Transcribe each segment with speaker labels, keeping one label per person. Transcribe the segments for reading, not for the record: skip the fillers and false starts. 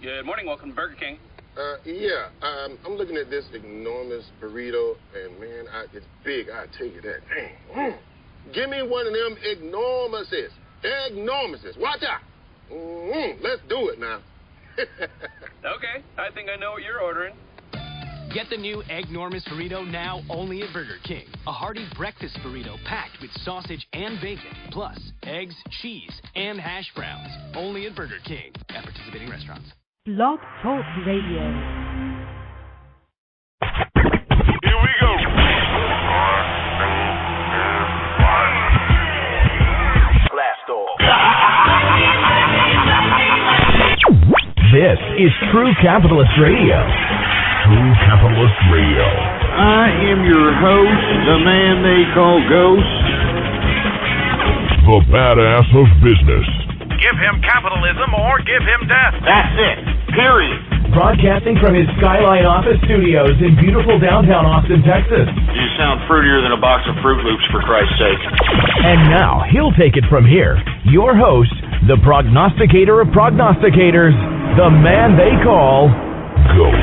Speaker 1: Good morning. Welcome to Burger King.
Speaker 2: I'm looking at this enormous burrito, and man, it's big. I tell you that. Dang. Give me one of them enormouses. Enormouses. Watch out. Let's do it now.
Speaker 1: Okay, I think I know what you're ordering.
Speaker 3: Get the new Eggnormous Burrito now only at Burger King. A hearty breakfast burrito packed with sausage and bacon, plus eggs, cheese, and hash browns. Only at Burger King at participating restaurants.
Speaker 4: Blog Talk Radio.
Speaker 5: Here we go. Blast off.
Speaker 6: This is True Capitalist Radio. True Capitalist Radio.
Speaker 7: I am your host, the man they call Ghost.
Speaker 6: The badass of business.
Speaker 5: Give him capitalism or give him death.
Speaker 7: That's it. Period.
Speaker 6: Broadcasting from his Skyline office studios in beautiful downtown Austin, Texas.
Speaker 7: You sound fruitier than a box of Fruit Loops, for Christ's sake.
Speaker 6: And now, he'll take it from here. Your host, the prognosticator of prognosticators, the man they call Ghost.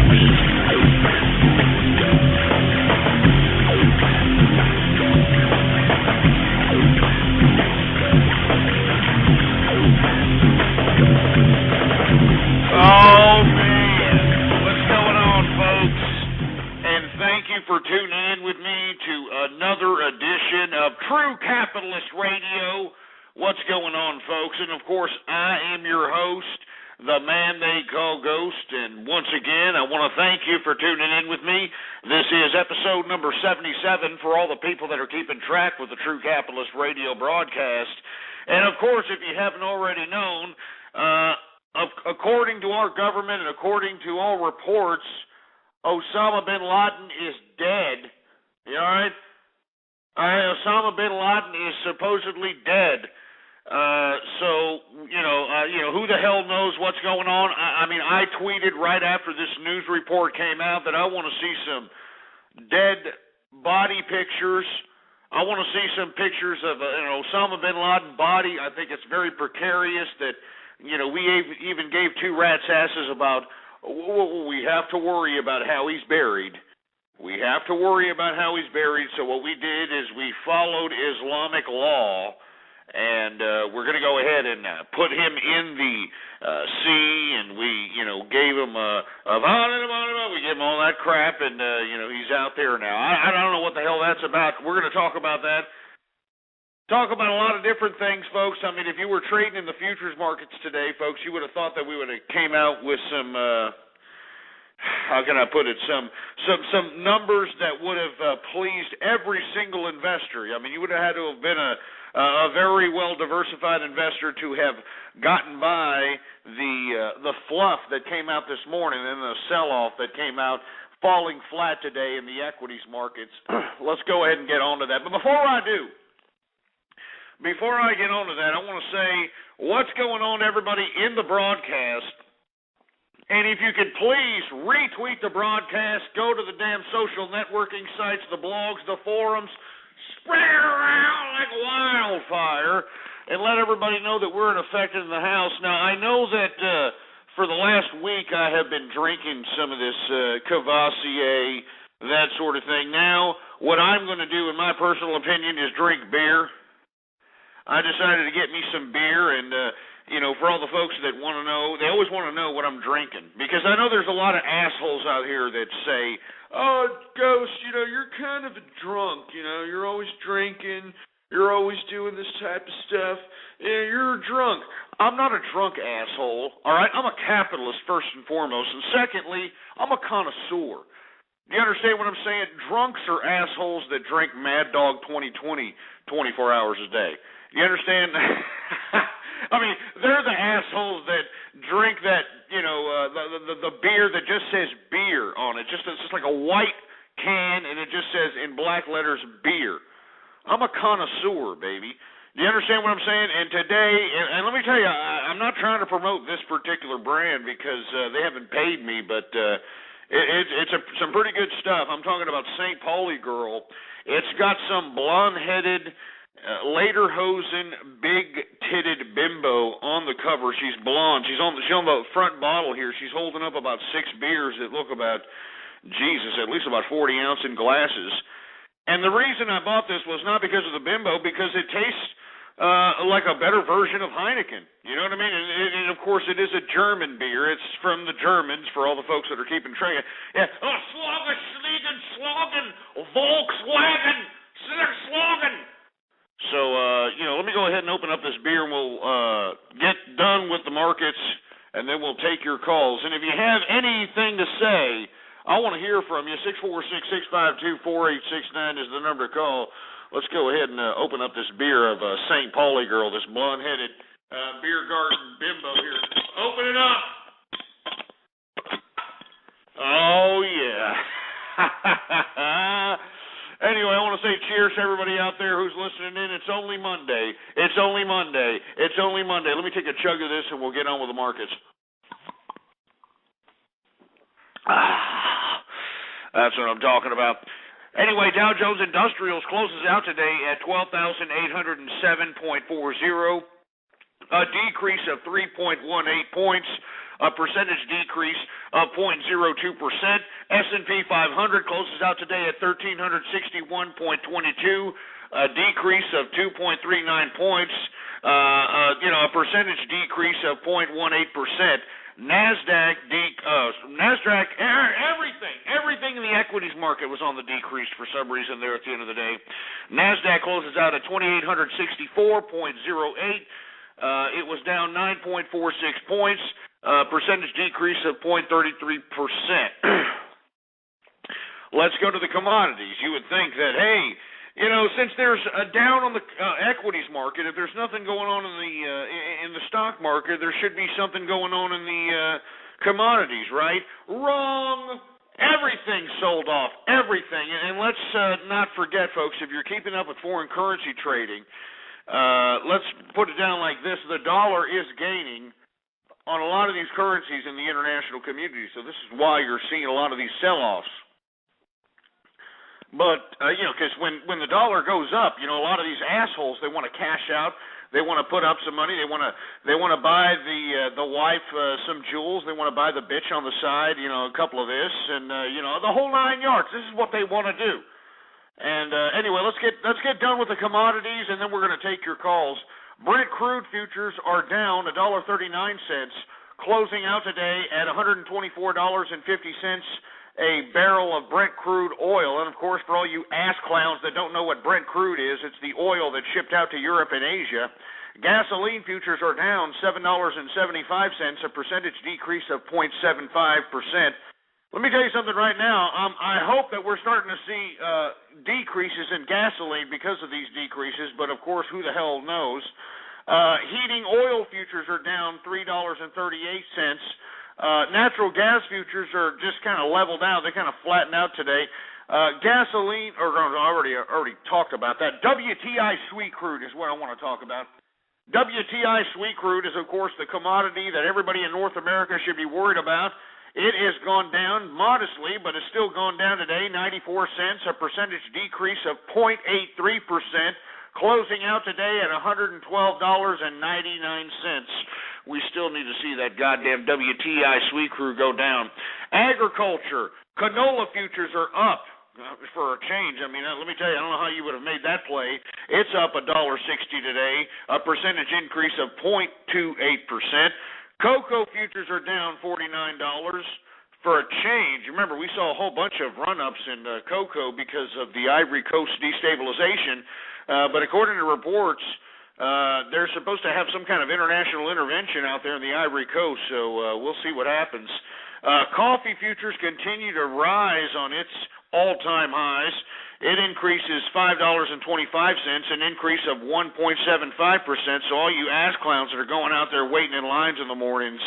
Speaker 7: Oh, man. What's going on, folks? And thank you for tuning in with me to another edition of True Capitalist Radio. What's going on, folks? And, of course, I am your host, the man they call Ghost. And once again, I want to thank you for tuning in with me. This is episode number 77 for all the people that are keeping track with the True Capitalist Radio broadcast. And, of course, if you haven't already known, according to our government and according to all reports, Osama bin Laden is dead. You all right? Osama bin Laden is supposedly dead. Who the hell knows what's going on? I mean, I tweeted right after this news report came out that I want to see some dead body pictures. I want to see some pictures of an Osama bin Laden body. I think it's very precarious that, we even gave two rats' asses about we have to worry about how he's buried. We have to worry about how he's buried. So what we did is we followed Islamic law, and we're going to go ahead and put him in the sea, and we, gave him we gave him all that crap, and, he's out there now. I don't know what the hell that's about. We're going to talk about that. Talk about a lot of different things, folks. I mean, if you were trading in the futures markets today, folks, you would have thought that we would have came out with some, how can I put it, some numbers that would have pleased every single investor. I mean, you would have had to have been a very well diversified investor to have gotten by the fluff that came out this morning and the sell-off that came out falling flat today in the equities markets. Let's go ahead and get on to that. But before I get on to that, I want to say what's going on, everybody, in the broadcast. And if you could please retweet the broadcast, go to the damn social networking sites, the blogs, the forums, spread it around like wildfire, and let everybody know that we're in effect in the house. Now, I know that for the last week I have been drinking some of this Cavassier, that sort of thing. Now, what I'm going to do, in my personal opinion, is drink beer. I decided to get me some beer, and, for all the folks that want to know, they always want to know what I'm drinking. Because I know there's a lot of assholes out here that say, oh, Ghost, you're kind of a drunk, you're always drinking, you're always doing this type of stuff, yeah, you're drunk. I'm not a drunk asshole, all right? I'm a capitalist, first and foremost, and secondly, I'm a connoisseur. Do you understand what I'm saying? Drunks are assholes that drink Mad Dog 2020 24 hours a day. You understand? I mean, they're the assholes that drink that, the beer that just says beer on it. It's just like a white can, and it just says in black letters beer. I'm a connoisseur, baby. Do you understand what I'm saying? And today, and let me tell you, I'm not trying to promote this particular brand because they haven't paid me, but it's some pretty good stuff. I'm talking about St. Pauli Girl. It's got some blonde-headed Lederhosen big-titted bimbo on the cover. She's blonde. She's on the front bottle here. She's holding up about 6 beers that look about, at least about 40 ounce in glasses. And the reason I bought this was not because of the bimbo, because it tastes like a better version of Heineken. You know what I mean? And of course, it is a German beer. It's from the Germans, for all the folks that are keeping track. Yeah. Oh, Slagen, Schliegen, Slagen, Volkswagen, Slagen. So, let me go ahead and open up this beer, and we'll get done with the markets, and then we'll take your calls. And if you have anything to say, I want to hear from you. 646-652-4869 is the number to call. Let's go ahead and open up this beer of St. Pauli girl, this blonde-headed beer garden bimbo here. Open it up. Oh, yeah. Anyway, I want to say cheers to everybody out there who's listening in. It's only Monday. It's only Monday. It's only Monday. Let me take a chug of this, and we'll get on with the markets. That's what I'm talking about. Anyway, Dow Jones Industrials closes out today at 12,807.40, a decrease of 3.18 points, a percentage decrease of 0.02%. S&P 500 closes out today at 1,361.22, a decrease of 2.39 points, a percentage decrease of 0.18%. NASDAQ, everything in the equities market was on the decrease for some reason there at the end of the day. NASDAQ closes out at 2,864.08. It was down 9.46 points, percentage decrease of 0.33%. Let's go to the commodities. You would think that, hey, since there's a down on the equities market, if there's nothing going on in the stock market, there should be something going on in the commodities, right? Wrong. Everything sold off. Everything. And let's not forget, folks, if you're keeping up with foreign currency trading, let's put it down like this: the dollar is gaining on a lot of these currencies in the international community. So this is why you're seeing a lot of these sell-offs. But, because when the dollar goes up, a lot of these assholes, they want to cash out. They want to put up some money. They want to buy the wife some jewels. They want to buy the bitch on the side, a couple of this, and the whole 9 yards. This is what they want to do. And anyway, let's get done with the commodities, and then we're going to take your calls. Brent crude futures are down $1.39, closing out today at $124.50. A barrel of Brent crude oil. And, of course, for all you ass clowns that don't know what Brent crude is, it's the oil that's shipped out to Europe and Asia. Gasoline futures are down $7.75, a percentage decrease of 0.75%. Let me tell you something right now. I hope that we're starting to see decreases in gasoline because of these decreases, but, of course, who the hell knows? Heating oil futures are down $3.38. Natural gas futures are just kind of leveled out. They kind of flattened out today. Gasoline, I already talked about that. WTI sweet crude is what I want to talk about. WTI sweet crude is, of course, the commodity that everybody in North America should be worried about. It has gone down modestly, but it's still gone down today, 94 cents, a percentage decrease of 0.83%, closing out today at $112.99. We still need to see that goddamn WTI sweet crude go down. Agriculture, canola futures are up for a change. I mean, let me tell you, I don't know how you would have made that play. It's up $1.60 today, a percentage increase of 0.28%. Cocoa futures are down $49 for a change. Remember, we saw a whole bunch of run-ups in cocoa because of the Ivory Coast destabilization, but according to reports, they're supposed to have some kind of international intervention out there in the Ivory Coast, so we'll see what happens. Coffee futures continue to rise on its all-time highs. It increases $5.25, an increase of 1.75%. So all you ass clowns that are going out there waiting in lines in the mornings,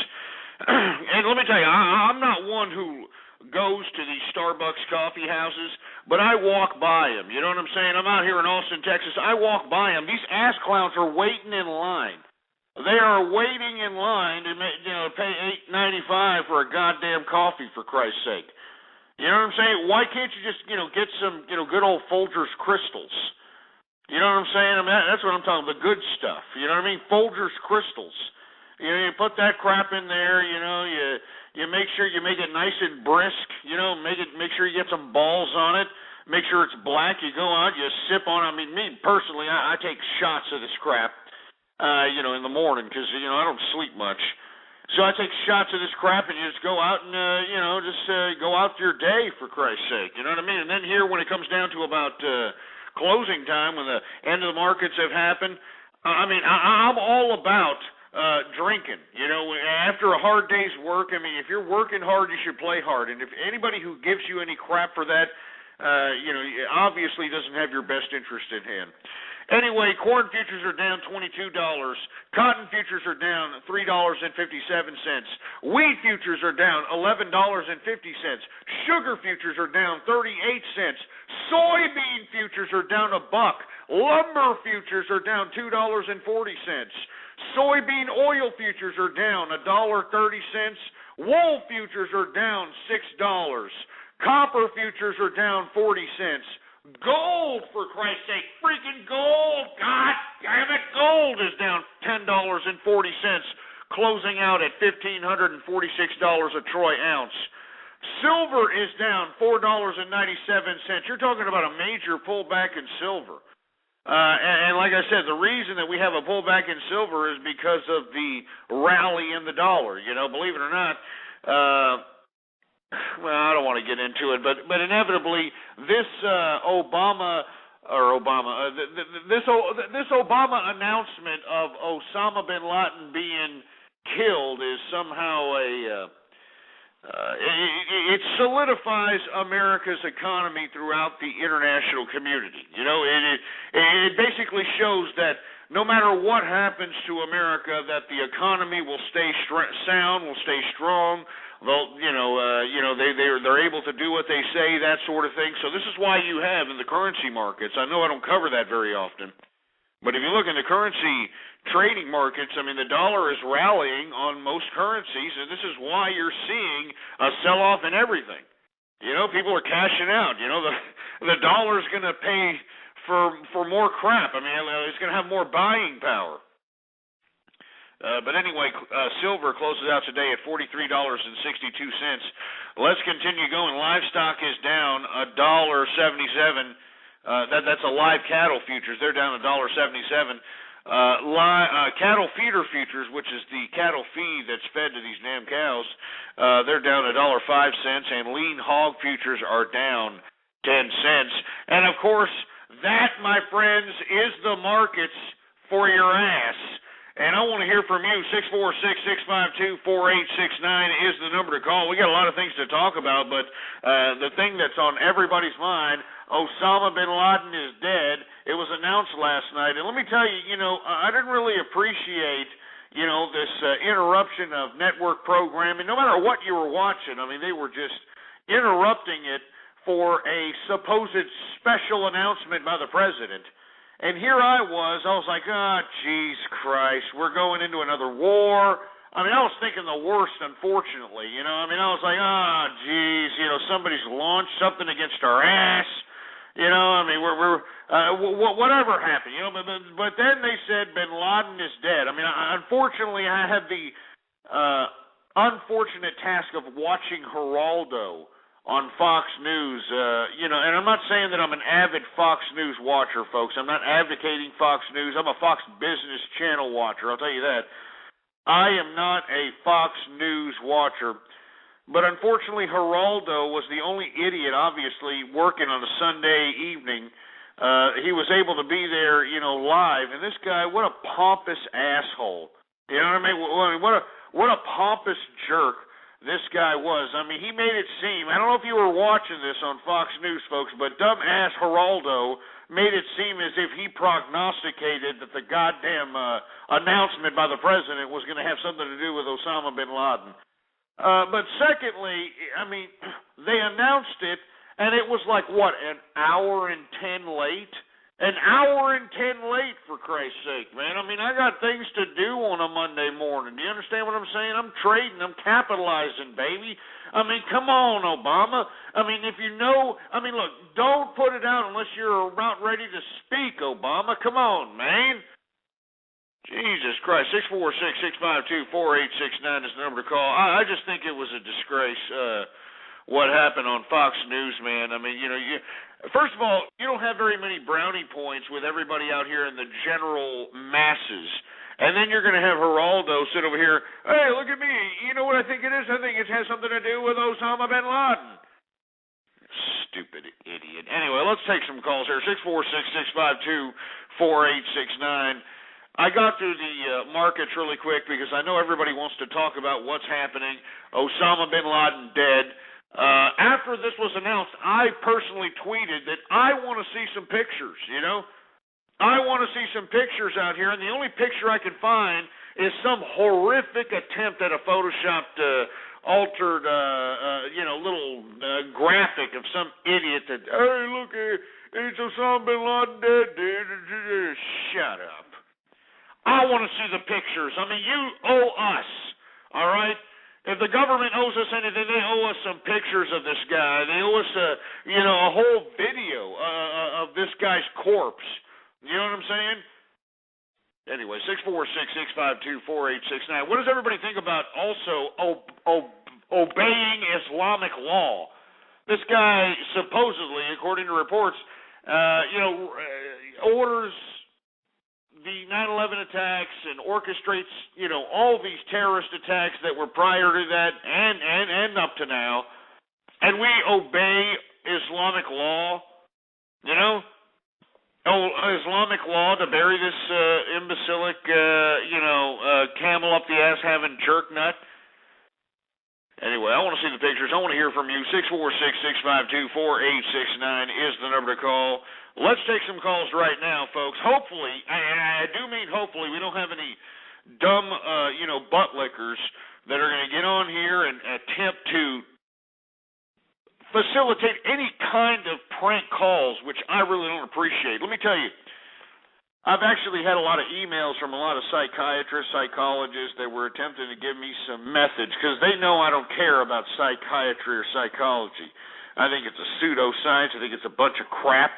Speaker 7: and let me tell you, I'm not one who goes to these Starbucks coffee houses, but I walk by them. You know what I'm saying? I'm out here in Austin, Texas. I walk by them. These ass clowns are waiting in line. They are waiting in line to pay $8.95 for a goddamn coffee, for Christ's sake. You know what I'm saying? Why can't you just, get some, good old Folgers Crystals? You know what I'm saying? I mean, that's what I'm talking about, the good stuff. You know what I mean? Folgers crystals. You know, you put that crap in there, you know, you make sure you make it nice and brisk, you know, make sure you get some balls on it. Make sure it's black. You go out, you sip on it. I mean, me personally, I take shots of this crap, you know, in the morning because, you know, I don't sleep much. So I take shots of this crap and you just go out and, you know, just go out your day, for Christ's sake. You know what I mean? And then here when it comes down to about closing time, when the end of the markets have happened, I mean, I'm all about drinking. You know, after a hard day's work, I mean, if you're working hard, you should play hard. And if anybody who gives you any crap for that, you know, obviously doesn't have your best interest in hand. Anyway, corn futures are down $22. Cotton futures are down $3.57. Wheat futures are down $11.50. Sugar futures are down 38 cents. Soybean futures are down $1. Lumber futures are down $2.40. Soybean oil futures are down $1.30. Wool futures are down $6. Copper futures are down 40 cents. Gold, for Christ's sake, freaking gold, God damn it, gold is down $10.40, closing out at $1,546 a troy ounce. Silver is down $4.97. You're talking about a major pullback in silver. And like I said, the reason that we have a pullback in silver is because of the rally in the dollar. You know, believe it or not, well, I don't want to get into it, but inevitably this Obama announcement of Osama bin Laden being killed is somehow it solidifies America's economy throughout the international community. You know, it basically shows that no matter what happens to America, that the economy will stay sound, will stay strong. They're able to do what they say, that sort of thing. So this is why you have in the currency markets. I know I don't cover that very often, but if you look in the currency trading markets, I mean, the dollar is rallying on most currencies, and this is why you're seeing a sell-off in everything. You know, people are cashing out. You know, the dollar's going to pay for more crap. I mean, it's going to have more buying power. But anyway, silver closes out today at $43.62. Let's continue going. Livestock is down $1.77. That's a live cattle futures. They're down $1.77. Cattle feeder futures, which is the cattle feed that's fed to these damn cows, they're down $1.05. And lean hog futures are down 10 cents. And of course, that, my friends, is the markets for your ass. And I want to hear from you. 646-652-4869 is the number to call. We got a lot of things to talk about, but the thing that's on everybody's mind, Osama bin Laden is dead. It was announced last night. And let me tell you, you know, I didn't really appreciate, you know, this interruption of network programming. No matter what you were watching, I mean, they were just interrupting it for a supposed special announcement by the president. And here I was like, oh, jeez Christ, we're going into another war. I mean, I was thinking the worst, unfortunately, you know. I mean, I was like, oh, jeez, you know, somebody's launched something against our ass. You know, I mean, whatever happened, you know. But then they said bin Laden is dead. I mean, unfortunately, I had the unfortunate task of watching Geraldo on Fox News, you know, and I'm not saying that I'm an avid Fox News watcher, folks. I'm not advocating Fox News. I'm a Fox Business Channel watcher, I'll tell you that. I am not a Fox News watcher. But unfortunately, Geraldo was the only idiot, obviously, working on a Sunday evening. He was able to be there, you know, live. And this guy, what a pompous asshole. You know what I mean? What a pompous jerk this guy was. I mean, he made it seem, I don't know if you were watching this on Fox News, folks, but dumbass Geraldo made it seem as if he prognosticated that the goddamn announcement by the president was going to have something to do with Osama bin Laden. But secondly, I mean, they announced it, and it was like, what, an hour and 10 late? An hour and 10 late, for Christ's sake, man. I mean, I got things to do on a Monday morning. Do you understand what I'm saying? I'm trading. I'm capitalizing, baby. I mean, come on, Obama. I mean, if you know, I mean, look, don't put it out unless you're about ready to speak, Obama. Come on, man. Jesus Christ. 646-652-4869 is the number to call. I just think it was a disgrace, what happened on Fox News, man. I mean, you know, first of all, you don't have very many brownie points with everybody out here in the general masses. And then you're going to have Geraldo sit over here, hey, look at me. You know what I think it is? I think it has something to do with Osama bin Laden. Stupid idiot. Anyway, let's take some calls here. 646-652-4869. I got through the markets really quick because I know everybody wants to talk about what's happening. Osama bin Laden dead. After this was announced, I personally tweeted that I want to see some pictures, you know. I want to see some pictures out here, and the only picture I can find is some horrific attempt at a photoshopped, altered, little graphic of some idiot that, hey, look, it's Osama bin Laden dead, dude. Shut up. I want to see the pictures. I mean, you owe us, all right? If the government owes us anything, they owe us some pictures of this guy. They owe us a whole video of this guy's corpse. You know what I'm saying? Anyway, 646-652-4869. What does everybody think about also obeying Islamic law? This guy supposedly, according to reports, orders the 9/11 attacks and orchestrates, all these terrorist attacks that were prior to that and up to now. And we obey Islamic law, Islamic law to bury this imbecilic, camel up the ass having jerk nut. Anyway, I want to see the pictures. I want to hear from you. 646-652-4869 is the number to call. Let's take some calls right now, folks. Hopefully, I do mean hopefully, we don't have any dumb, butt lickers that are going to get on here and attempt to facilitate any kind of prank calls, which I really don't appreciate. Let me tell you, I've actually had a lot of emails from a lot of psychiatrists, psychologists that were attempting to give me some methods because they know I don't care about psychiatry or psychology. I think it's a pseudoscience. I think it's a bunch of crap.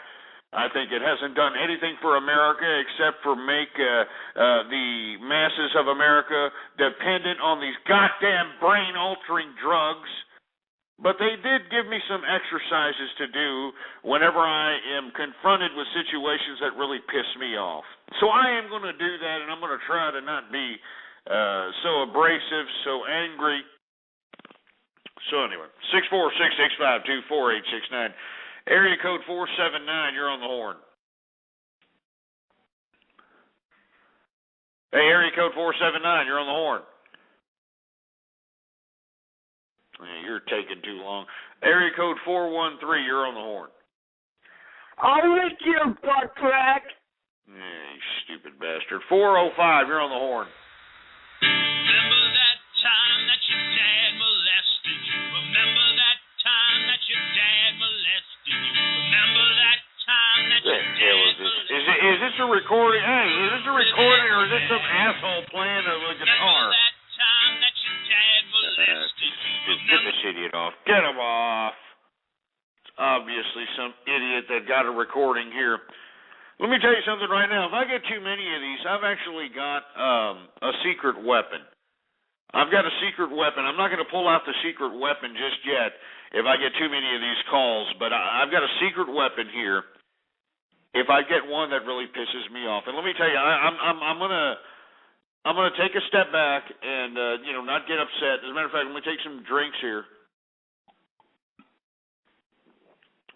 Speaker 7: I think it hasn't done anything for America except for make the masses of America dependent on these goddamn brain-altering drugs. But they did give me some exercises to do whenever I am confronted with situations that really piss me off. So I am going to do that, and I'm going to try to not be so abrasive, so angry. So anyway, 646-652-4869. Area code 479, you're on the horn. Hey, area code 479, you're on the horn. Yeah, you're taking too long. Area code 413, you're on the horn.
Speaker 8: I'll lick your butt crack.
Speaker 7: Yeah, you stupid bastard. 405, you're on the horn.
Speaker 9: Remember that time that your dad molested you? Remember that time that your dad molested you? Remember that time that your dad molested you?
Speaker 7: Is this a recording? Hey, is this a recording or is this some asshole playing a guitar?
Speaker 9: Remember that time that your dad molested you?
Speaker 7: Get this idiot off. Get him off. It's obviously some idiot that got a recording here. Let me tell you something right now. If I get too many of these, I've actually got a secret weapon. I've got a secret weapon. I'm not going to pull out the secret weapon just yet if I get too many of these calls, but I've got a secret weapon here if I get one that really pisses me off. And let me tell you, I'm going to take a step back and, not get upset. As a matter of fact, I'm going to take some drinks here.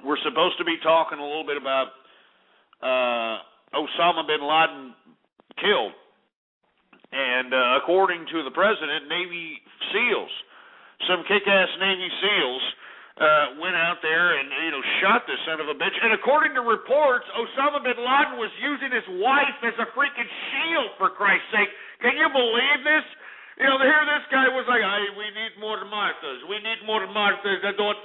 Speaker 7: We're supposed to be talking a little bit about Osama bin Laden killed. And according to the president, Navy SEALs, some kick-ass Navy SEALs, went out there and, shot this son of a bitch. And according to reports, Osama bin Laden was using his wife as a freaking shield, for Christ's sake. Can you believe this? Here this guy was like, hey, we need more martyrs. We need more martyrs to do it,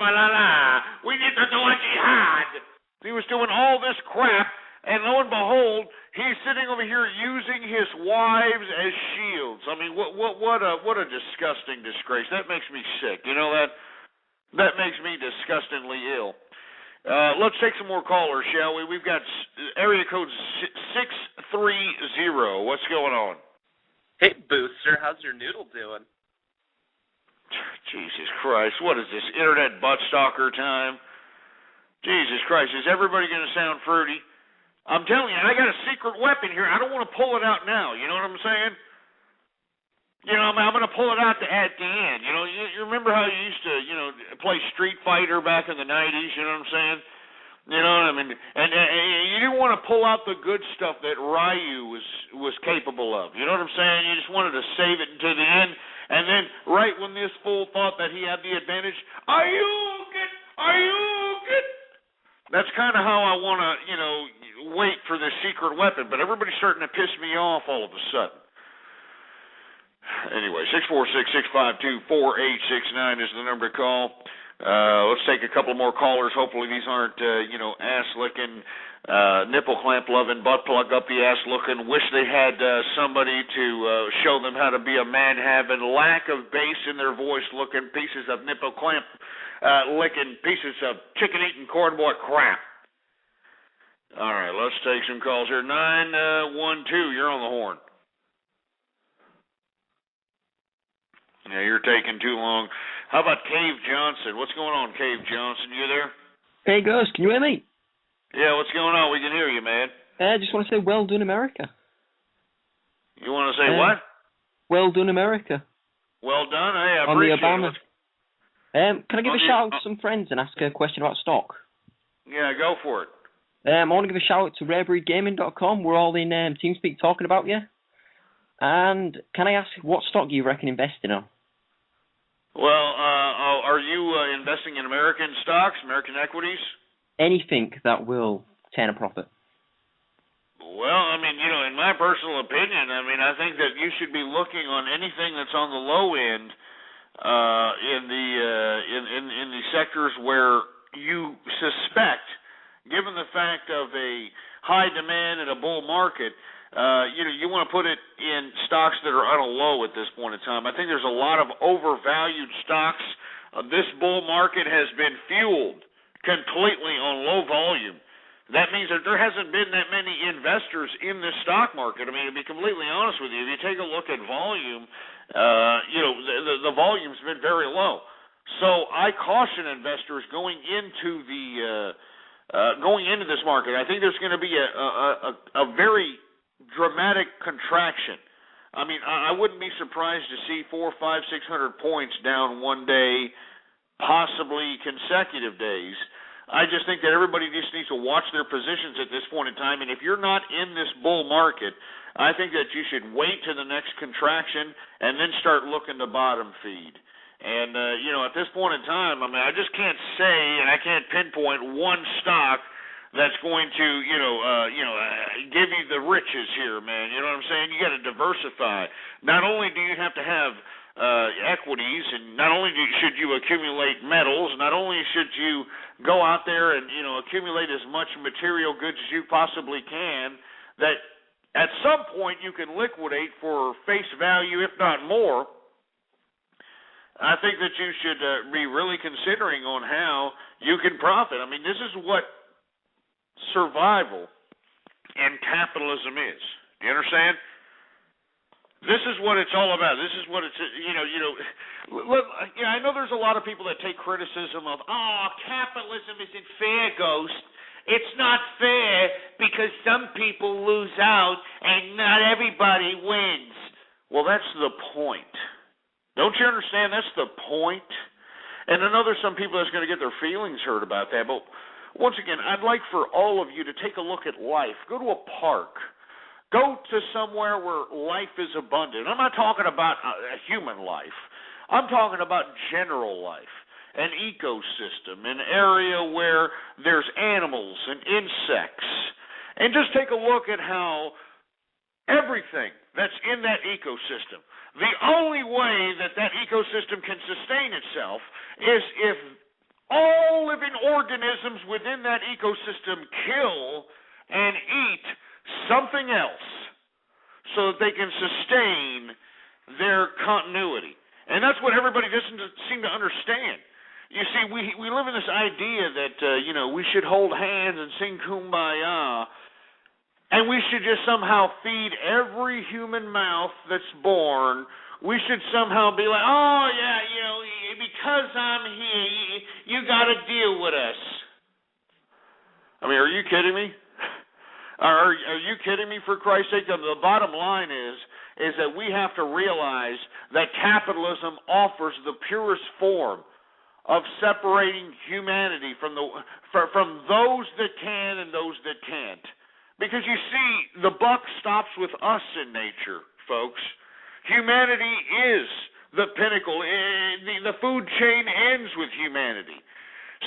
Speaker 7: we need to do a jihad. He was doing all this crap, And lo and behold, he's sitting over here using his wives as shields. I mean, what a disgusting disgrace. That makes me sick. You know, that makes me disgustingly ill. Let's take some more callers, shall we? We've got area code 630. What's going on?
Speaker 10: Hey, Booster, how's your noodle doing?
Speaker 7: Jesus Christ, what is this, internet butt stalker time? Jesus Christ, is everybody going to sound fruity? I'm telling you, I got a secret weapon here. I don't want to pull it out now. You know what I'm saying? You know, I'm going to pull it out at the end. You know, you remember how you used to, you know, play Street Fighter back in the 90s? You know what I'm saying? You know what I mean? And you didn't want to pull out the good stuff that Ryu was capable of. You know what I'm saying? You just wanted to save it until the end. And then right when this fool thought that he had the advantage, are you good? That's kind of how I want to, you know, wait for this secret weapon. But everybody's starting to piss me off all of a sudden. Anyway, 646-652-4869 is the number to call. Let's take a couple more callers. Hopefully these aren't, ass-licking, nipple-clamp-loving, butt-plug-up-the-ass-looking, wish they had somebody to show them how to be a man-having, lack of bass in their voice-looking pieces of nipple-clamp licking pieces of chicken-eating cornbread crap. All right, let's take some calls here. 912, you're on the horn. Yeah, you're taking too long. How about Cave Johnson? What's going on, Cave Johnson? You there?
Speaker 11: Hey, Ghost, can you hear me?
Speaker 7: Yeah, what's going on? We can hear you, man.
Speaker 11: I just want to say, well done, America.
Speaker 7: You want to say what?
Speaker 11: Well done, America.
Speaker 7: Well done. Hey, I
Speaker 11: on
Speaker 7: appreciate
Speaker 11: the Obama.
Speaker 7: it.
Speaker 11: Can I give a shout out to some friends and ask a question about stock?
Speaker 7: Yeah, go for it.
Speaker 11: I want to give a shout out to RareBreedGaming.com. We're all in TeamSpeak talking about you. And can I ask, what stock do you reckon investing on?
Speaker 7: Well, are you investing in American stocks, American equities?
Speaker 11: Anything that will turn a profit.
Speaker 7: Well, I mean, you know, in my personal opinion, I mean, I think that you should be looking on anything that's on the low end in the sectors where you suspect, given the fact of a high demand and a bull market, you want to put it in stocks that are on a low at this point in time. I think there's a lot of overvalued stocks. This bull market has been fueled completely on low volume. That means that there hasn't been that many investors in this stock market. I mean, to be completely honest with you, if you take a look at volume, the volume's been very low. So I caution investors going into this market. I think there's going to be a very dramatic contraction. I mean, I wouldn't be surprised to see 400, 500, 600 points down one day, possibly consecutive days. I just think that everybody just needs to watch their positions at this point in time. And if you're not in this bull market, I think that you should wait to the next contraction and then start looking to bottom feed. And, at this point in time, I mean, I just can't say and I can't pinpoint one stock that's going to, give you the riches here, man. You know what I'm saying? You got to diversify. Not only do you have to have equities, and not only should you accumulate metals, not only should you go out there and, accumulate as much material goods as you possibly can, that at some point you can liquidate for face value, if not more. I think that you should be really considering on how you can profit. I mean, this is what survival and capitalism is. Do you understand? This is what it's all about. This is what it's, I know there's a lot of people that take criticism of, capitalism isn't fair, Ghost. It's not fair because some people lose out and not everybody wins. Well, that's the point. Don't you understand? That's the point. And I know there's some people that's going to get their feelings hurt about that, but once again, I'd like for all of you to take a look at life. Go to a park. Go to somewhere where life is abundant. I'm not talking about a human life. I'm talking about general life, an ecosystem, an area where there's animals and insects. And just take a look at how everything that's in that ecosystem, the only way that that ecosystem can sustain itself is if all living organisms within that ecosystem kill and eat something else so that they can sustain their continuity. And that's what everybody doesn't seem to understand. You see, we live in this idea that, we should hold hands and sing Kumbaya, and we should just somehow feed every human mouth that's born. We should somehow be like, oh, yeah, because I'm here, you got to deal with us. I mean, are you kidding me? Are you kidding me, for Christ's sake? The bottom line is that we have to realize that capitalism offers the purest form of separating humanity from those that can and those that can't. Because you see, the buck stops with us in nature, folks. Humanity is the pinnacle. The food chain ends with humanity.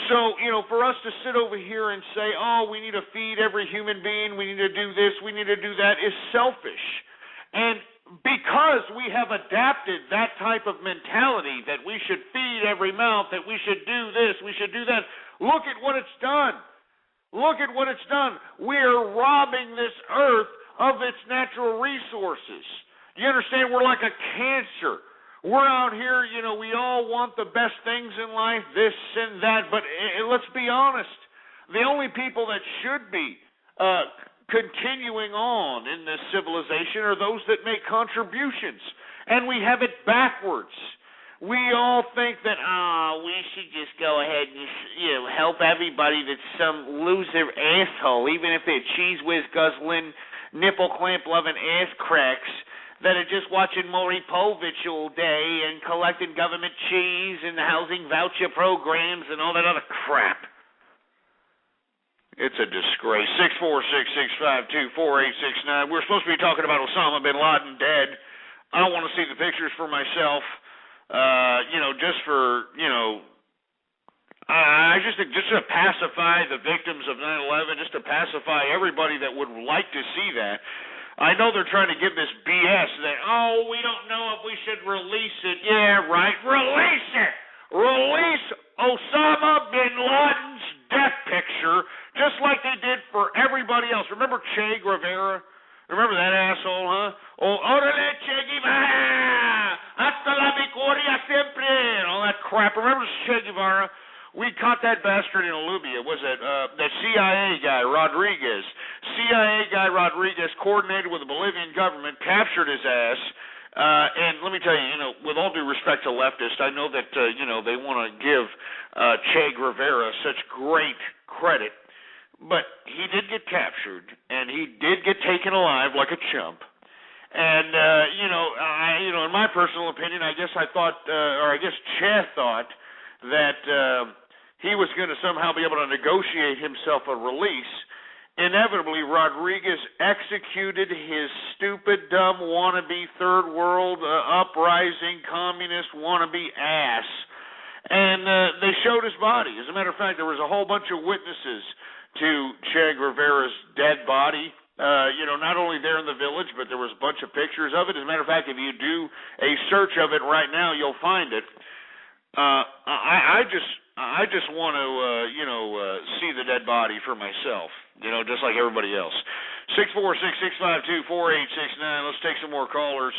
Speaker 7: So, for us to sit over here and say, oh, we need to feed every human being, we need to do this, we need to do that, is selfish. And because we have adapted that type of mentality that we should feed every mouth, that we should do this, we should do that, look at what it's done. Look at what it's done. We're robbing this earth of its natural resources. You understand? We're like a cancer. We're out here, we all want the best things in life, this and that, but let's be honest. The only people that should be continuing on in this civilization are those that make contributions. And we have it backwards. We all think that, we should just go ahead and, help everybody that's some loser asshole, even if they're cheese whiz guzzling, nipple clamp loving ass cracks that are just watching Maury Povich all day and collecting government cheese and housing voucher programs and all that other crap. It's a disgrace. 646-652-4869. We're supposed to be talking about Osama bin Laden dead. I don't want to see the pictures for myself. Just to pacify the victims of 9/11, just to pacify everybody that would like to see that. I know they're trying to give this BS that, we don't know if we should release it. Yeah, right. Release it. Release Osama bin Laden's death picture, just like they did for everybody else. Remember Che Guevara? Remember that asshole, huh? Orale Che Guevara! Hasta la victoria siempre! And all that crap. Remember Che Guevara? We caught that bastard in Libya. Was it that CIA guy, Rodriguez? CIA guy Rodriguez coordinated with the Bolivian government, captured his ass. And let me tell you, with all due respect to leftists, I know that, they want to give Che Guevara such great credit. But he did get captured, and he did get taken alive like a chump. And, in my personal opinion, I guess Che thought that he was going to somehow be able to negotiate himself a release. Inevitably, Rodriguez executed his stupid, dumb, wannabe third world, uprising, communist, wannabe ass. And they showed his body. As a matter of fact, there was a whole bunch of witnesses to Che Guevara's dead body. Not only there in the village, but there was a bunch of pictures of it. As a matter of fact, if you do a search of it right now, you'll find it. I just want to, see the dead body for myself, just like everybody else. 646-652-4869. Let's take some more callers.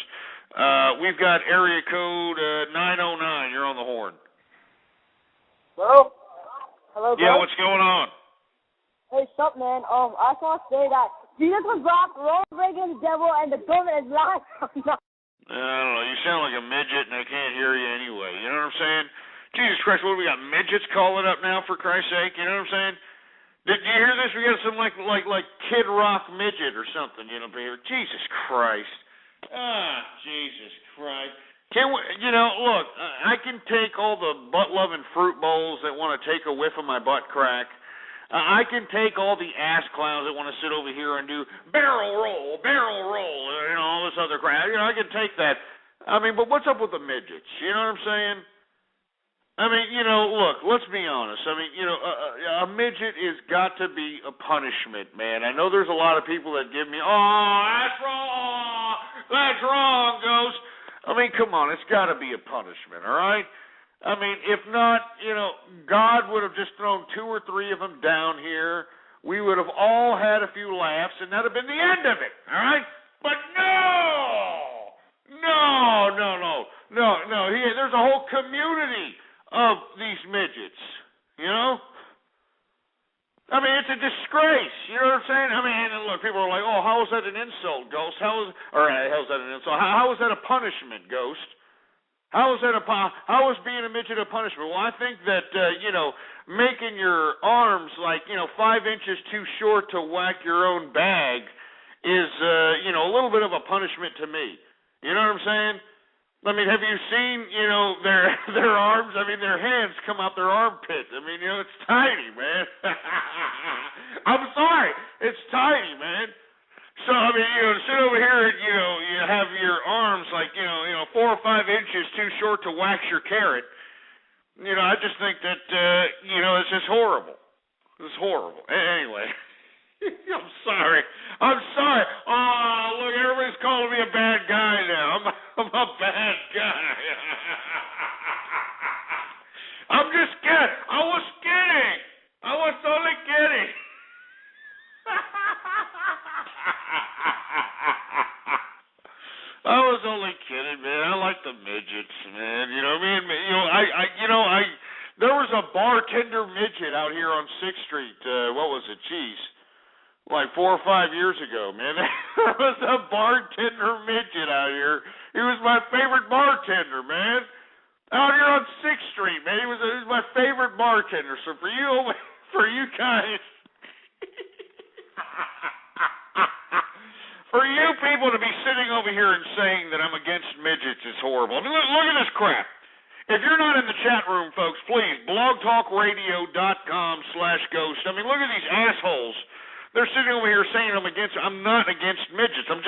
Speaker 7: We've got area code 909. You're on the horn.
Speaker 12: Hello? Hello, bro?
Speaker 7: Yeah, what's going on?
Speaker 12: Hey, sup, man? I just want to say that Jesus was rock, Ronald Reagan's devil, and the government is lying.
Speaker 7: I don't know. You sound like a midget, and I can't hear you anyway. You know what I'm saying? Jesus Christ, what do we got? Midgets calling up now, for Christ's sake? You know what I'm saying? Did you hear this? We got some like Kid Rock midget or something, here. Jesus Christ. Jesus Christ. Look, I can take all the butt-loving fruit bowls that want to take a whiff of my butt crack. I can take all the ass clowns that want to sit over here and do barrel roll, all this other crap. I can take that. But what's up with the midgets? You know what I'm saying? Look, let's be honest. A midget is got to be a punishment, man. I know there's a lot of people that give me, that's wrong, Ghost. Come on, it's got to be a punishment, all right? If not, God would have just thrown 2 or 3 of them down here we would have all had a few laughs, and that would have been the end of it, all right? But no! There's a whole community of these midgets, you know? I mean, it's a disgrace. You know what I'm saying? I mean, and look, people are like, "Oh, how is that an insult, Ghost? How is that an insult? How is that a punishment, Ghost? How is being a midget a punishment?" Well, I think that making your arms 5 inches too short to whack your own bag is a little bit of a punishment to me. You know what I'm saying? I mean, have you seen, their arms? I mean, their hands come out their armpit. I mean, it's tiny, man. I'm sorry. It's tiny, man. So, I mean, to sit over here and, you have your arms 4 or 5 inches too short to wax your carrot. I just think that, it's just horrible. It's horrible. Anyway. I'm sorry. Oh, look, everybody's calling me a bad guy now. I'm a bad guy. I'm just kidding. I was kidding. I was only kidding. I was only kidding, man. I like the midgets, man. You know what I mean? There was a bartender midget out here on 6th Street. What was it? Jeez. 4 or 5 years ago, man. There was a bartender midget out here. He was my favorite bartender, man. Out here on 6th Street, man. He was my favorite bartender. So for you guys, for you people to be sitting over here and saying that I'm against midgets is horrible. I mean, look at this crap. If you're not in the chat room, folks, please, blogtalkradio.com/ghost. I mean, look at these assholes. They're sitting over here saying I'm not against midgets. I'm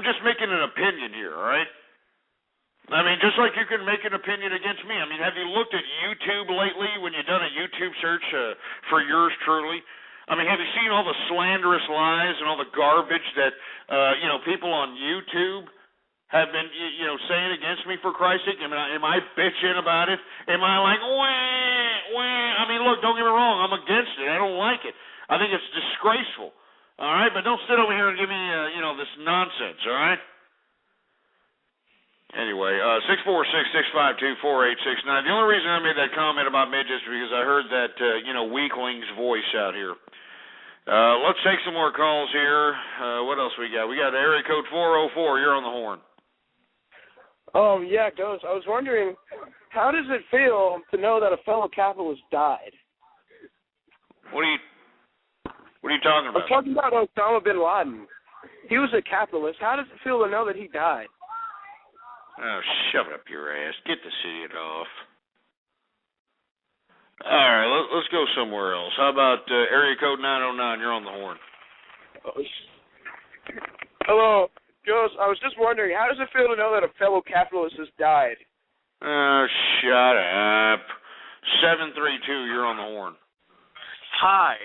Speaker 7: just making an opinion here, all right? I mean, just like you can make an opinion against me. I mean, have you looked at YouTube lately when you've done a YouTube search for yours truly? I mean, have you seen all the slanderous lies and all the garbage that, people on YouTube have been, saying against me, for Christ's sake? Am I bitching about it? Am I like, wah? I mean, look, don't get me wrong. I'm against it. I don't like it. I think it's disgraceful, all right? But don't sit over here and give me, this nonsense, all right? Anyway, 646-652-4869. The only reason I made that comment about midgets is because I heard that, weakling's voice out here. Let's take some more calls here. What else we got? We got area code 404. You're on the horn.
Speaker 13: Yeah, Ghost. I was wondering, how does it feel to know that a fellow capitalist died?
Speaker 7: What are you talking about?
Speaker 13: I'm talking about Osama bin Laden. He was a capitalist. How does it feel to know that he died?
Speaker 7: Oh, shove it up your ass. Get this idiot off. All right, let's go somewhere else. How about area code 909? You're on the horn.
Speaker 13: Hello, Ghost. I was just wondering, how does it feel to know that a fellow capitalist has died?
Speaker 7: Oh, shut up. 732, you're on the horn.
Speaker 14: Hi.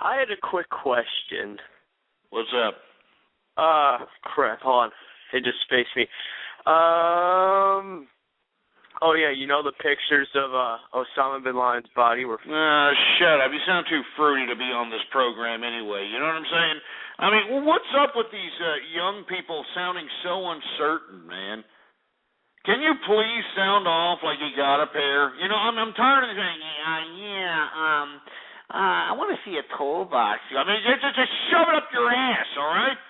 Speaker 14: I had a quick question.
Speaker 7: What's up?
Speaker 14: Crap, hold on. It just spaced me. Oh yeah, the pictures of Osama bin Laden's body were...
Speaker 7: Shut up. You sound too fruity to be on this program anyway. You know what I'm saying? I mean, what's up with these young people sounding so uncertain, man? Can you please sound off like you got a pair? I'm tired of saying, I want to see a toolbox. I mean, just shove it up your ass, all right?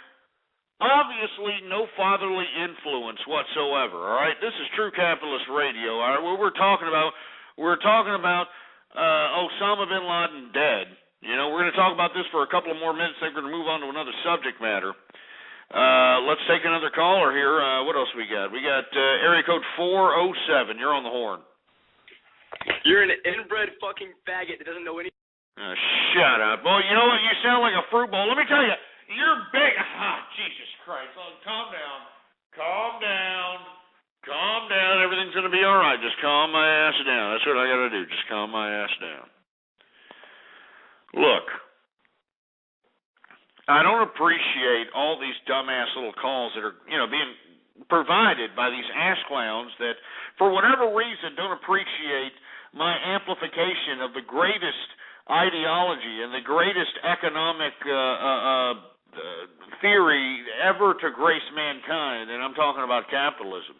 Speaker 7: Obviously, no fatherly influence whatsoever. All right, this is True Capitalist Radio. All right, what we're talking about Osama bin Laden dead. We're going to talk about this for a couple of more minutes. Then we're going to move on to another subject matter. Let's take another caller here. What else we got? We got area code 407. You're on the horn.
Speaker 15: You're an inbred fucking faggot that doesn't know any.
Speaker 7: Shut up, boy. You know what? You sound like a fruit bowl. Let me tell you. You're big. Jesus Christ. Calm down. Calm down. Everything's going to be all right. Just calm my ass down. That's what I got to do. Just calm my ass down. Look, I don't appreciate all these dumbass little calls that are, being provided by these ass clowns that, for whatever reason, don't appreciate my amplification of the greatest ideology and the greatest economic theory ever to grace mankind, and I'm talking about capitalism.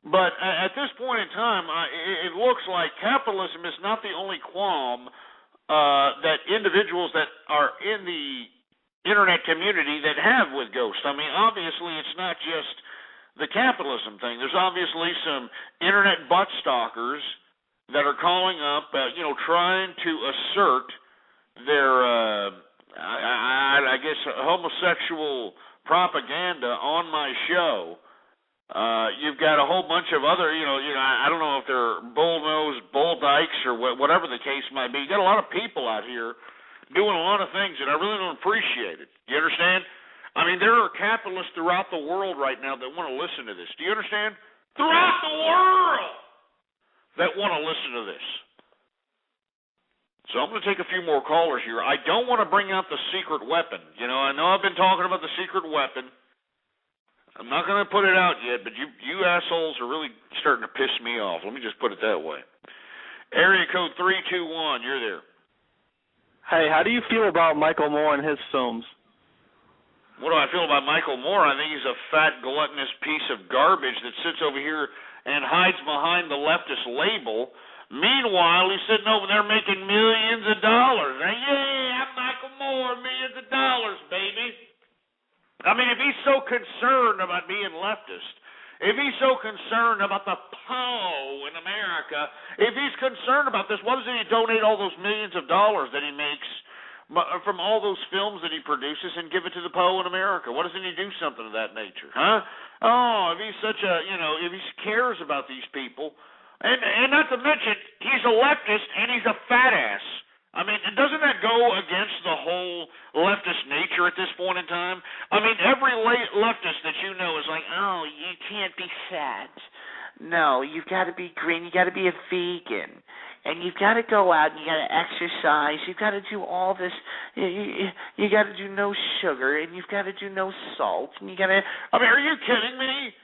Speaker 7: But at this point in time, it looks like capitalism is not the only qualm that individuals that are in the internet community that have with ghosts. I mean, obviously, it's not just the capitalism thing. There's obviously some internet butt stalkers that are calling up, trying to assert their, I guess, homosexual propaganda on my show. You've got a whole bunch of other, I don't know if they're bull-nosed, bull dykes, or whatever the case might be. You got a lot of people out here doing a lot of things, and I really don't appreciate it. You understand? I mean, there are capitalists throughout the world right now that want to listen to this. Do you understand? Throughout the world that want to listen to this. So I'm going to take a few more callers here. I don't want to bring out the secret weapon. I know I've been talking about the secret weapon. I'm not going to put it out yet, but you assholes are really starting to piss me off. Let me just put it that way. Area code 321, you're there.
Speaker 16: Hey, how do you feel about Michael Moore and his films?
Speaker 7: What do I feel about Michael Moore? I think he's a fat, gluttonous piece of garbage that sits over here and hides behind the leftist label. Meanwhile, he's sitting over there making millions of dollars. Yeah, I'm Michael Moore, millions of dollars, baby. I mean, if he's so concerned about being leftist, if he's so concerned about the POW in America, if he's concerned about this, why doesn't he donate all those millions of dollars that he makes from all those films that he produces and give it to the POW in America? Why doesn't he do something of that nature, huh? Oh, if he's such a, if he cares about these people, and not to mention, he's a leftist and he's a fat ass. I mean, doesn't that go against the whole leftist nature at this point in time? I mean, every leftist that you know is like, oh, you can't be fat. No, you've got to be green. You got to be a vegan. And you've got to go out and you got to exercise. You've got to do all this. You got to do no sugar and you've got to do no salt. And you got to, I mean, are you kidding me?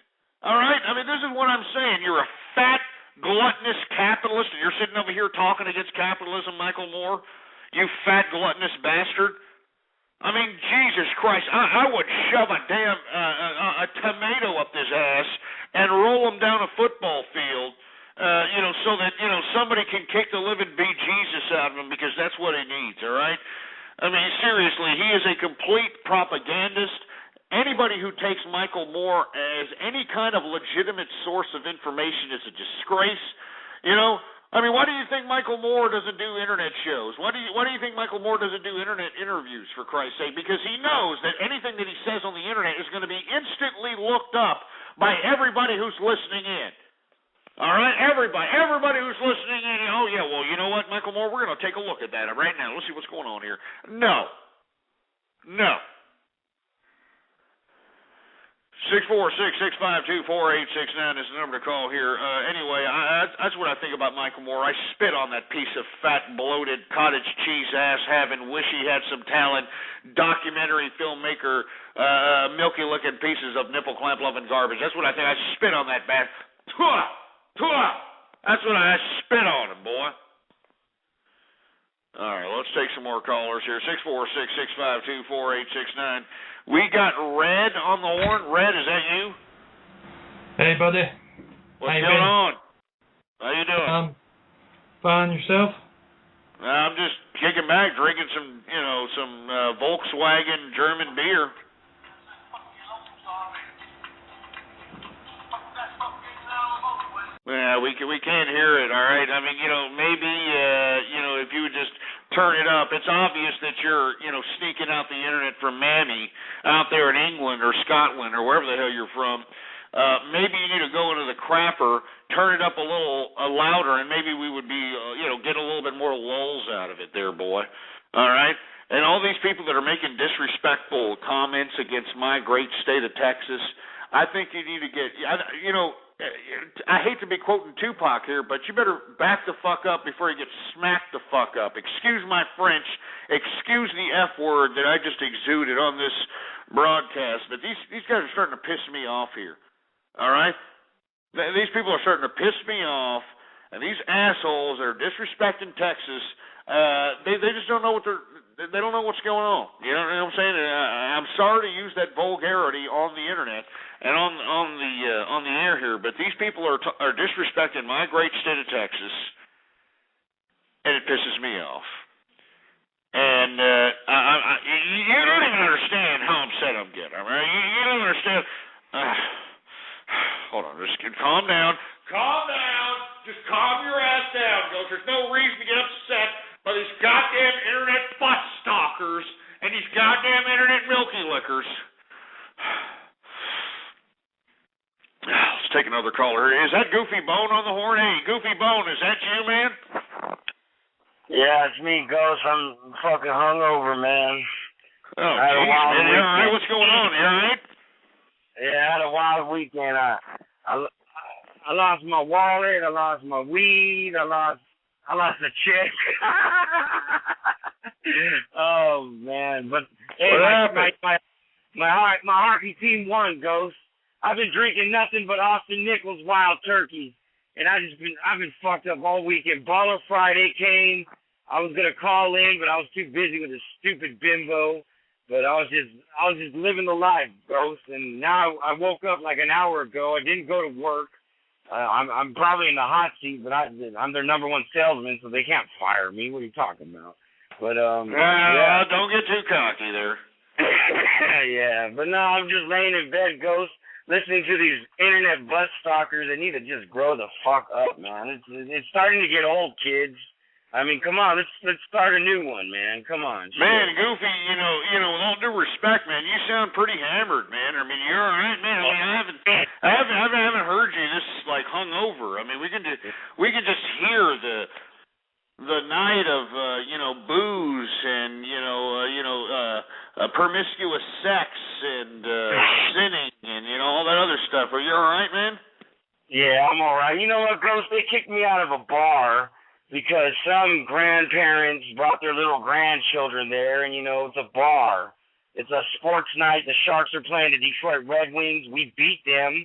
Speaker 7: All right? I mean, this is what I'm saying. You're a fat, gluttonous capitalist, and you're sitting over here talking against capitalism, Michael Moore, you fat, gluttonous bastard. I mean, Jesus Christ, I would shove a damn a tomato up this ass and roll him down a football field, so that, somebody can kick the living bejesus out of him, because that's what he needs, all right? I mean, seriously, he is a complete propagandist. Anybody who takes Michael Moore as any kind of legitimate source of information is a disgrace. I mean, why do you think Michael Moore doesn't do internet shows? Why do you think Michael Moore doesn't do internet interviews, for Christ's sake? Because he knows that anything that he says on the internet is going to be instantly looked up by everybody who's listening in. All right, everybody who's listening in. Oh yeah, well, you know what, Michael Moore, we're going to take a look at that right now. Let's see what's going on here. No. 646-652-4869 is the number to call here. Anyway, that's what I think about Michael Moore. I spit on that piece of fat, bloated, cottage cheese ass having, wish he had some talent, documentary filmmaker, milky looking pieces of nipple clamp loving garbage. That's what I think. I spit on that bad. That's what I spit on him, boy. All right, let's take some more callers here. 646-652-4869. We got Red on the horn. Red, is that you?
Speaker 17: Hey, buddy.
Speaker 7: What's going on? How you doing?
Speaker 17: Fine, yourself?
Speaker 7: I'm just kicking back, drinking some Volkswagen German beer. Yeah, we can't hear it, all right? I mean, maybe, if you would just turn it up. It's obvious that you're, sneaking out the internet from Mammy out there in England or Scotland or wherever the hell you're from. Maybe you need to go into the crapper, turn it up a little louder, and maybe we would be, get a little bit more lulls out of it there, boy. All right? And all these people that are making disrespectful comments against my great state of Texas, I think you need to get, I hate to be quoting Tupac here, but you better back the fuck up before you get smacked the fuck up. Excuse my French. Excuse the F word that I just exuded on this broadcast. But these guys are starting to piss me off here. All right? These people are starting to piss me off. And these assholes that are disrespecting Texas, they just don't know they don't know what's going on. You know what I'm saying? I'm sorry to use that vulgarity on the internet and on the air here, but these people are disrespecting my great state of Texas, and it pisses me off. And you don't even understand how upset I'm getting. I mean, you don't understand. Hold on, just calm down. Calm down. Just calm your ass down, Ghost. There's no reason to get upset by these goddamn internet butt stalkers and these goddamn internet milky lickers. Let's take another caller here. Is that Goofy Bone on the horn? Hey, Goofy Bone, is that you, man?
Speaker 18: Yeah, it's me, Ghost. I'm fucking hungover, man.
Speaker 7: Oh, jeez, man. You all right? What's going on? You all right?
Speaker 18: Yeah, I had a wild weekend. I lost my wallet. I lost my weed. I lost a chick. Oh man! But hey, my hockey team won, Ghost. I've been drinking nothing but Austin Nichols Wild Turkey, and I've been fucked up all weekend. Baller Friday came. I was gonna call in, but I was too busy with a stupid bimbo. But I was just living the life, Ghost. And now I woke up like an hour ago. I didn't go to work. I'm probably in the hot seat, but I'm their number one salesman, so they can't fire me. What are you talking about? But yeah.
Speaker 7: Don't get too cocky there.
Speaker 18: Yeah, but no, I'm just laying in bed, Ghost, listening to these internet butt stalkers. They need to just grow the fuck up, man. It's starting to get old, kids. I mean, come on, let's start a new one, man. Come on.
Speaker 7: Man, Goofy, you know, with all due respect, man, you sound pretty hammered, man. I mean, you're all right, man. I mean, I haven't heard you this like hungover. I mean, we can just hear the night of booze and promiscuous sex and sinning and all that other stuff. Are you all right, man?
Speaker 18: Yeah, I'm all right. You know what, Ghost? They kicked me out of a bar because some grandparents brought their little grandchildren there, and, it's a bar. It's a sports night. The Sharks are playing the Detroit Red Wings. We beat them.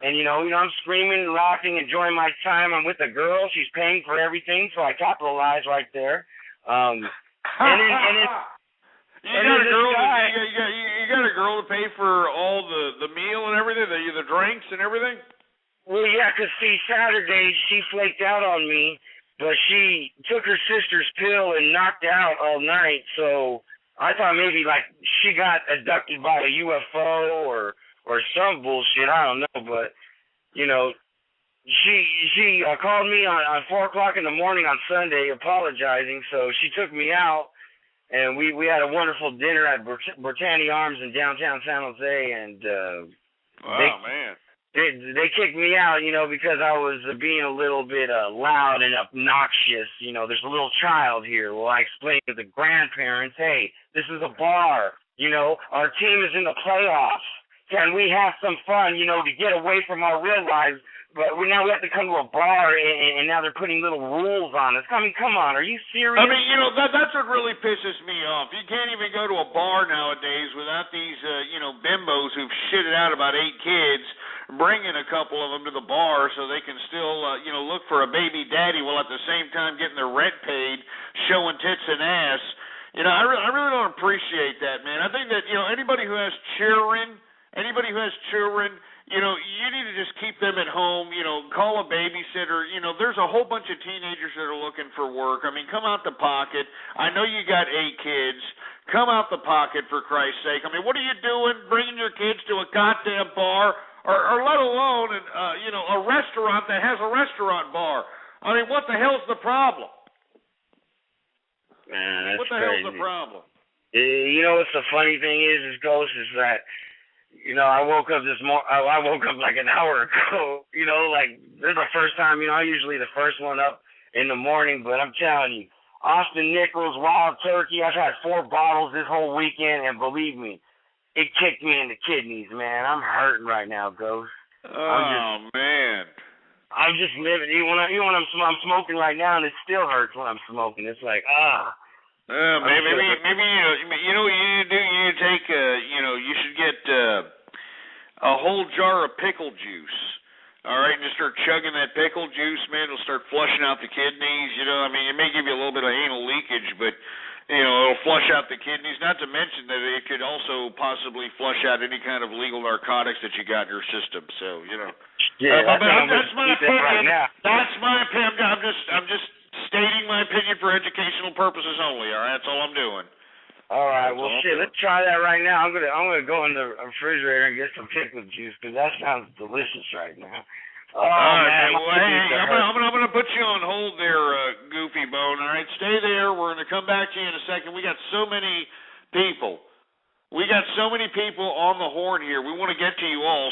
Speaker 18: And, I'm screaming, laughing, enjoying my time. I'm with a girl. She's paying for everything, so I capitalize right there. You got a girl to pay for all the meal and everything, the drinks and everything? Well, yeah, because, see, Saturday she flaked out on me. But she took her sister's pill and knocked out all night, so I thought maybe, she got abducted by a UFO or some bullshit. I don't know, but, she called me on 4 o'clock in the morning on Sunday apologizing, so she took me out, and we had a wonderful dinner at Britannia Arms in downtown San Jose, and
Speaker 7: man.
Speaker 18: They kicked me out, because I was being a little bit loud and obnoxious. There's a little child here. Well, I explained to the grandparents, hey, this is a bar. Our team is in the playoffs. Can we have some fun, to get away from our real lives? But now we have to come to a bar, and now they're putting little rules on us. I mean, come on, are you serious?
Speaker 7: I mean, that's what really pisses me off. You can't even go to a bar nowadays without these, bimbos who've shitted out about 8 kids, bringing a couple of them to the bar so they can still, look for a baby daddy while at the same time getting their rent paid, showing tits and ass. I really don't appreciate that, man. I think that, anybody who has children, you need to just keep them at home, call a babysitter. There's a whole bunch of teenagers that are looking for work. I mean, come out the pocket. I know you got 8 kids. Come out the pocket, for Christ's sake. I mean, what are you doing bringing your kids to a goddamn bar or let alone, a restaurant that has a restaurant bar? I mean, what the hell's the problem?
Speaker 18: Man, that's
Speaker 7: what the
Speaker 18: crazy.
Speaker 7: Hell's the problem?
Speaker 18: What's the funny thing is Ghost, is that I woke up I woke up like an hour ago. This is the first time. I'm usually the first one up in the morning, but I'm telling you, Austin Nichols Wild Turkey. I've had 4 bottles this whole weekend, and believe me, it kicked me in the kidneys, man. I'm hurting right now, Ghost.
Speaker 7: Man.
Speaker 18: I'm just living. Even when I'm smoking right now, and it still hurts when I'm smoking. It's like
Speaker 7: maybe you know what you need to do. You need to take you should get a whole jar of pickle juice, All right, and just start chugging that pickle juice, man. It'll start flushing out the kidneys. You know, I mean, it may give you a little bit of anal leakage, but, you know, it'll flush out the kidneys. Not to mention that it could also possibly flush out any kind of legal narcotics that you got in your system. So, you know.
Speaker 18: Yeah,
Speaker 7: that's my opinion.
Speaker 18: Right now.
Speaker 7: That's my opinion. I'm just stating my opinion for educational purposes only. All right, that's all I'm doing.
Speaker 18: All right, well, shit, let's try that right now. I'm gonna go in the refrigerator and get some pickle juice because that sounds delicious right now. Oh,
Speaker 7: all right,
Speaker 18: man,
Speaker 7: well, hey, I'm gonna put you on hold there, Goofy Bone. All right, stay there. We're gonna come back to you in a second. We got so many people. We got so many people on the horn here. We want to get to you all.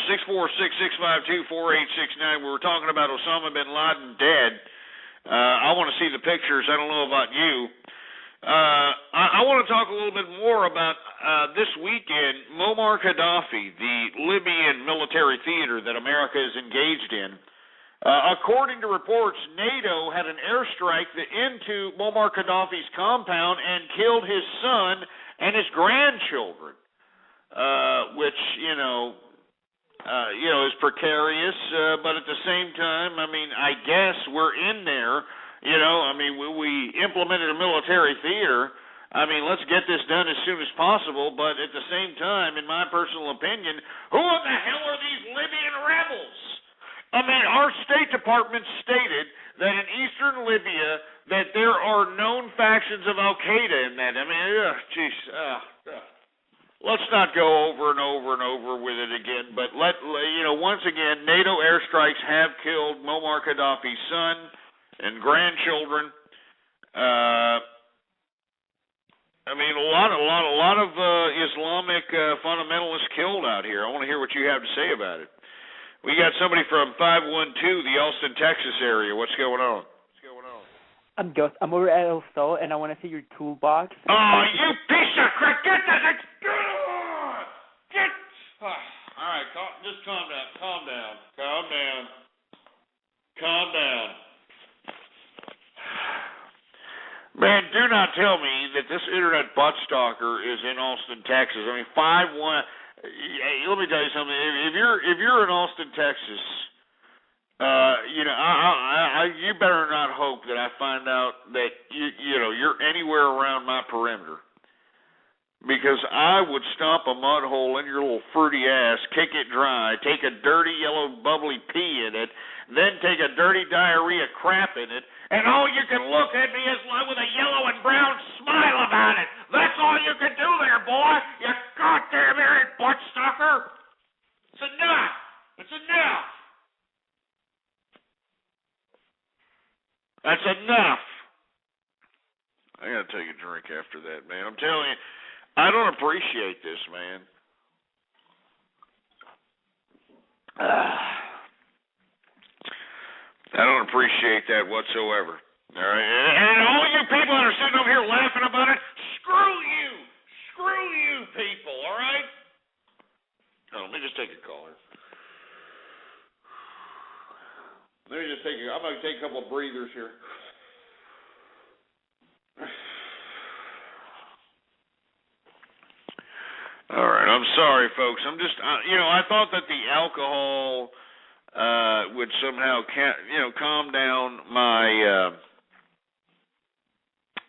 Speaker 7: 646-652-4869. We were talking about Osama bin Laden dead. I want to see the pictures. I don't know about you. I want to talk a little bit more about this weekend, Muammar Gaddafi, the Libyan military theater that America is engaged in. According to reports, NATO had an airstrike into Muammar Gaddafi's compound and killed his son and his grandchildren, which, you know, is precarious, but at the same time, I mean, I guess we're in there. You know, I mean, we implemented a military theater. I mean, let's get this done as soon as possible, but at the same time, in my personal opinion, who in the hell are these Libyan rebels? I mean, our State Department stated that in eastern Libya that there are known factions of Al-Qaeda in that. I mean, let's not go over and over and over with it again, but once again, NATO airstrikes have killed Muammar Gaddafi's son and grandchildren. I mean, a lot of Islamic fundamentalists killed out here. I want to hear what you have to say about it. We got somebody from 512, the Austin, Texas area. What's going on?
Speaker 19: I'm Gus. I'm over at El Sol, and I want to see your toolbox.
Speaker 7: Oh, you piece of crap! Get this! Get! All right, just calm down. Calm down. Man, do not tell me that this internet butt stalker is in Austin, Texas. I mean, 5-1. Hey, let me tell you something. If you're in Austin, Texas, you better not hope that I find out that you're anywhere around my perimeter, because I would stomp a mud hole in your little fruity ass, kick it dry, take a dirty yellow bubbly pee in it, then take a dirty diarrhea crap in it. And all you can look at me is with a yellow and brown smile about it. That's all you can do there, boy. You goddamn arrogant butt stalker. It's enough. That's enough. I gotta take a drink after that, man. I'm telling you, I don't appreciate this, man. I don't appreciate that whatsoever. All right, and all you people that are sitting over here laughing about it, screw you, people. All right. Oh, let me just take a call here. I'm going to take a couple of breathers here. All right, I'm sorry, folks. I'm just, I thought that the alcohol would somehow, calm down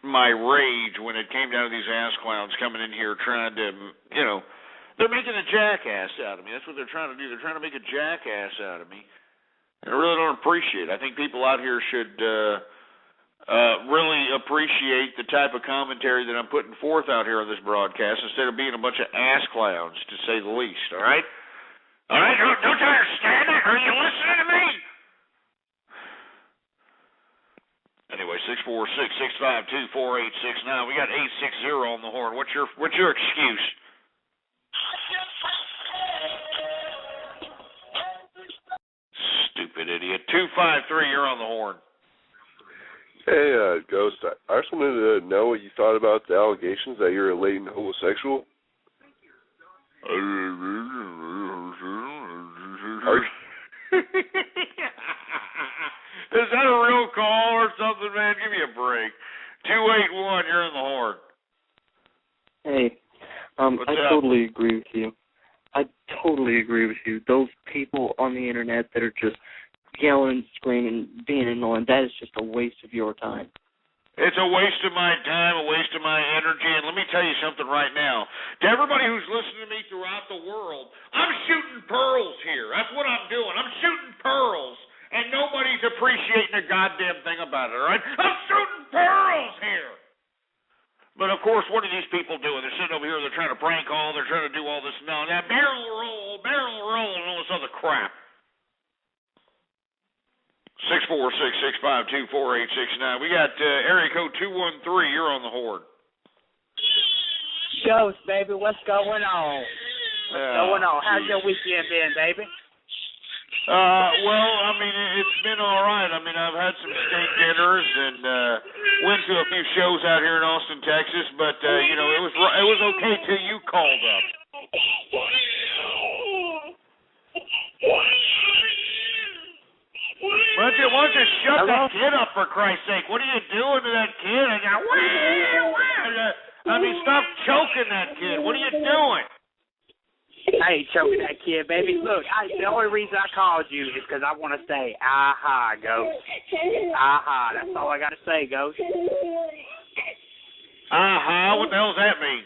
Speaker 7: my rage when it came down to these ass clowns coming in here trying to, they're making a jackass out of me. That's what they're trying to do. They're trying to make a jackass out of me. And I really don't appreciate it. I think people out here should really appreciate the type of commentary that I'm putting forth out here on this broadcast instead of being a bunch of ass clowns, to say the least. All right? All right? Don't you understand it? Are you listening to me? Anyway, 646-652-4869. We got 860 on the horn. What's your excuse? Stupid idiot. 253, you're on the horn.
Speaker 20: Hey, Ghost, I just wanted to know what you thought about the allegations that you're a latent homosexual.
Speaker 7: Is that a real call or something, man? Give me a break. 281, you're in the horn.
Speaker 21: Hey,
Speaker 7: What's
Speaker 21: I
Speaker 7: up?
Speaker 21: totally agree with you. I totally agree with you. Those people on the internet that are just yelling, screaming, being annoying, that is just a waste of your time.
Speaker 7: It's a waste of my time, a waste of my energy, and let me tell you something right now. To everybody who's listening to me throughout the world, I'm shooting pearls here. That's what I'm doing. I'm shooting pearls, and nobody's appreciating a goddamn thing about it, all right? I'm shooting pearls here. But, of course, what are these people doing? They're sitting over here, they're trying to prank call, they're trying to do all this now, that barrel roll, and all this other crap. 646-652-4869. We got area code 213. You're on the Horde.
Speaker 22: Ghost, baby, what's going on? How's your weekend been, baby?
Speaker 7: Well, I mean, it's been all right. I mean, I've had some steak dinners and went to a few shows out here in Austin, Texas. But you know, it was okay till you called up. Why don't you shut that kid up, for Christ's sake? What are you doing to that kid? I mean, stop choking that kid. What are you doing?
Speaker 22: I ain't choking that kid, baby. Look, the only reason I called you is because I want to say, aha, Ghost. Aha, that's all I got to say, Ghost.
Speaker 7: Aha, what the hell does that mean?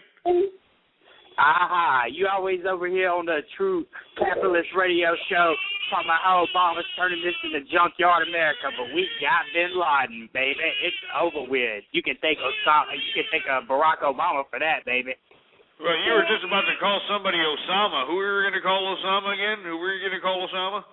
Speaker 22: Aha, you always over here on the True Capitalist Radio Show talking about how Obama's turning this into Junkyard America, but we got Bin Laden, baby. It's over with. You can thank Barack Obama for that, baby.
Speaker 7: Well, you were just about to call somebody Osama. Who were you going to call Osama again? Who were you going to call Osama?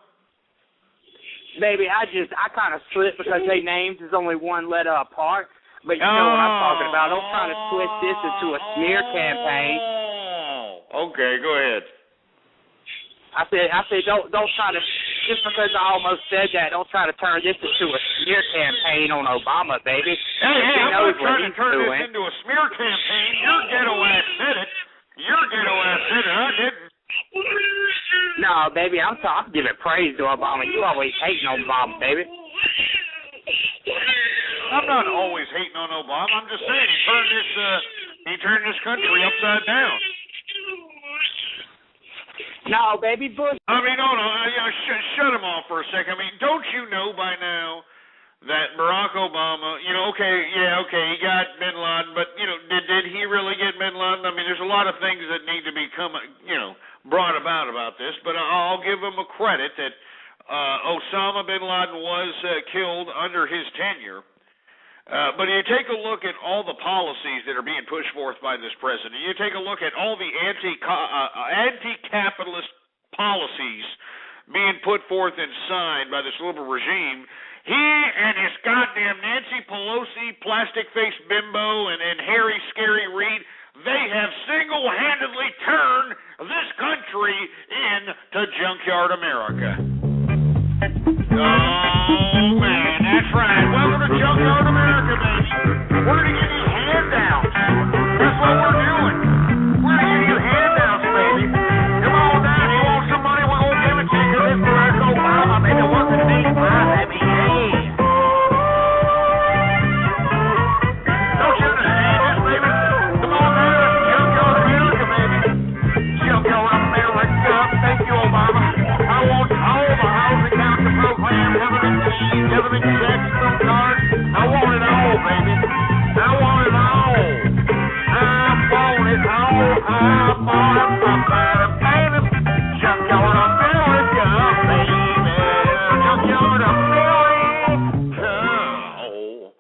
Speaker 22: Baby, I kind of slipped because their names is only one letter apart. But you know what I'm talking about. Don't try to twist this into a smear campaign.
Speaker 7: Okay, go ahead.
Speaker 22: I said, don't try to, just because I almost said that, don't try to turn this into a smear campaign on Obama, baby.
Speaker 7: Hey, I'm not trying to turn this into a smear campaign. Your ghetto ass said it. I didn't.
Speaker 22: No, baby, I'm giving praise to Obama. You always hating on Obama, baby.
Speaker 7: I'm not always hating on Obama. I'm just saying he turned this country upside down.
Speaker 22: No, baby, Bush.
Speaker 7: I mean, no. Shut him off for a second. I mean, don't you know by now that Barack Obama, he got Bin Laden, but, did he really get Bin Laden? I mean, there's a lot of things that need to become, brought about this, but I'll give him a credit that Osama Bin Laden was killed under his tenure. But you take a look at all the policies that are being pushed forth by this president. You take a look at all the anti-capitalist policies being put forth and signed by this liberal regime. He and his goddamn Nancy Pelosi, plastic-faced bimbo, and Harry Scary Reid, they have single-handedly turned this country into Junkyard America. Oh, man, that's right. Welcome to Junkyard America, baby. We're going to give you handouts. That's what we're doing. We're going to give you handouts, baby. Come on down. You want some money? We're going to give it to you. This is Barack Obama, baby. What's it mean, baby? Hey. Don't you understand this, baby? Come on down. It's Junkyard America, baby. Junkyard America. Thank you, Obama. I want all the housing voucher program, government checks, some cards. I want it all, baby. I want it all. Baby. Junkyard America, baby. Junkyard America. Oh.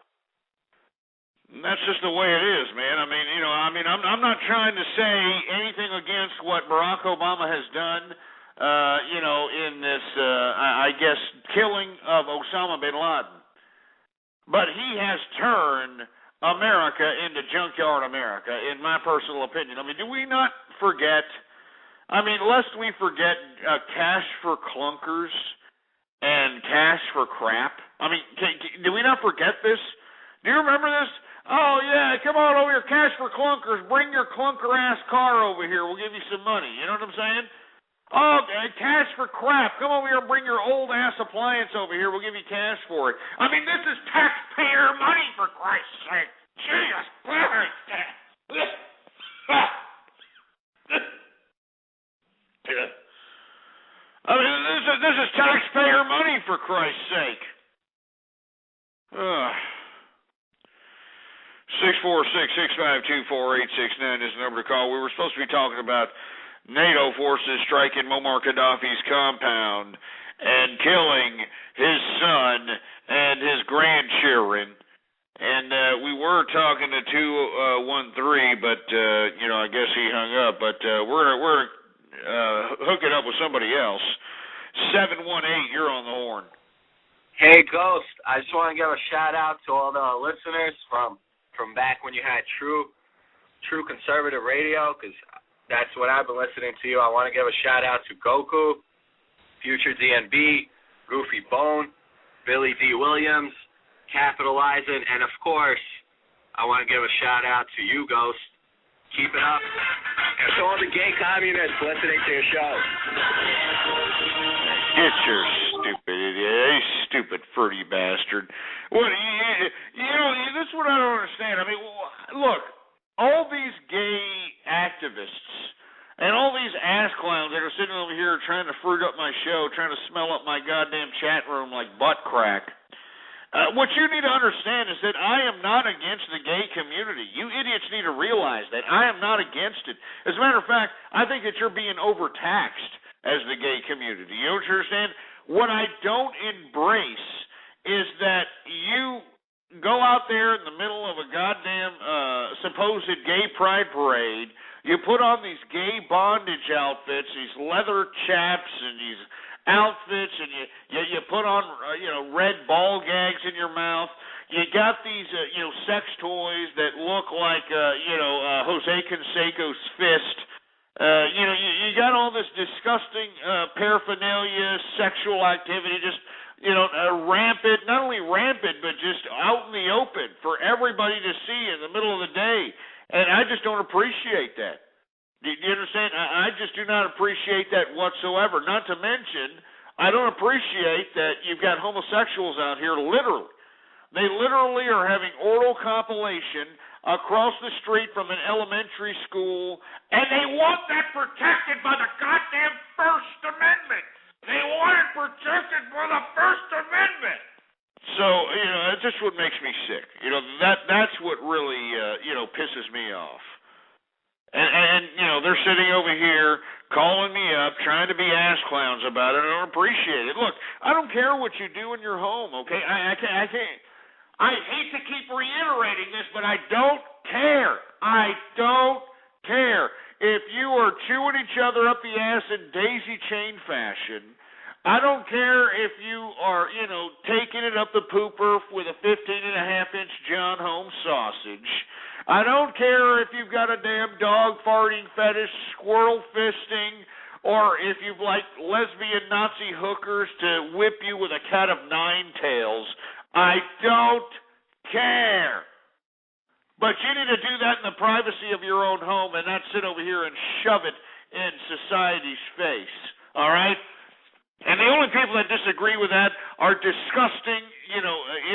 Speaker 7: That's just the way it is, man. I'm not trying to say anything against what Barack Obama has done. In this, I guess, killing of Osama bin Laden. But he has turned America into Junkyard America, in my personal opinion. I mean, do we not forget, lest we forget cash for clunkers and cash for crap? I mean, do we not forget this? Do you remember this? Oh, yeah, come on over here, cash for clunkers. Bring your clunker-ass car over here. We'll give you some money. You know what I'm saying? Oh, cash for crap. Come over here and bring your old-ass appliance over here. We'll give you cash for it. I mean, this is taxpayer money, for Christ's sake. Jesus Christ. 646-652-4869 is the number to call. We were supposed to be talking about NATO forces striking Muammar Gaddafi's compound and killing his son and his grandchildren. And we were talking to 213, but I guess he hung up. But we're hooking up with somebody else. 718, you're on the horn.
Speaker 1: Hey, Ghost. I just want to give a shout out to all the listeners from back when you had true conservative radio, because that's what I've been listening to you. I want to give a shout out to Goku, Future DNB, Goofy Bone, Billy D. Williams, Capitalizing, and of course, I want to give a shout out to you, Ghost. Keep it up.
Speaker 15: And to all the gay communists listening to your show.
Speaker 7: Get your stupid idiot, you stupid fruity bastard. What this is what I don't understand. I mean, look, all these gay activists and all these ass clowns that are sitting over here trying to fruit up my show, trying to smell up my goddamn chat room like butt crack. What you need to understand is that I am not against the gay community. You idiots need to realize that I am not against it. As a matter of fact, I think that you're being overtaxed as the gay community. You understand? What I don't embrace is that you go out there in the middle of a goddamn supposed gay pride parade, you put on these gay bondage outfits, these leather chaps and these outfits, and you put on red ball gags in your mouth. You got these sex toys that look like Jose Canseco's fist. You got all this disgusting paraphernalia, sexual activity, just rampant, not only rampant, but just out in the open for everybody to see in the middle of the day. And I just don't appreciate that. Do you understand? I just do not appreciate that whatsoever. Not to mention, I don't appreciate that you've got homosexuals out here literally. They literally are having oral compilation across the street from an elementary school, and they want that protected by the goddamn First Amendment. They want it protected by the First Amendment. So, that's just what makes me sick. That's what really, pisses me off. And they're sitting over here calling me up, trying to be ass clowns about it. I don't appreciate it. Look, I don't care what you do in your home, okay? I can't. I hate to keep reiterating this, but I don't care. I don't care. If you are chewing each other up the ass in daisy chain fashion, I don't care if you are, taking it up the pooper with a 15.5-inch John Holmes sausage. I don't care if you've got a damn dog farting fetish, squirrel fisting, or if you've like lesbian Nazi hookers to whip you with a cat of nine tails. I don't care. But you need to do that in the privacy of your own home and not sit over here and shove it in society's face. All right? And the only people that disagree with that are disgusting,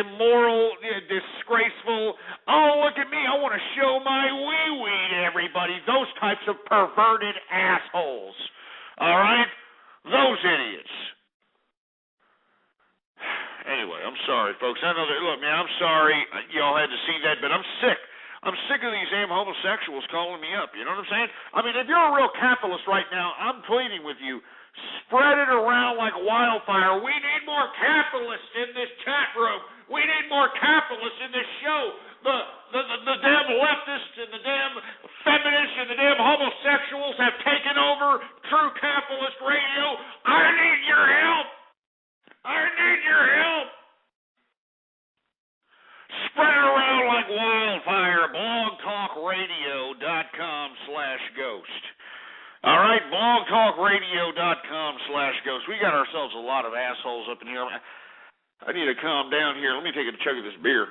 Speaker 7: immoral, disgraceful. Oh, look at me, I want to show my wee-wee to everybody. Those types of perverted assholes. All right? Those idiots. Anyway, I'm sorry, folks. I know that, look, man, I'm sorry y'all had to see that, but I'm sick. I'm sick of these damn homosexuals calling me up. You know what I'm saying? I mean, if you're a real capitalist right now, I'm pleading with you. Spread it around like wildfire. We need more capitalists in this chat room. We need more capitalists in this show. The damn leftists and the damn feminists and the damn homosexuals have taken over True Capitalist Radio. I need your help. I need your help. Spread it around like wildfire. blogtalkradio.com/ghost. All right, blogtalkradio.com/ghost. We got ourselves a lot of assholes up in here. I need to calm down here. Let me take a chug of this beer.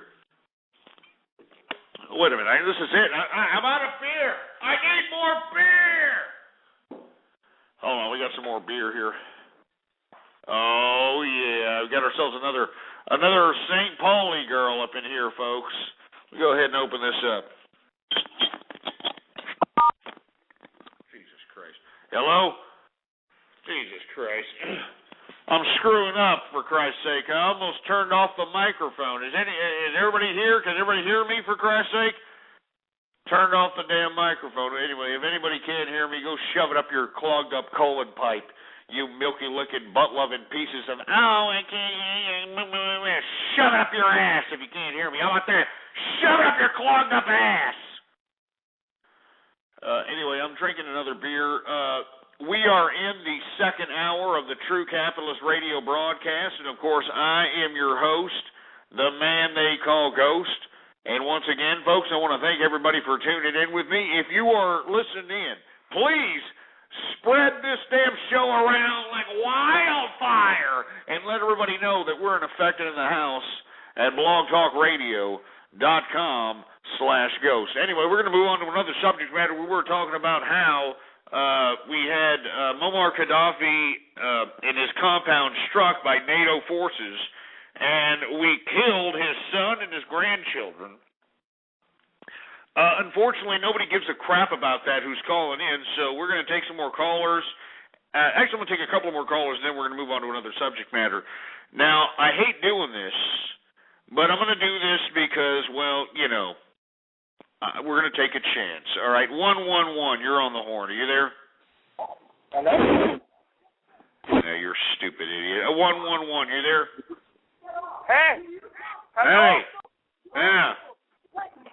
Speaker 7: Wait a minute. This is it. I'm out of beer. I need more beer. Hold on. We got some more beer here. Oh, yeah. We got ourselves another St. Pauli girl up in here, folks. We'll go ahead and open this up. Hello? Jesus Christ. I'm screwing up, for Christ's sake. I almost turned off the microphone. Is everybody here? Can everybody hear me, for Christ's sake? turned off the damn microphone. Anyway, if anybody can't hear me, go shove it up your clogged up colon pipe. You milky licking, butt loving pieces of I can't hear you. Shut up your ass if you can't hear me. How about that? Shut up your clogged up ass. Anyway, I'm drinking another beer. We are in the second hour of the True Capitalist Radio broadcast, and of course, I am your host, the man they call Ghost. And once again, folks, I want to thank everybody for tuning in with me. If you are listening in, please spread this damn show around like wildfire and let everybody know that we're in effect in the house at blogtalkradio.com/ghost. Anyway, we're going to move on to another subject matter. We were talking about how we had Muammar Gaddafi in his compound struck by NATO forces, and we killed his son and his grandchildren. Unfortunately, nobody gives a crap about that who's calling in, so we're going to take some more callers. Actually, I'm going to take a couple more callers, and then we're going to move on to another subject matter. Now, I hate doing this, but I'm going to do this because, well, you know, we're going to take a chance. All right, 111, you're on the horn. Are you there?
Speaker 8: Hello?
Speaker 7: No, you're a stupid idiot. 111, you there?
Speaker 8: Hey. Hello?
Speaker 7: Hey. Yeah.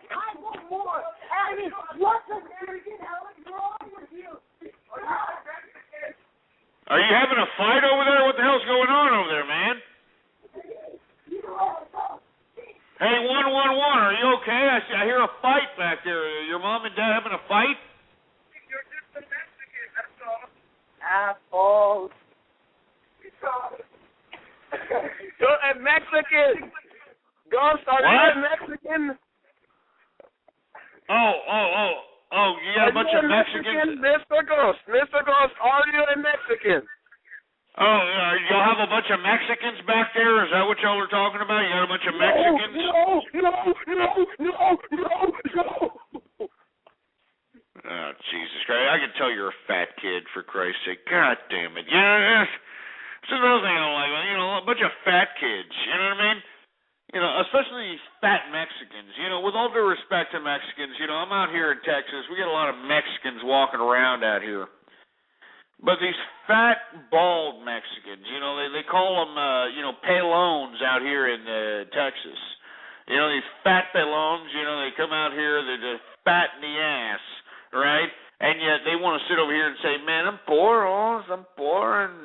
Speaker 8: I want more. Abby, what the hell is wrong with you?
Speaker 7: Are you having a fight over there? What the hell's going on over there, man? Hey, 111, are you okay? I hear a fight back there. Your mom and dad having a fight?
Speaker 8: You're just a Mexican, that's all. Assholes. You're a Mexican. Ghost, are you a Mexican?
Speaker 7: Oh, you got a bunch of Mexicans?
Speaker 8: Mr. Ghost, are you a Mexican?
Speaker 7: Oh, y'all have a bunch of Mexicans back there? Is that what y'all are talking about? You got a bunch of Mexicans?
Speaker 8: No.
Speaker 7: Oh, Jesus Christ. I can tell you're a fat kid, for Christ's sake. God damn it. You know, that's another thing I don't like. You know, a bunch of fat kids. You know what I mean? You know, especially these fat Mexicans. You know, with all due respect to Mexicans, you know, I'm out here in Texas. We get a lot of Mexicans walking around out here. But these fat, bald Mexicans, you know, they call them, you know, pelones out here in Texas. You know, these fat pelones, you know, they come out here, they're just fat in the ass, right? And yet they want to sit over here and say, man, I'm poor, and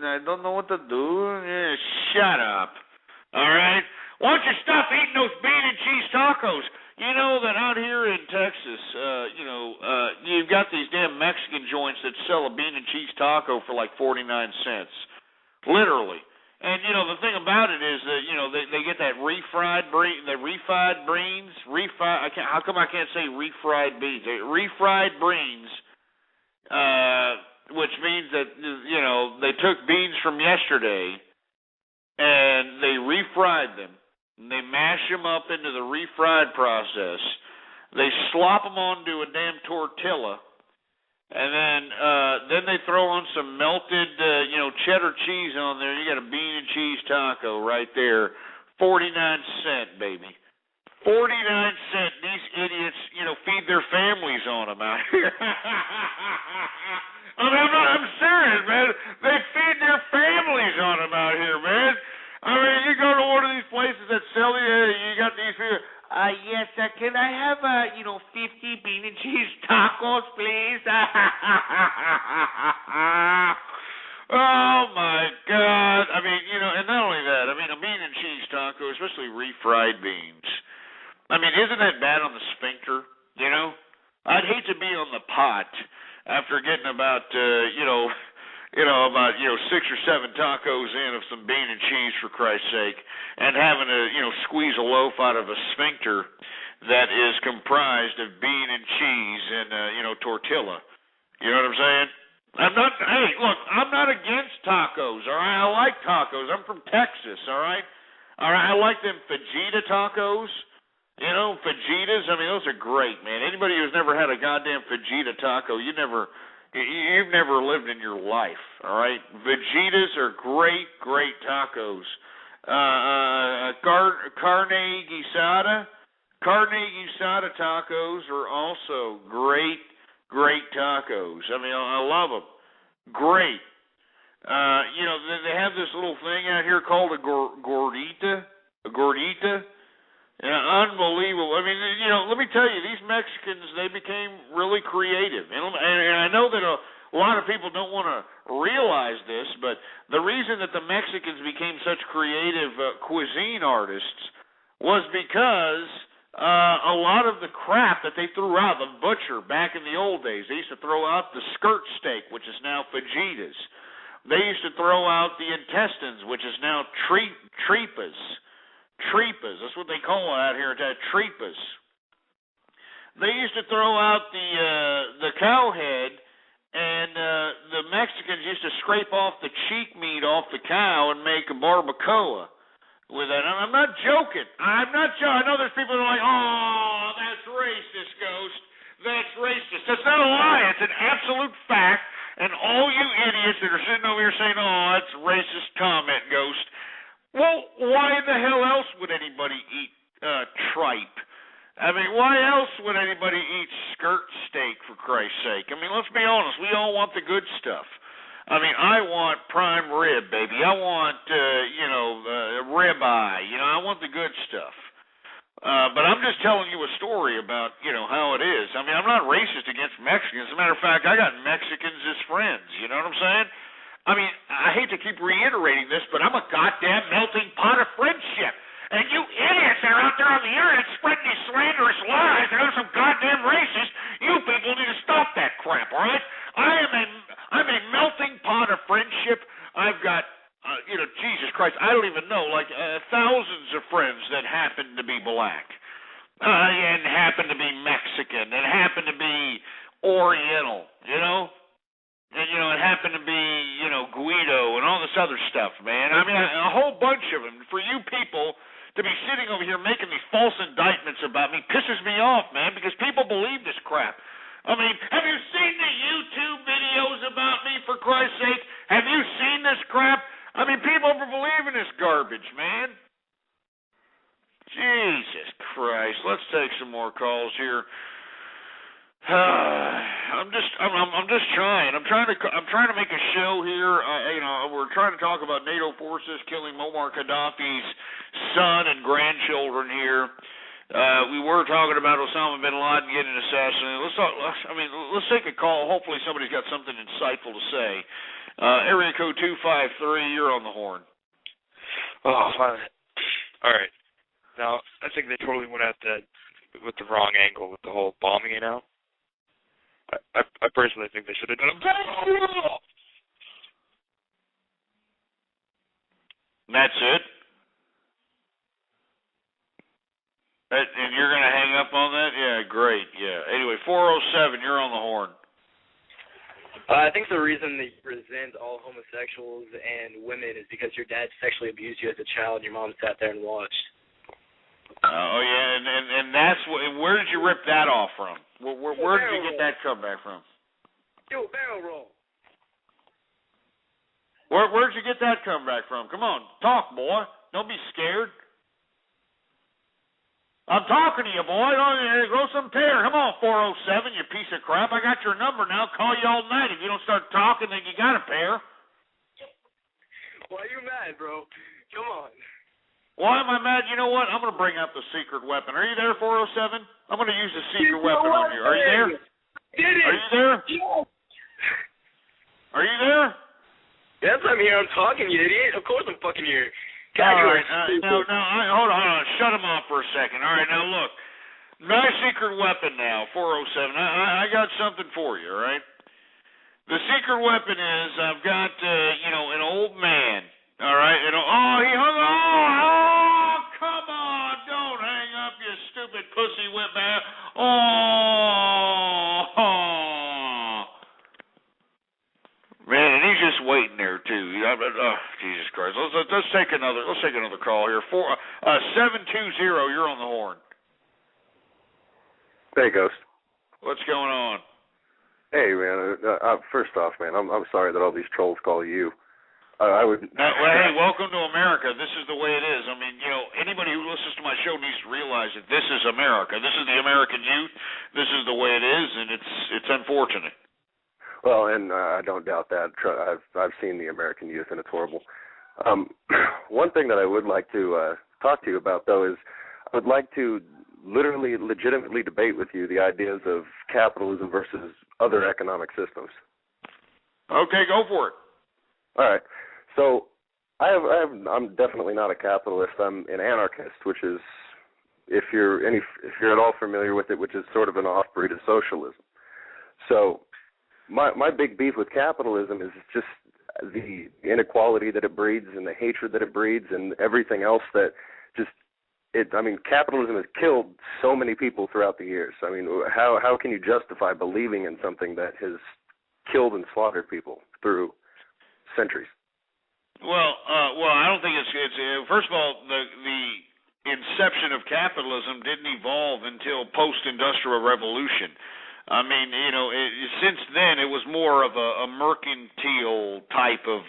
Speaker 7: I don't know what to do. Yeah, shut up, all right? Why don't you stop eating those bean and cheese tacos? You know that out here in Texas, you know, you've got these damn Mexican joints that sell a bean and cheese taco for like 49 cents. Literally. And, you know, the thing about it is that, you know, they get that refried beans. How come I can't say refried beans? Refried beans, which means that, you know, they took beans from yesterday and they refried them. And they mash them up into the refried process. They slop them onto a damn tortilla, and then they throw on some melted, you know, cheddar cheese on there. You got a bean and cheese taco right there, 49 cents, baby, 49 cents. These idiots, you know, feed their families on them out here. I'm serious, man. They feed their families on them out here, man. I mean, you go to one of these places that sell you got these here. Yes, can I have, you know, 50 bean and cheese tacos, please? Oh, my God. I mean, you know, and not only that, I mean, a bean and cheese taco, especially refried beans. I mean, isn't that bad on the sphincter, you know? I'd hate to be on the pot after getting about, about 6 or 7 tacos in of some bean and cheese, for Christ's sake, and having to, you know, squeeze a loaf out of a sphincter that is comprised of bean and cheese and, tortilla. You know what I'm saying? I'm not against tacos, all right? I like tacos. I'm from Texas, all right? All right, I like them fajita tacos. You know, fajitas, I mean, those are great, man. Anybody who's never had a goddamn fajita taco, you've never lived in your life, all right? Fajitas are great, great tacos. Carne guisada, Carne USADA tacos are also great tacos. I mean, I love them. Great. They have this little thing out here called a gordita. Unbelievable. I mean, let me tell you, these Mexicans, they became really creative. And I know that a lot of people don't want to realize this, but the reason that the Mexicans became such creative cuisine artists was because a lot of the crap that they threw out, the butcher back in the old days, they used to throw out the skirt steak, which is now fajitas. They used to throw out the intestines, which is now tripas. Tripas, that's what they call it out here, tripas. They used to throw out the cow head, and the Mexicans used to scrape off the cheek meat off the cow and make a barbacoa with that. And I'm not joking. I know there's people that are like, oh, that's racist, Ghost. That's racist. That's not a lie. It's an absolute fact. And all you idiots that are sitting over here saying, oh, that's a racist comment, Ghost. Well, why in the hell else would anybody eat tripe? I mean, why else would anybody eat skirt steak, for Christ's sake? I mean, let's be honest. We all want the good stuff. I mean, I want prime rib, baby. I want, ribeye. I want the good stuff. But I'm just telling you a story about, how it is. I mean, I'm not racist against Mexicans. As a matter of fact, I got Mexicans as friends. You know what I'm saying? I mean, I hate to keep reiterating this, but I'm a goddamn melting pot of friendship. And you idiots that are out there on the internet spreading these slanderous lies and I'm some goddamn racist, you people need to stop that crap, all right? I'm a melting pot of friendship. I've got, Jesus Christ, I don't even know, like thousands of friends that happen to be black and happen to be Mexican and happen to be Oriental, And, it happened to be, Guido and all this other stuff, man. I mean, a whole bunch of them. For you people to be sitting over here making these false indictments about me pisses me off, man, because people believe this crap. I mean, have you seen the YouTube videos about me, for Christ's sake? Have you seen this crap? I mean, people believe in this garbage, man. Jesus Christ. Let's take some more calls here. I'm just trying. I'm trying to make a show here. We're trying to talk about NATO forces killing Muammar Gaddafi's son and grandchildren here. We were talking about Osama bin Laden getting assassinated. Let's take a call. Hopefully somebody's got something insightful to say. Area code 253. You're on the horn.
Speaker 2: Oh, fine. All right. Now I think they totally went at that with the wrong angle with the whole bombing, I personally think they should have done a better job.
Speaker 7: That's it? And you're going to hang up on that? Yeah, great, yeah. Anyway, 407, you're on the horn.
Speaker 3: I think the reason that you resent all homosexuals and women is because your dad sexually abused you as a child and your mom sat there and watched.
Speaker 7: Oh, yeah, and that's where did you rip that off from? Where did you get that comeback from?
Speaker 3: Yo, barrel roll.
Speaker 7: Where'd you get that comeback from? Come on, talk, boy. Don't be scared. I'm talking to you, boy. Grow some pear. Come on, 407, you piece of crap. I got your number now. Call you all night. If you don't start talking, then you got a pair.
Speaker 3: Why are you mad, bro? Come on.
Speaker 7: Why am I mad? You know what? I'm going to bring out the secret weapon. Are you there, 407? I'm going to use the secret weapon on you. Are you there? Are you there? Are you there?
Speaker 3: Yes, I'm here. I'm talking, you idiot. Of course I'm fucking here.
Speaker 7: God, all right. Hold on. Shut him off for a second. All right, now look. My secret weapon now, 407. I got something for you, all right? The secret weapon is I've got, an old man. All right. He hung on. Oh, come on. Don't hang up, you stupid pussy whipman. Man, and he's just waiting there too. Jesus Christ. Let's take another call here. 720, you're on the horn.
Speaker 20: Hey, Ghost.
Speaker 7: What's going on?
Speaker 20: Hey, man. First off, man, I'm sorry that all these trolls call you.
Speaker 4: I would.
Speaker 7: Well, hey, welcome to America. This is the way it is. I mean, anybody who listens to my show needs to realize that this is America. This is the American youth. This is the way it is, and it's unfortunate.
Speaker 4: Well, and I don't doubt that. I've seen the American youth, and it's horrible. One thing that I would like to talk to you about, though, is I would like to legitimately debate with you the ideas of capitalism versus other economic systems.
Speaker 7: Okay, go for it.
Speaker 4: All right. So I'm definitely not a capitalist. I'm an anarchist, which is, if you're at all familiar with it, which is sort of an off-breed of socialism. So my big beef with capitalism is just the inequality that it breeds and the hatred that it breeds and everything else that capitalism has killed so many people throughout the years. I mean, how can you justify believing in something that has killed and slaughtered people through centuries?
Speaker 7: Well, I don't think it's first of all, the inception of capitalism didn't evolve until post-industrial revolution. I mean, since then it was more of a mercantile type of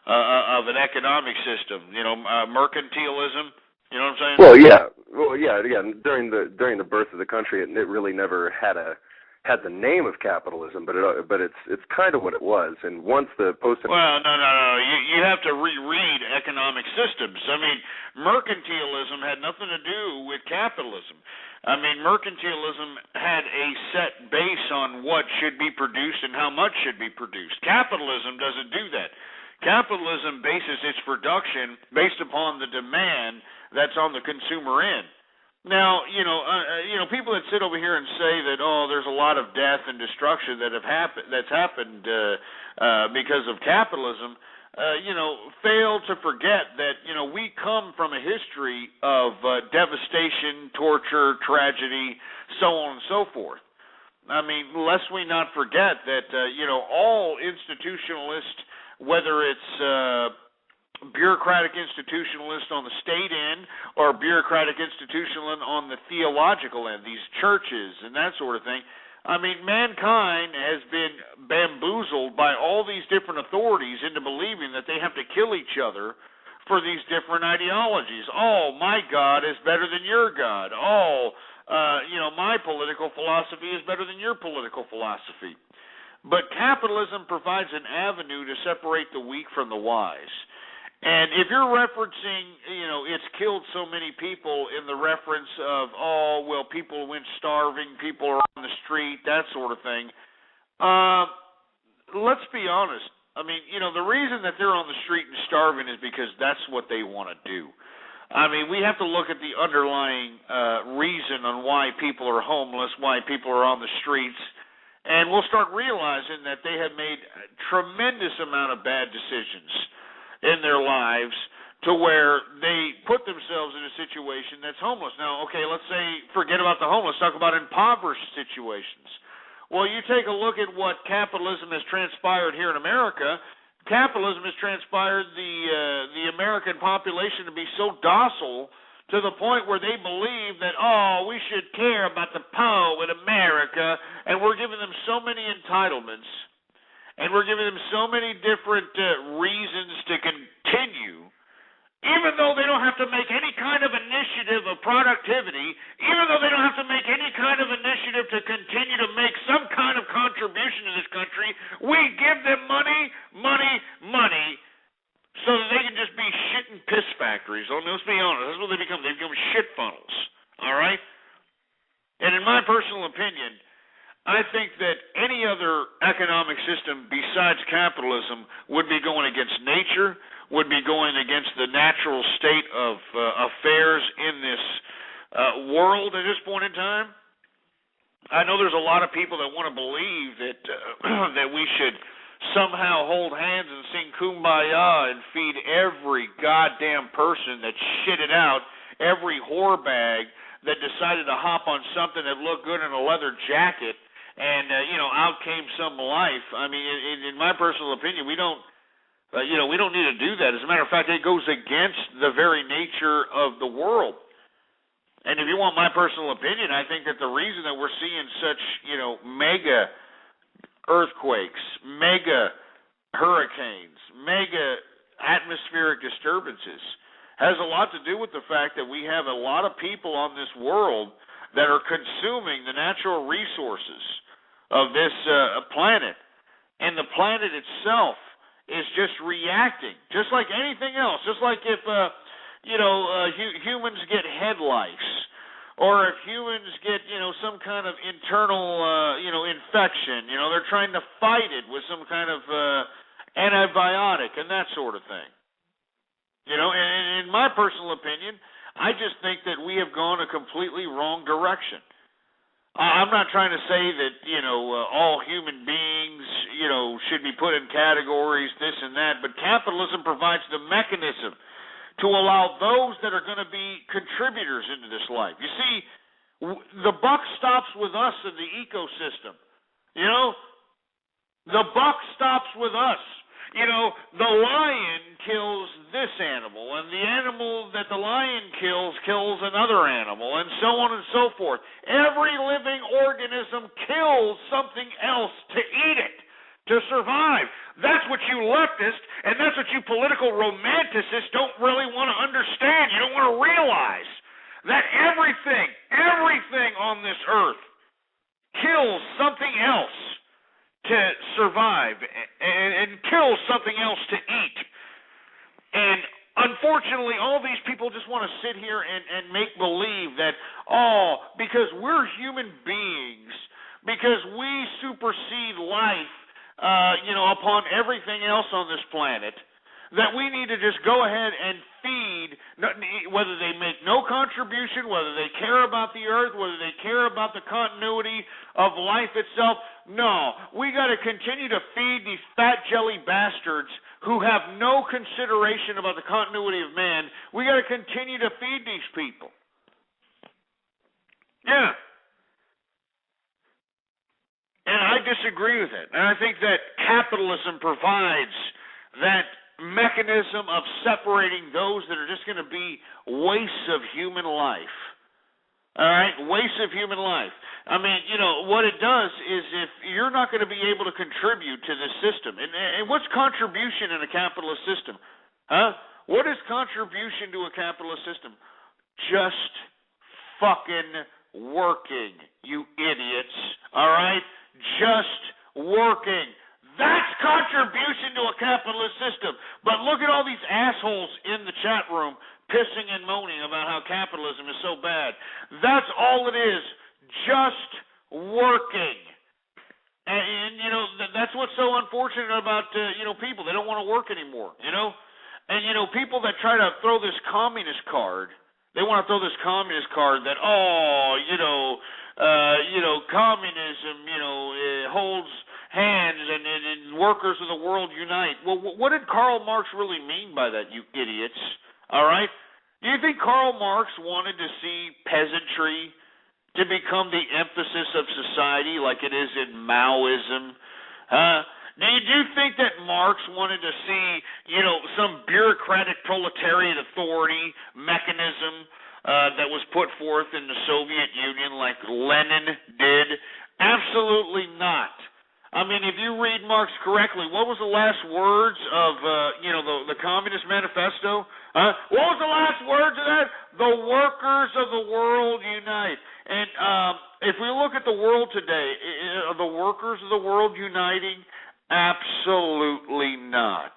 Speaker 7: an economic system. Mercantilism. You know what I'm saying?
Speaker 4: Well, yeah. During the birth of the country, it really never had the name of capitalism, but it's kind of what it was. And once the post.
Speaker 7: Well, no. You have to reread economic systems. I mean, mercantilism had nothing to do with capitalism. I mean, mercantilism had a set base on what should be produced and how much should be produced. Capitalism doesn't do that. Capitalism bases its production based upon the demand that's on the consumer end. Now, people that sit over here and say that, there's a lot of death and destruction that's happened because of capitalism, fail to forget that, we come from a history of devastation, torture, tragedy, so on and so forth. I mean, lest we not forget that, all institutionalists, whether it's bureaucratic institutionalist on the state end or bureaucratic institutionalist on the theological end, these churches and that sort of thing. I mean, mankind has been bamboozled by all these different authorities into believing that they have to kill each other for these different ideologies. Oh, my God is better than your God. Oh, my political philosophy is better than your political philosophy. But capitalism provides an avenue to separate the weak from the wise. And if you're referencing, it's killed so many people in the reference of, people went starving, people are on the street, that sort of thing, let's be honest. I mean, the reason that they're on the street and starving is because that's what they want to do. I mean, we have to look at the underlying reason on why people are homeless, why people are on the streets, and we'll start realizing that they have made a tremendous amount of bad decisions in their lives to where they put themselves in a situation that's homeless. Now, okay, let's say, forget about the homeless, talk about impoverished situations. Well, you take a look at what capitalism has transpired here in America. Capitalism has transpired the American population to be so docile to the point where they believe that, we should care about the poor in America, and we're giving them so many entitlements. And we're giving them so many different reasons to continue, even though they don't have to make any kind of initiative of productivity, even though they don't have to make any kind of initiative to continue to make some kind of contribution to this country. We give them money, so that they can just be shit and piss factories. Let's be honest, that's what they become. They become shit funnels, all right? And in my personal opinion, I think that any other economic system besides capitalism would be going against nature, would be going against the natural state of affairs in this world at this point in time. I know there's a lot of people that want to believe that that we should somehow hold hands and sing Kumbaya and feed every goddamn person that shitted out, every whore bag that decided to hop on something that looked good in a leather jacket. And out came some life. I mean, in my personal opinion, we don't need to do that. As a matter of fact, it goes against the very nature of the world. And if you want my personal opinion, I think that the reason that we're seeing such, mega earthquakes, mega hurricanes, mega atmospheric disturbances has a lot to do with the fact that we have a lot of people on this world that are consuming the natural resources of this planet, and the planet itself is just reacting, just like anything else. Just like if humans get head lice, or if humans get some kind of internal infection, they're trying to fight it with some kind of antibiotic and that sort of thing. And in my personal opinion, I just think that we have gone a completely wrong direction. I'm not trying to say that, all human beings, should be put in categories, this and that, but capitalism provides the mechanism to allow those that are going to be contributors into this life. You see, the buck stops with us in the ecosystem. The buck stops with us. The lion kills this animal, and the animal that the lion kills another animal, and so on and so forth. Every living organism kills something else to eat it, to survive. That's what you leftists, and that's what you political romanticists don't really want to understand. You don't want to realize that everything on this earth kills something else to survive and kill something else to eat. And unfortunately, all these people just want to sit here and make believe that, because we're human beings, because we supersede life, upon everything else on this planet, that we need to just go ahead and feed, whether they make no contribution, whether they care about the earth, whether they care about the continuity of life itself. No, we got to continue to feed these fat jelly bastards who have no consideration about the continuity of man. We got to continue to feed these people. Yeah. And I disagree with it. And I think that capitalism provides that mechanism of separating those that are just going to be wastes of human life. All right? Wastes of human life. I mean, what it does is if you're not going to be able to contribute to this system, and what's contribution in a capitalist system? Huh? What is contribution to a capitalist system? Just fucking working, you idiots. All right? Just working. That's contribution to a capitalist system. But look at all these assholes in the chat room pissing and moaning about how capitalism is so bad. That's all it is. Just working. And that's what's so unfortunate about, people. They don't want to work anymore, And, people that try to throw this communist card, they want to throw this communist card that, communism, holds hands and workers of the world unite. Well, what did Karl Marx really mean by that, you idiots? All right? Do you think Karl Marx wanted to see peasantry to become the emphasis of society like it is in Maoism? Do you think that Marx wanted to see, some bureaucratic proletariat authority mechanism that was put forth in the Soviet Union like Lenin did? Absolutely not. I mean, if you read Marx correctly, what was the last words of, the Communist Manifesto? What was the last words of that? The workers of the world unite. And if we look at the world today, are the workers of the world uniting? Absolutely not.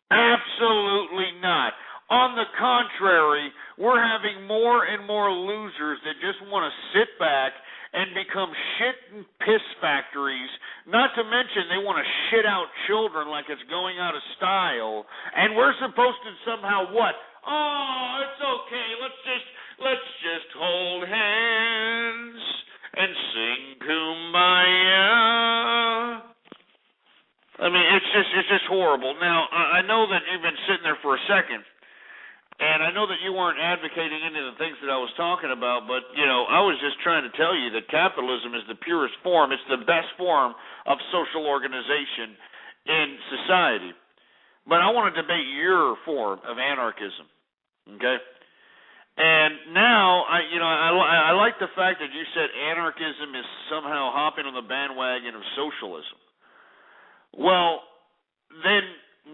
Speaker 7: Absolutely not. On the contrary, we're having more and more losers that just want to sit back and become shit and piss factories, not to mention they want to shit out children like it's going out of style, and we're supposed to somehow what? Oh, it's okay, let's just hold hands and sing Kumbaya. I mean, it's just horrible. Now, I know that you've been sitting there for a second, and I know that you weren't advocating any of the things that I was talking about, but, I was just trying to tell you that capitalism is the purest form. It's the best form of social organization in society. But I want to debate your form of anarchism, okay? And now, I like the fact that you said anarchism is somehow hopping on the bandwagon of socialism. Well, then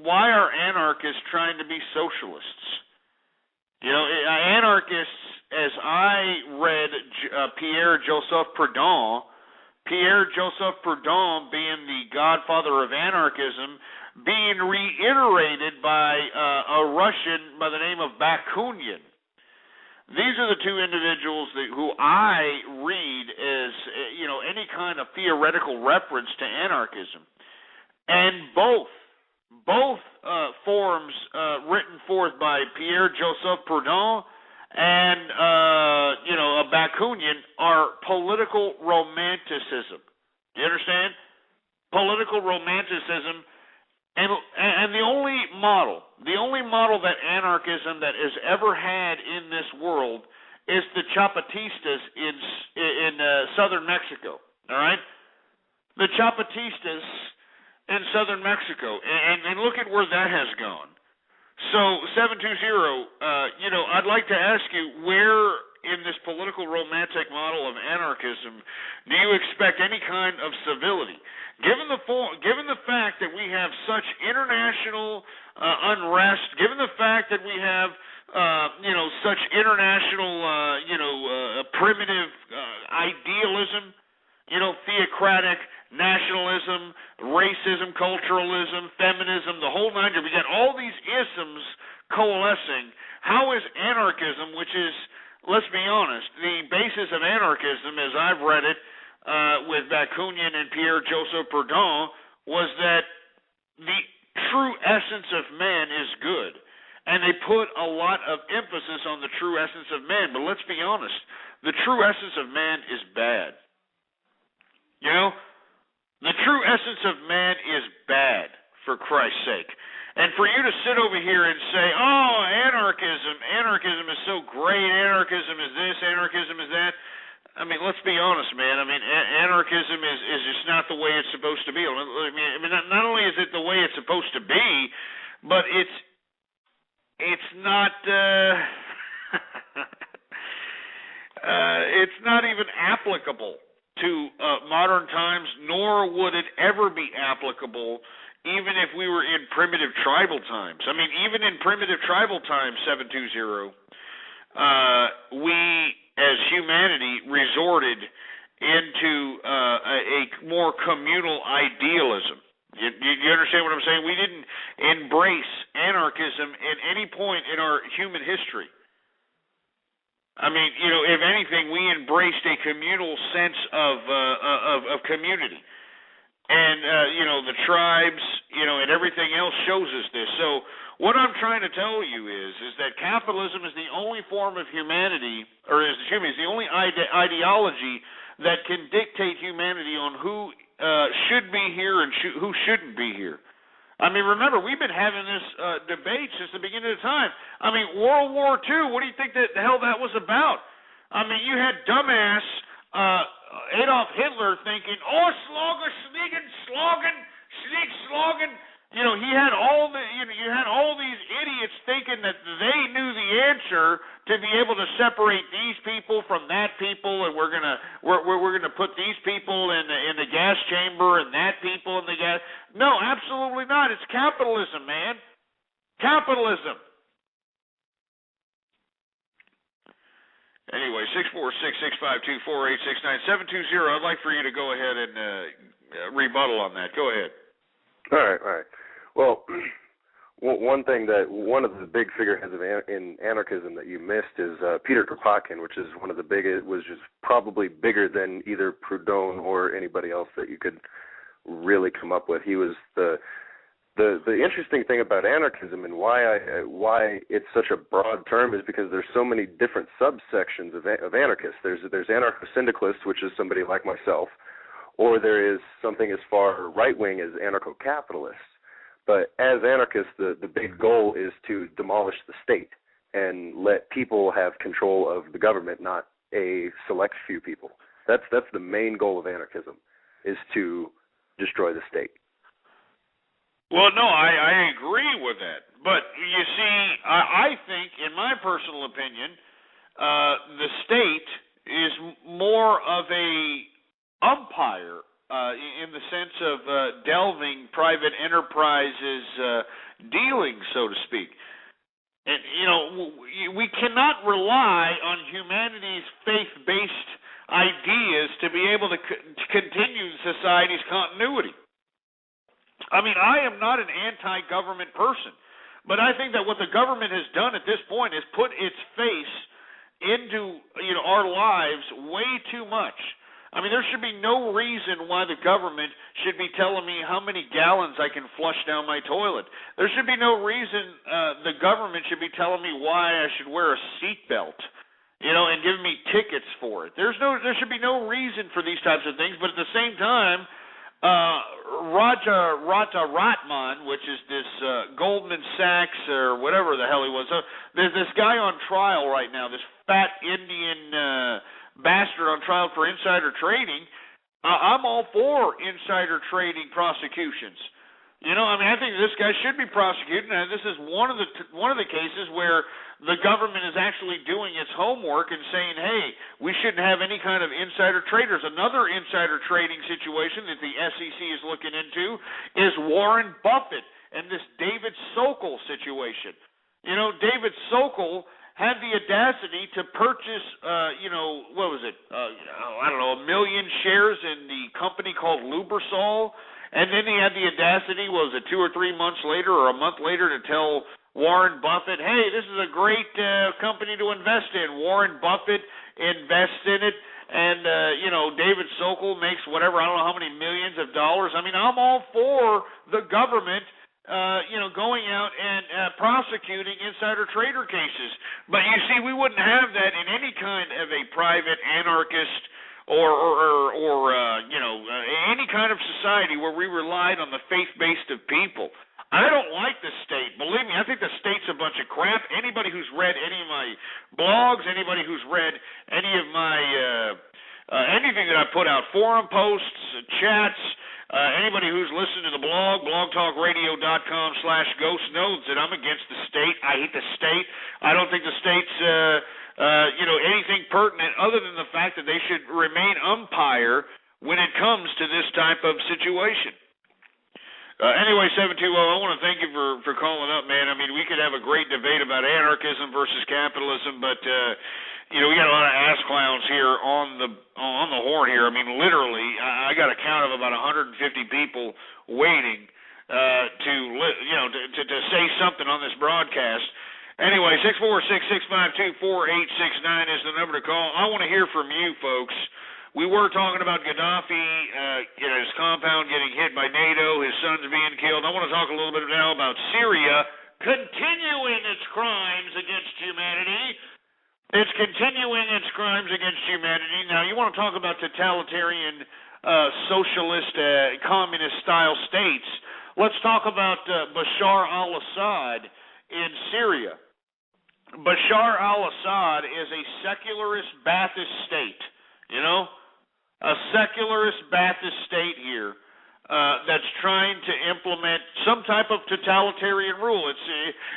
Speaker 7: why are anarchists trying to be socialists? You know, anarchists, as I read Pierre-Joseph Proudhon being the godfather of anarchism, being reiterated by a Russian by the name of Bakunin. These are the two individuals who I read as, you know, any kind of theoretical reference to anarchism. And both forms written forth by Pierre-Joseph Proudhon and, Bakunin are political romanticism. Do you understand? Political romanticism. And the only model that anarchism that has ever had in this world is the Zapatistas in southern Mexico. All right, the Zapatistas in southern Mexico, and look at where that has gone. So 720, I'd like to ask you, where in this political romantic model of anarchism do you expect any kind of civility? Given the fact that we have such international unrest, given the fact that we have such international primitive idealism, theocratic nationalism, racism, culturalism, feminism, the whole nine. We got all these isms coalescing. How is anarchism, which is, let's be honest, the basis of anarchism, as I've read it, with Bakunin and Pierre-Joseph Proudhon, was that the true essence of man is good. And they put a lot of emphasis on the true essence of man. But let's be honest, the true essence of man is bad. The true essence of man is bad, for Christ's sake. And for you to sit over here and say, oh, anarchism is so great, anarchism is this, anarchism is that. I mean, let's be honest, man. I mean, anarchism is just not the way it's supposed to be. I mean, not only is it the way it's supposed to be, but it's not it's not even applicable to modern times, nor would it ever be applicable even if we were in primitive tribal times. I mean, even in primitive tribal times, 720, we as humanity resorted into a more communal idealism. You understand what I'm saying? We didn't embrace anarchism at any point in our human history. I mean, if anything, we embraced a communal sense of community. And, the tribes, and everything else shows us this. So what I'm trying to tell you is that capitalism is the only form of humanity, is the only ideology that can dictate humanity on who should be here and who shouldn't be here. I mean, remember, we've been having this debate since the beginning of time. I mean, World War II, what do you think the hell that was about? I mean, you had dumbass Adolf Hitler thinking, Slogan. He had you had all these idiots thinking that they knew the answer to be able to separate these people from that people, and we're gonna put these people in the gas chamber and that people in the gas. No, absolutely not. It's capitalism, man. Capitalism. Anyway, 646-652-4869, 720. I'd like for you to go ahead and rebuttal on that. Go ahead.
Speaker 4: All right. Well, one of the big figureheads in anarchism that you missed is Peter Kropotkin, which is one of the biggest, was just probably bigger than either Proudhon or anybody else that you could really come up with. He was the interesting thing about anarchism and why it's such a broad term is because there's so many different subsections of anarchists. There's anarcho-syndicalists, which is somebody like myself, or there is something as far right-wing as anarcho-capitalists. But as anarchists, the big goal is to demolish the state and let people have control of the government, not a select few people. That's the main goal of anarchism, is to destroy the state.
Speaker 7: Well, no, I agree with that. But you see, I think, in my personal opinion, the state is more of a umpire in the sense of delving private enterprises' dealings, so to speak. And, you know, we cannot rely on humanity's faith-based ideas to be able to continue society's continuity. I mean, I am not an anti-government person, but I think that what the government has done at this point is put its face into, you know, our lives way too much. I mean, there should be no reason why the government should be telling me how many gallons I can flush down my toilet. There should be no reason the government should be telling me why I should wear a seatbelt, you know, and giving me tickets for it. There should be no reason for these types of things, but at the same time, Raja Ratman, which is this Goldman Sachs or whatever the hell he was. So there's this guy on trial right now, this fat Indian bastard on trial for insider trading. I'm all for insider trading prosecutions. You know, I mean, I think this guy should be prosecuted, and this is one of the cases where the government is actually doing its homework and saying, hey, we shouldn't have any kind of insider traders. Another insider trading situation that the SEC is looking into is Warren Buffett and this David Sokol situation. You know, David Sokol had the audacity to purchase, what was it? I don't know, 1 million shares in the company called Lubrizol, and then he had the audacity, 2 or 3 months later or a month later, to tell Warren Buffett, hey, this is a great company to invest in. Warren Buffett invests in it, and, David Sokol makes whatever, I don't know how many millions of dollars. I mean, I'm all for the government going out and prosecuting insider trader cases. But you see, we wouldn't have that in any kind of a private anarchist or any kind of society where we relied on the faith-based of people. I don't like the state. Believe me, I think the state's a bunch of crap. Anybody who's read any of my blogs, anybody who's read any of my anything that I put out, forum posts, chats, anybody who's listened to the blog, blogtalkradio.com/ghost, knows that I'm against the state. I hate the state. I don't think the state's, anything pertinent other than the fact that they should remain umpire when it comes to this type of situation. Anyway, 720, I want to thank you for calling up, man. I mean, we could have a great debate about anarchism versus capitalism, but we got a lot of ass clowns here on the horn here. I mean, literally, I got a count of about 150 people waiting to say something on this broadcast. Anyway, 646-652-4869 is the number to call. I want to hear from you, folks. We were talking about Gaddafi, his compound getting hit by NATO, his sons being killed. I want to talk a little bit now about Syria continuing its crimes against humanity. It's continuing its crimes against humanity. Now, you want to talk about totalitarian, socialist, communist-style states. Let's talk about Bashar al-Assad in Syria. Bashar al-Assad is a secularist Ba'athist state, a secularist Ba'athist state here that's trying to implement some type of totalitarian rule.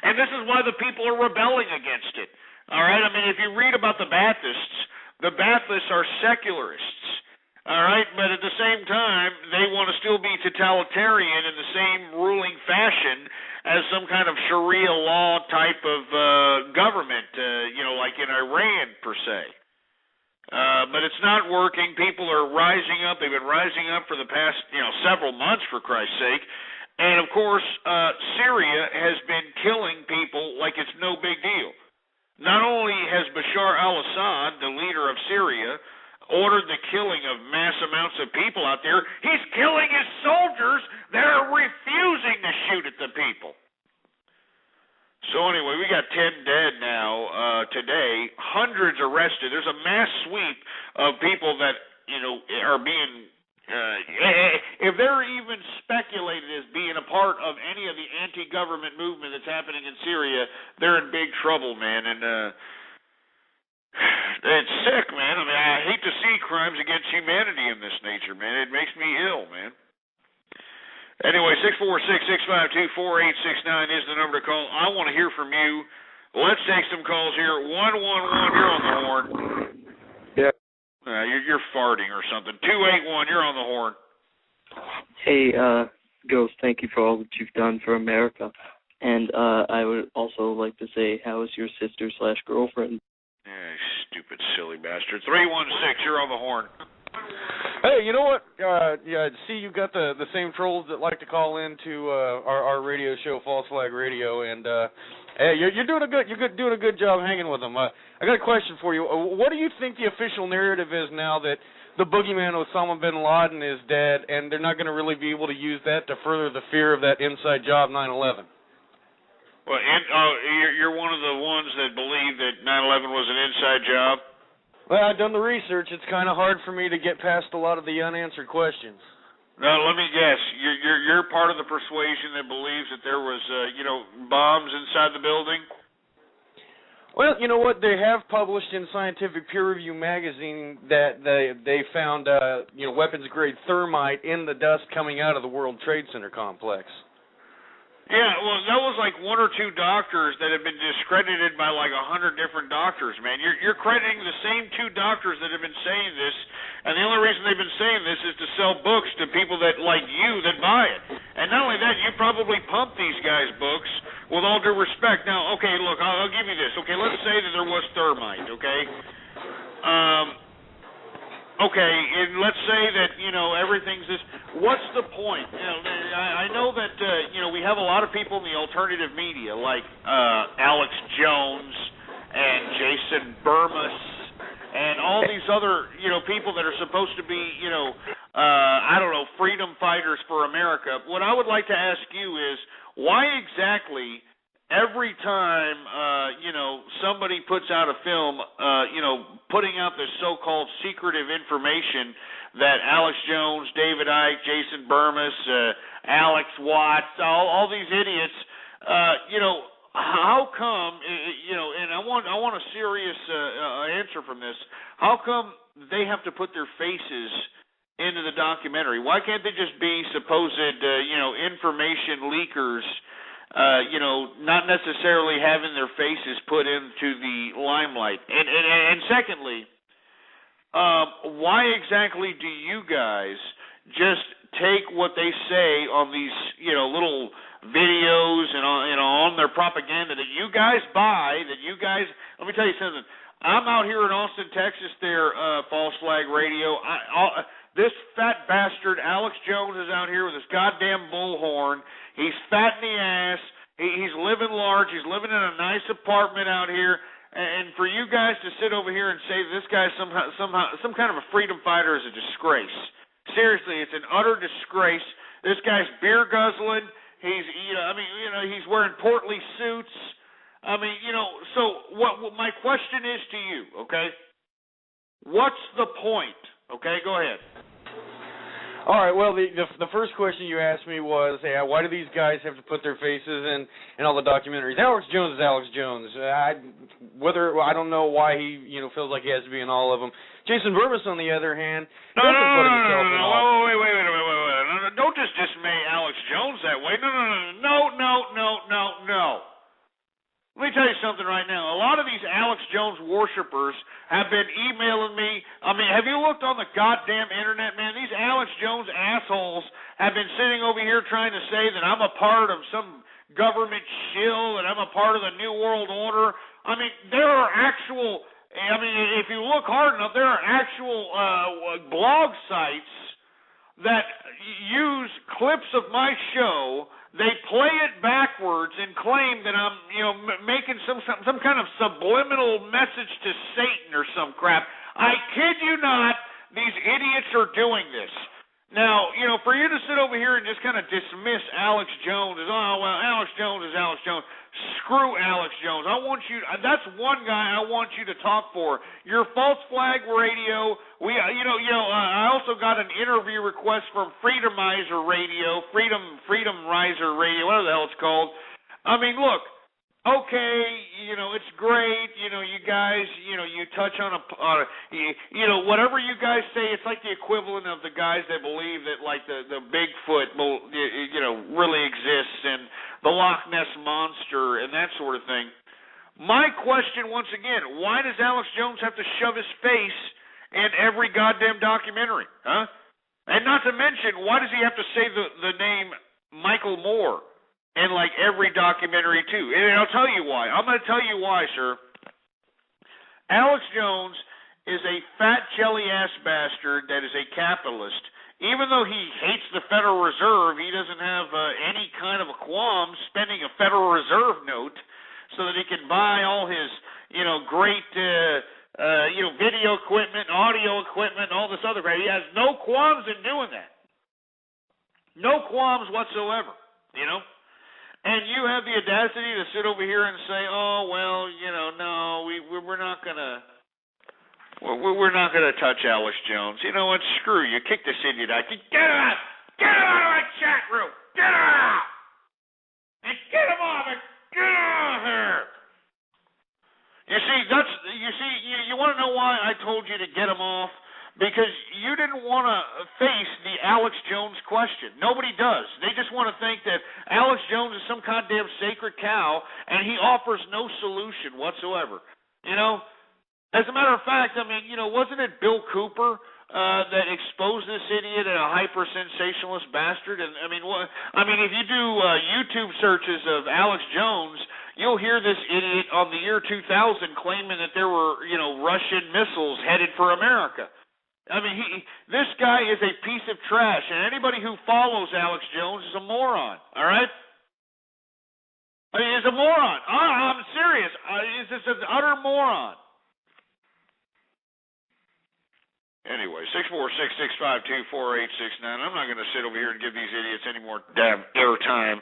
Speaker 7: And this is why the people are rebelling against it. All right? I mean, if you read about the Ba'athists are secularists. All right? But at the same time, they want to still be totalitarian in the same ruling fashion as some kind of Sharia law type of government, like in Iran, per se. But it's not working. People are rising up. They've been rising up for the past, several months, for Christ's sake. And, of course, Syria has been killing people like it's no big deal. Not only has Bashar al-Assad, the leader of Syria, ordered the killing of mass amounts of people out there, he's killing his soldiers that are refusing to shoot at the people. So anyway, we got 10 dead now today, hundreds arrested. There's a mass sweep of people that, are being, if they're even speculated as being a part of any of the anti-government movement that's happening in Syria, they're in big trouble, man. And it's sick, man. I mean, I hate to see crimes against humanity in this nature, man. It makes me ill, man. Anyway, 646-652-4869 is the number to call. I want to hear from you. Let's take some calls here. 111, you're on the horn.
Speaker 20: Yeah.
Speaker 7: You're farting or something. 281, you're on the horn.
Speaker 21: Hey, Ghost, thank you for all that you've done for America. And I would also like to say, how is your sister/girlfriend?
Speaker 7: Stupid, silly bastard. 316, you're on the horn.
Speaker 5: Hey, you know what? Yeah, see, you got the same trolls that like to call into our radio show, False Flag Radio, and hey, you're doing doing a good job hanging with them. I got a question for you. What do you think the official narrative is now that the boogeyman Osama bin Laden is dead, and they're not going to really be able to use that to further the fear of that inside job 9/11?
Speaker 7: Well, you're one of the ones that believe that 9/11 was an inside job?
Speaker 5: Well, I've done the research. It's kind of hard for me to get past a lot of the unanswered questions.
Speaker 7: Now, let me guess. You're part of the persuasion that believes that there was, bombs inside the building?
Speaker 5: Well, you know what? They have published in Scientific Peer Review magazine that they found, weapons-grade thermite in the dust coming out of the World Trade Center complex.
Speaker 7: Yeah, well, that was like one or two doctors that have been discredited by like 100 different doctors, man. You're crediting the same two doctors that have been saying this, and the only reason they've been saying this is to sell books to people that like you that buy it. And not only that, you probably pump these guys' books with all due respect. Now, okay, look, I'll give you this. Okay, let's say that there was thermite, okay? Okay, and let's say that, everything's this. What's the point? I know that, we have a lot of people in the alternative media, like Alex Jones and Jason Burmis and all these other, people that are supposed to be, freedom fighters for America. What I would like to ask you is, why exactly every time, somebody puts out a film, putting out this so-called secretive information that Alex Jones, David Icke, Jason Burmis, Alex Watts, all these idiots, how come, and I want a serious answer from this, how come they have to put their faces into the documentary? Why can't they just be supposed, information leakers, not necessarily having their faces put into the limelight? And secondly, why exactly do you guys just take what they say on these, little videos and on their propaganda that you guys buy, let me tell you something. I'm out here in Austin, Texas there, False Flag Radio. This fat bastard, Alex Jones, is out here with his goddamn bullhorn. He's fat in the ass. He's living large. He's living in a nice apartment out here. And for you guys to sit over here and say this guy's some kind of a freedom fighter is a disgrace. Seriously, it's an utter disgrace. This guy's beer guzzling. He's wearing portly suits. So what my question is to you, okay? What's the point? Okay, go ahead.
Speaker 5: All right, well, the first question you asked me was, hey, why do these guys have to put their faces in all the documentaries? Alex Jones is Alex Jones. I don't know why he feels like he has to be in all of them. Jason Burmis, on the other hand, doesn't put himself in all.
Speaker 7: Wait. Don't just dismay Alex Jones that way. No. Let me tell you something right now. A lot of these Alex Jones worshipers have been emailing me. Have you looked on the goddamn internet, man? These Alex Jones assholes have been sitting over here trying to say that I'm a part of some government shill and I'm a part of the New World Order. There are actual, if you look hard enough, there are actual blog sites that use clips of my show. They play it backwards and claim that I'm, making some kind of subliminal message to Satan or some crap. I kid you not, these idiots are doing this. Now, for you to sit over here and just kind of dismiss Alex Jones as, Alex Jones is Alex Jones. Screw Alex Jones. That's one guy I want you to talk for. Your False Flag Radio. I also got an interview request from Freedomizer Radio, Freedomizer Radio, whatever the hell it's called. Look, okay, it's great. You guys, you touch on whatever you guys say. It's like the equivalent of the guys that believe that like the Bigfoot, really exists and the Loch Ness Monster and that sort of thing. My question, once again, why does Alex Jones have to shove his face in every goddamn documentary, huh? And not to mention, why does he have to say the name Michael Moore in like every documentary too? And I'll tell you why. I'm going to tell you why, sir. Alex Jones is a fat jelly-ass bastard that is a capitalist. Even though he hates the Federal Reserve, he doesn't have any kind of a qualm spending a Federal Reserve note so that he can buy all his, great, video equipment, audio equipment, and all this other crap. He has no qualms in doing that. No qualms whatsoever, And you have the audacity to sit over here and say, "Oh well, no, we're not gonna." We're not going to touch Alex Jones. You know what? Screw you. Kick this idiot out. Get out! Get out of my chat room! Get out! And get him off it! Get out of here! You want to know why I told you to get him off? Because you didn't want to face the Alex Jones question. Nobody does. They just want to think that Alex Jones is some goddamn sacred cow, and he offers no solution whatsoever. As a matter of fact, wasn't it Bill Cooper that exposed this idiot and a hyper-sensationalist bastard? And if you do YouTube searches of Alex Jones, you'll hear this idiot on the year 2000 claiming that there were, Russian missiles headed for America. This guy is a piece of trash, and anybody who follows Alex Jones is a moron. All right? He's a moron. I'm serious. He's just an utter moron. Anyway, 646-652-4869. I'm not going to sit over here and give these idiots any more damn airtime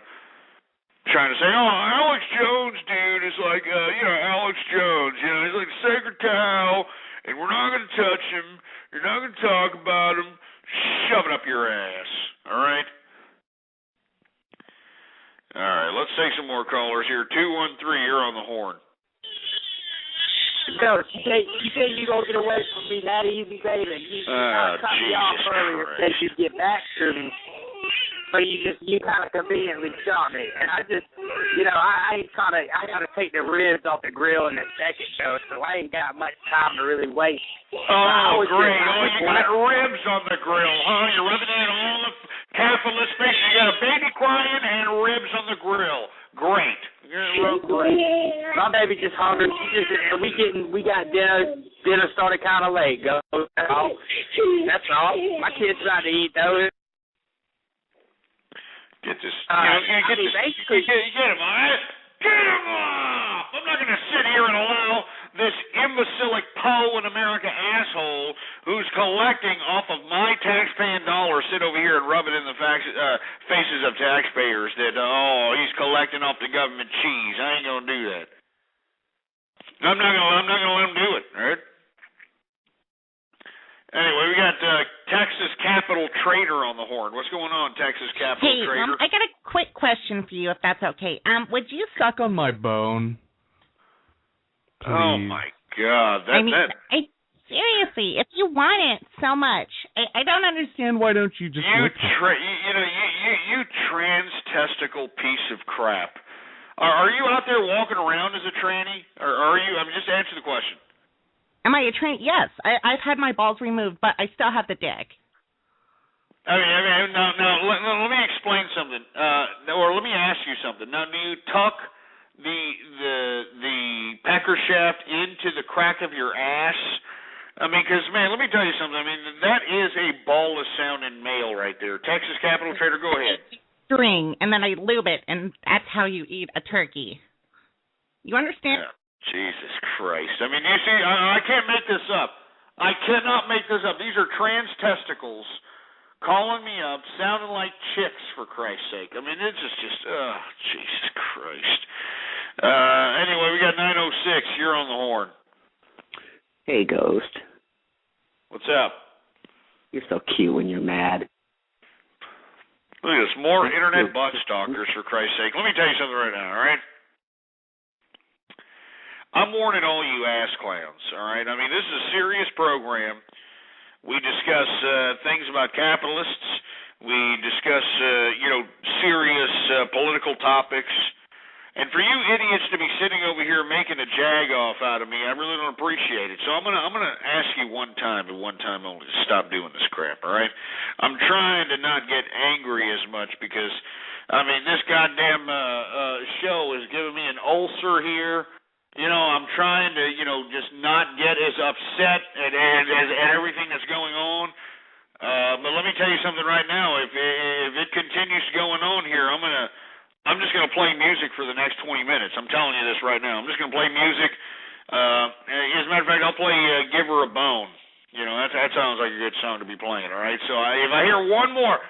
Speaker 7: trying to say, Alex Jones, dude, is like, Alex Jones. He's like a sacred cow, and we're not going to touch him. You're not going to talk about him. Shove it up your ass. All right? All right, let's take some more callers here. 213, you're on the horn.
Speaker 22: No, you say you gonna get away from me that easy, baby. I cut you off earlier and said you'd get back to me, but you kind of conveniently shot me, and I just, I gotta take the ribs off the grill in a second, so I ain't got much time to really waste.
Speaker 7: Oh, great! You got ribs on the grill, huh? You're rubbing in all the capitalist fish. You got a baby crying and ribs on the grill. Great.
Speaker 22: My baby just hungry. We got dinner. Dinner started kind of late. That's all. My kids about to eat though.
Speaker 7: Get this. Get him off. Get him off. I'm not going to sit here and allow this imbecilic Poe in America asshole who's collecting off of my taxpaying dollars sit over here and rub it in the faces of taxpayers that, he's collecting off the government cheese. I ain't going to do that. I'm not going to let him do it, all right? Anyway, we got Texas Capital Trader on the horn. What's going on, Texas Capital Trader?
Speaker 6: I got a quick question for you, if that's okay. Would you
Speaker 9: suck on my bone? Please.
Speaker 7: Oh my God!
Speaker 6: Seriously, if you want it so much, I don't understand.
Speaker 9: Why don't you just?
Speaker 7: You trans testicle piece of crap. Are you out there walking around as a tranny, or are you? Just answer the question.
Speaker 6: Am I a tranny? Yes, I've had my balls removed, but I still have the dick.
Speaker 7: Now, let me explain something, or let me ask you something. Now, do you tuck the pecker shaft into the crack of your ass? Because, man, let me tell you something. That is a ballless sounding male right there. Texas Capital Trader, go ahead.
Speaker 6: String, and then I lube it, and that's how you eat a turkey. You understand?
Speaker 7: Yeah. Jesus Christ. You see, I can't make this up. I cannot make this up. These are trans testicles calling me up, sounding like chicks, for Christ's sake. It's just, Jesus Christ. Anyway, we got 906. You're on the horn.
Speaker 23: Hey, Ghost.
Speaker 7: What's up?
Speaker 23: You're so cute when you're mad.
Speaker 7: Look at this. More internet butt stalkers, for Christ's sake. Let me tell you something right now, all right? I'm warning all you ass clowns, all right? This is a serious program. We discuss things about capitalists. We discuss, serious political topics. And for you idiots to be sitting over here making a jag-off out of me, I really don't appreciate it. So I'm gonna ask you one time and one time only to stop doing this crap, all right? I'm trying to not get angry as much because, I mean, this goddamn show is giving me an ulcer here. You know, I'm trying to, just not get as upset at everything that's going on. But let me tell you something right now. If it continues going on here, I'm just going to play music for the next 20 minutes. I'm telling you this right now. I'm just going to play music. As a matter of fact, I'll play Give Her a Bone. That sounds like a good song to be playing, all right? So if I hear one more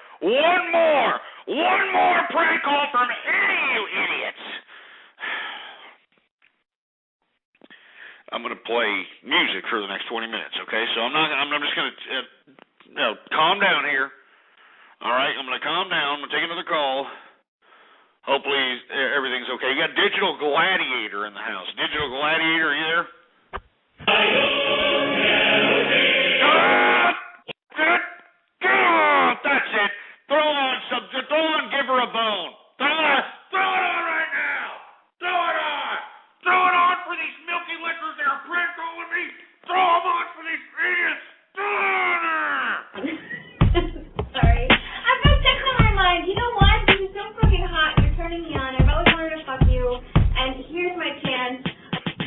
Speaker 7: prank call from any of you idiots, I'm going to play music for the next 20 minutes, okay? So I'm just going to calm down here. All right, I'm going to calm down. I'm going to take another call. Hopefully everything's okay. You got Digital Gladiator in the house. Digital Gladiator, are you there? That's it. Throw on Give Her a Bone. Throw it on right now. Throw it on. Throw it on for these milky lickers that are prank calling me. Throw them on for these idiots.
Speaker 10: Sorry. I've got sex on my mind. You know what? This is so fucking hot. You're turning me on. I've always wanted to fuck you. And here's my chance.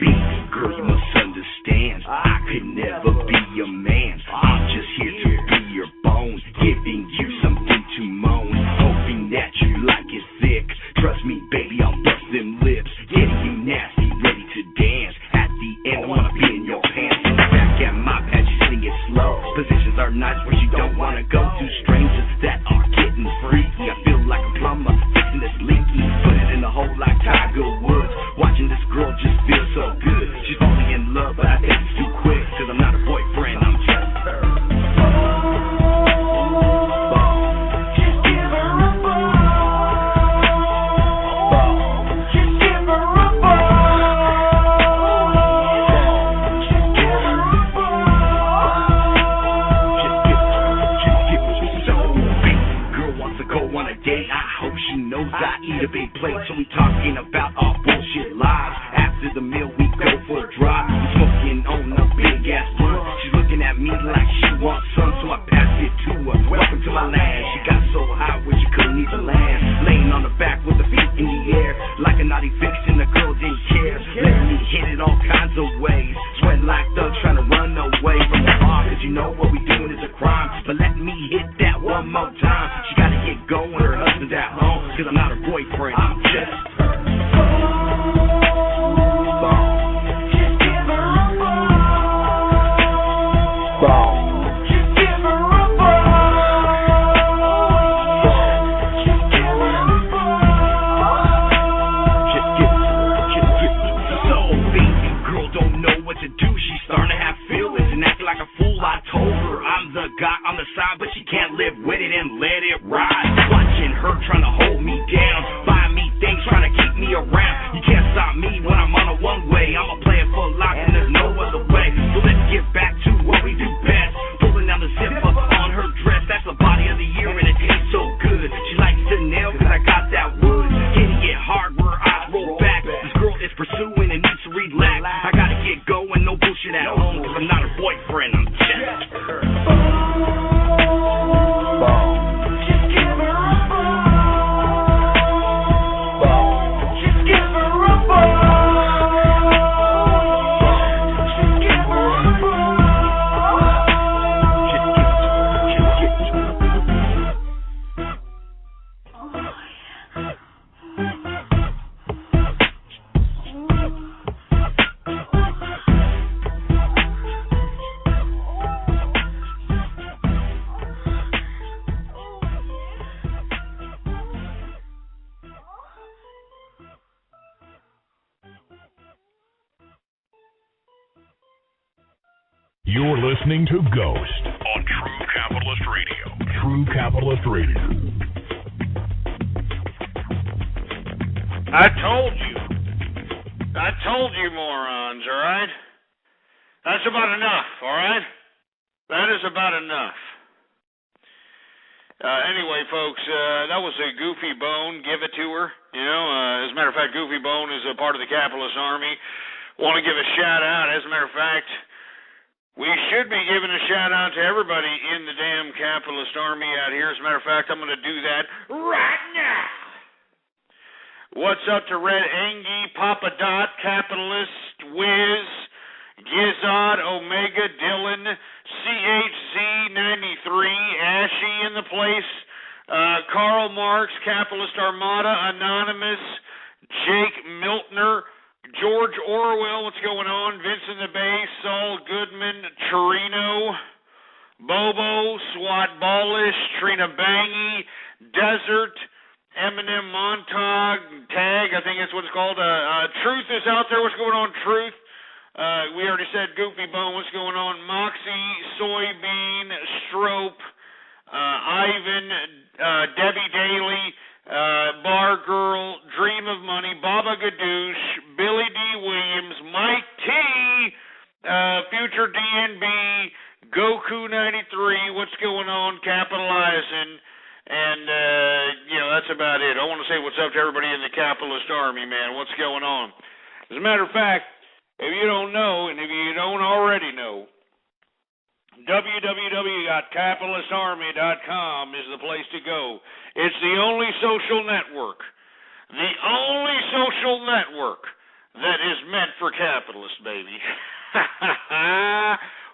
Speaker 11: Baby girl, you must understand. I could never be your man. I'm just here to be your bones, giving you something to moan, hoping that you like it thick. Trust me, baby, I'll bust them lips, getting you nasty, ready to dance. At the end, I wanna be in your pants. Back at my pad, you sing it slow. Positions are nice where you don't wanna go to. Strangers that are getting freaky. I feel like a plumber fixing this leaky. Put it in the hole like Tiger Woods. Watching this girl just feel so good. She's falling in love, but I think it's too quick. Cause I'm not a boyfriend, I'm just her. I eat a big plate, so we talking about our bullshit lives. After the meal, we go for a drive. We smoking on a big ass blunt. She's looking at me like she wants some, so I passed it to her. Welcome to my land. She got so high where she couldn't even land. Laying on her back with her feet in the air, like a naughty vixen. The girl didn't care. Let me hit it all kinds of ways. Sweat like thugs trying to run away from the bar, cause you know what we doing is a crime. But let me hit that one more time. She gotta get going. Her husband's at home. Cause I'm not her boyfriend, I'm just her. Just give her a bone. Just give her a bone. Just give her a bone. Just give her. So baby girl don't know what to do. She's starting to have feelings and act like a fool. I told her I'm the guy on the side, but she can't live with it and let it ride. Watching her trying to hold me down, buy me things, trying to keep me around. You can't stop me when I'm on a one-way. I'm a player for life and there's no other way. So let's get back to what we do best. Pulling down the zipper on her dress. That's the body of the year and it tastes so good. She likes to nail cause I got that wood. Hitting it hard where her eyes roll back. This girl is pursuing and needs to relax. I gotta get going, no bullshit at home, cause I'm not her boyfriend, I'm just her.
Speaker 12: You're listening to Ghost on True Capitalist Radio. True Capitalist Radio.
Speaker 7: I told you, morons, all right? That's about enough, all right? That is about enough. Anyway, folks, that was a Goofy Bone. Give it to her. You know, as a matter of fact, Goofy Bone is a part of the Capitalist Army. Want to give a shout out. As a matter of fact, we should be giving a shout out to everybody in the damn Capitalist Army out here. As a matter of fact, I'm going to do that right now. What's up to Red Angie, Papa Dot, Capitalist, Wiz, Gizod, Omega, Dylan, CHZ93, Ashy in the place, Karl Marx, Capitalist Armada, Anonymous, Jake Miltner, George Orwell, what's going on? Vincent the Bay, Saul Goodman, Torino, Bobo, Swat Ballish, Trina Bangy, Desert, Eminem Montag, Tag, I think that's what it's called. Truth is out there. What's going on, Truth? We already said Goofy Bone. What's going on? Moxie, Soybean, Strope, Ivan, Debbie Daly, Bar Girl, Dream of Money, Baba Gadoosh, Billy D. Williams, Mike T, Future DNB, Goku 93. What's going on? Capitalizing. And, that's about it. I want to say what's up to everybody in the Capitalist Army, man. What's going on? As a matter of fact, if you don't know, and if you don't already know, www.capitalistarmy.com is the place to go. It's the only social network that is meant for capitalists, baby.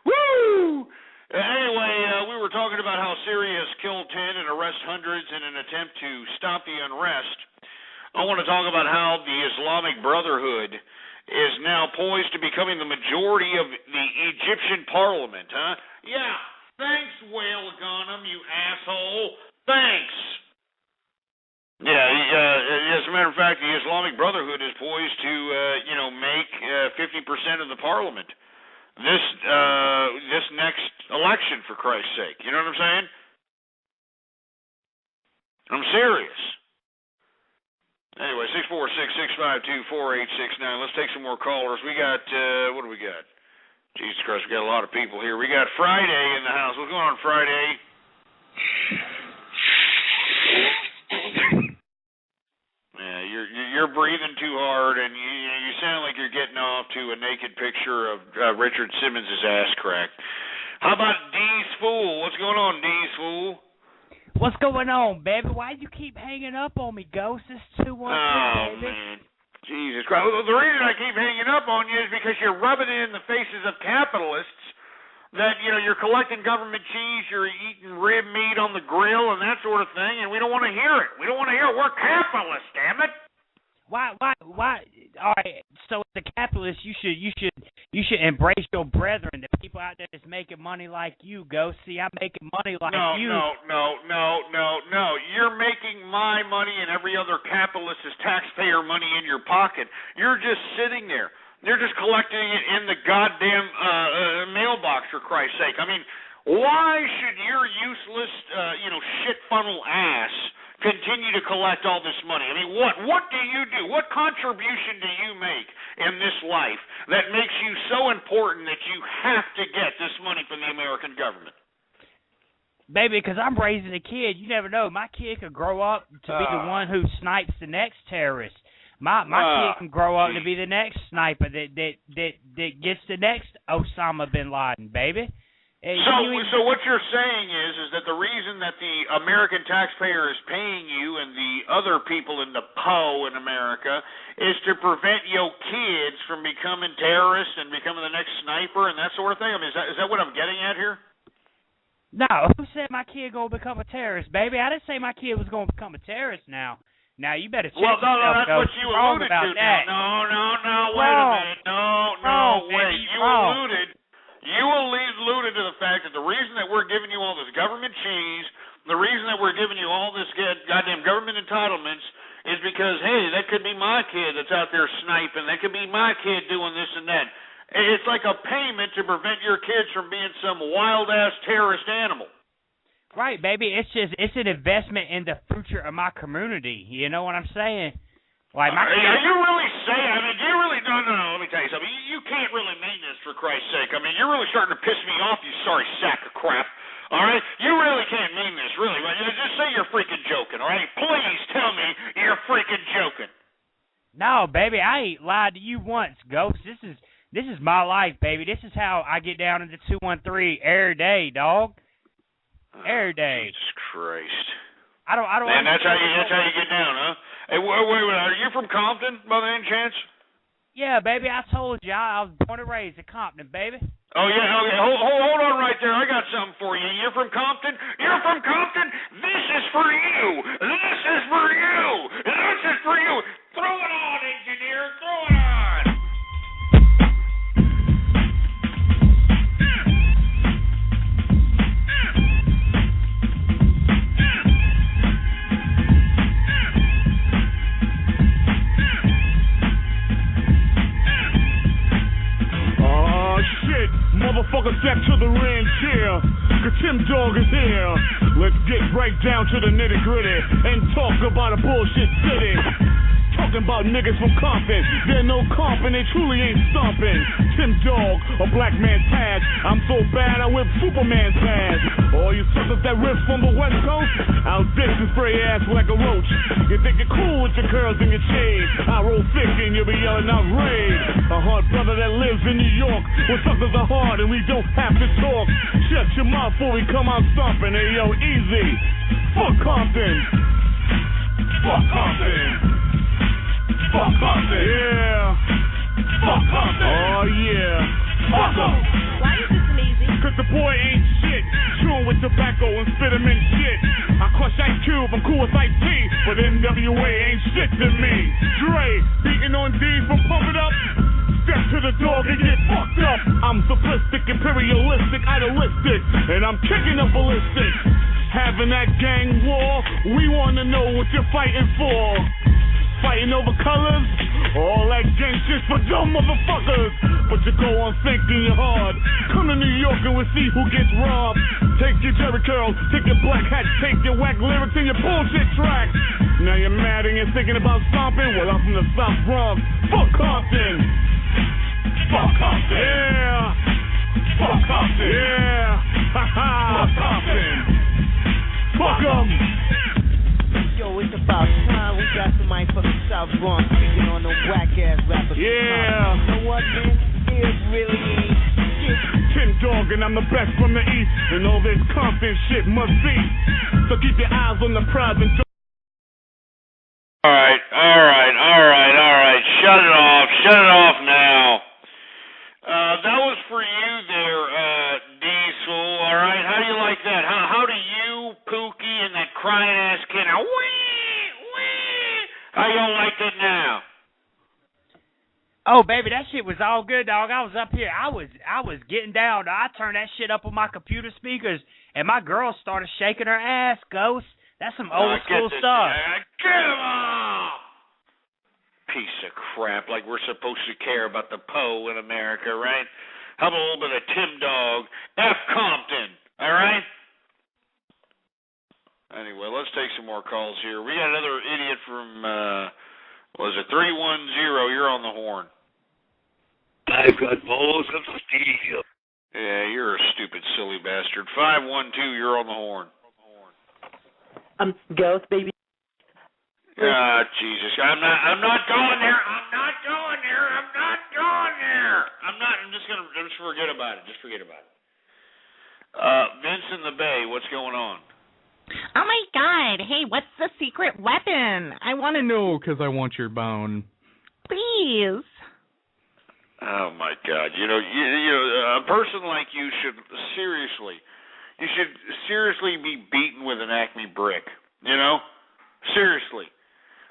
Speaker 7: Woo! Anyway, we were talking about how Syria has killed 10 and arrest hundreds in an attempt to stop the unrest. I want to talk about how the Islamic Brotherhood is now poised to becoming the majority of the Egyptian parliament, huh? Yeah, thanks, Whale Ghanem, you asshole. Thanks. Yeah, as a matter of fact, the Islamic Brotherhood is poised to, make 50% of the parliament this next election, for Christ's sake. You know what I'm saying? I'm serious. Anyway, 646-652-4869. Let's take some more callers. We got, what do we got? Jesus Christ, we got a lot of people here. We got Friday in the house. What's going on, Friday? Yeah, you're breathing too hard, and you sound like you're getting off to a naked picture of Richard Simmons' ass crack. How about D's Fool? What's going on, D's Fool?
Speaker 13: What's going on, baby? Why do you keep hanging up on me, Ghost? It's 212, baby.
Speaker 7: Man. Jesus Christ. Well, the reason I keep hanging up on you is because you're rubbing it in the faces of capitalists that, you're collecting government cheese, you're eating rib meat on the grill and that sort of thing, and we don't want to hear it. We don't want to hear it. We're capitalists, damn it.
Speaker 13: Why? All right, so as a capitalist, you should embrace your brethren, the people out there that's making money like you, Ghost. See, I'm making money like you.
Speaker 7: No. You're making my money and every other capitalist's taxpayer money in your pocket. You're just sitting there. They're just collecting it in the goddamn mailbox, for Christ's sake. I mean, why should your useless, shit funnel ass continue to collect all this money? I mean, what do you do? What contribution do you make in this life that makes you so important that you have to get this money from the American government?
Speaker 13: Baby, because I'm raising a kid. You never know. My kid could grow up to be the one who snipes the next terrorist. My kid can grow up to be the next sniper that gets the next Osama bin Laden, baby.
Speaker 7: So what you're saying is that the reason that the American taxpayer is paying you and the other people in the PO in America is to prevent your kids from becoming terrorists and becoming the next sniper and that sort of thing? I mean, is that what I'm getting at here?
Speaker 13: No, who said my kid gonna become a terrorist, baby? I didn't say my kid was gonna become a terrorist. Now you better check yourself.
Speaker 7: Well, no, that's what you alluded to. No, wait a minute. No, wait. You alluded to the fact that the reason that we're giving you all this government cheese, the reason that we're giving you all this goddamn government entitlements is because, hey, that could be my kid that's out there sniping. That could be my kid doing this and that. It's like a payment to prevent your kids from being some wild-ass terrorist animal.
Speaker 13: Right, baby. It's an investment in the future of my community. You know what I'm saying? Like my
Speaker 7: are you really saying? I mean, do you really? No. Let me tell you something. You can't really mean this, for Christ's sake. I mean, you're really starting to piss me off, you sorry sack of crap. All right? You really can't mean this, really. Right? Just say you're freaking joking, all right? Please tell me you're freaking joking.
Speaker 13: No, baby, I ain't lied to you once, Ghost. This is my life, baby. This is how I get down into 213 every day, dog. Every day.
Speaker 7: Jesus Christ.
Speaker 13: I don't.
Speaker 7: Man, that's how you get down, huh? Hey, wait, are you from Compton, by any chance?
Speaker 13: Yeah, baby, I told you I was born and raised in Compton, baby.
Speaker 7: Oh, yeah, okay. Hold on right there. I got something for you. You're from Compton? You're from Compton? This is for you. This is for you. This is for you. Throw it on, engineer. Throw it on.
Speaker 14: Motherfucker, step to the ranch here, cause Tim Dog is here. Let's get right down to the nitty gritty and talk about a bullshit city. Talking about niggas from Compton, they're no comping, they truly ain't stomping. Tim Dog, a black man's patch. I'm so bad I whip Superman's patch. All you suckers that riff from the West Coast, I'll dick and spray your ass like a roach. You think you're cool with your curls and your shades? I roll thick and you'll be yelling out raid. A hard brother that lives in New York, where suckers are hard and we don't have to talk. Shut your mouth before we come out stomping. Hey yo, easy. Fuck Compton. Fuck Compton. Fuck Compton. Yeah. Fuck Compton. Oh yeah. Fuck em.
Speaker 8: Why is this amazing?
Speaker 14: Cause the boy ain't shit. Chewing with tobacco and spit him in shit. I crush Ice Cube, I'm cool with Ice-T, but NWA ain't shit to me. Dre, beating on D from Pump It Up. Step to the dog and get fucked up. I'm simplistic, imperialistic, idealistic, and I'm kicking up ballistic. Having that gang war, we wanna know what you're fighting for. Fighting over colors, all that gang shit for dumb motherfuckers. But you go on thinking you're hard. Come to New York and we'll see who gets robbed. Take your Jerry curls, take your black hat, take your whack lyrics and your bullshit tracks. Now you're mad and you're thinking about stomping. Well, I'm from the South Bronx. Fuck Compton. Fuck Compton. Yeah. Fuck Compton. Yeah. Ha ha. Fuck Compton. Fuck 'em.
Speaker 16: Yo, it's about time we got somebody from the South Bronx speaking on them whack-ass rappers.
Speaker 14: Yeah.
Speaker 16: You know what, man? It really ain't shit.
Speaker 14: Tim Dog and I'm the best from the East, and all this Compton shit must be. So keep your eyes on the prize and don't.
Speaker 7: All right. Shut it off now. That was for you there, Diesel. All right, how do you like that? How do you, Pookie, and that crying ass kid? How y'all like that now?
Speaker 13: Oh, baby, that shit was all good, dog. I was up here. I was getting down. I turned that shit up on my computer speakers, and my girl started shaking her ass, Ghost. That's some old school stuff.
Speaker 7: Get him off! Piece of crap, like we're supposed to care about the Poe in America, right? How about a little bit of Tim Dog? F Compton, all right? Anyway, let's take some more calls here. We got another idiot from, was it 310? You're on the horn.
Speaker 17: I've got balls of steel.
Speaker 7: Yeah, you're a stupid, silly bastard. 512, you're on the horn.
Speaker 16: Ghost, baby.
Speaker 7: Ah, Jesus. I'm not going there. Just forget about it. Vince in the Bay, what's going on?
Speaker 6: Oh my God! Hey, what's the secret weapon? I want to know.
Speaker 9: Because I want your bone.
Speaker 6: Please.
Speaker 7: Oh my God! You know, a person like you should seriously be beaten with an Acme brick. You know, seriously.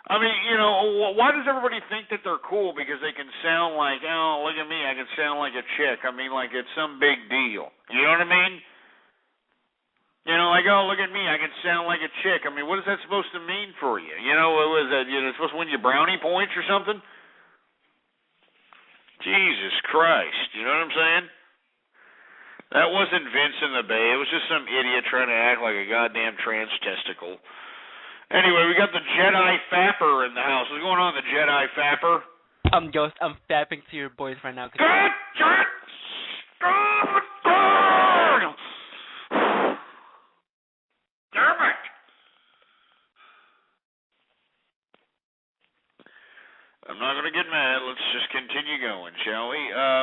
Speaker 7: I mean, you know, why does everybody think that they're cool? Because they can sound like, oh, look at me, I can sound like a chick. I mean, like it's some big deal. You know what I mean? You know, like, oh, look at me, I can sound like a chick. I mean, what is that supposed to mean for you? You know, what was that? You know, it's supposed to win you brownie points or something? Jesus Christ, you know what I'm saying? That wasn't Vince in the Bay. It was just some idiot trying to act like a goddamn trans testicle. Anyway, we got the Jedi Fapper in the house. What's going on, the Jedi Fapper?
Speaker 19: Ghost, I'm fapping to your boys right now.
Speaker 7: I'm not going to get mad. Let's just continue going, shall we?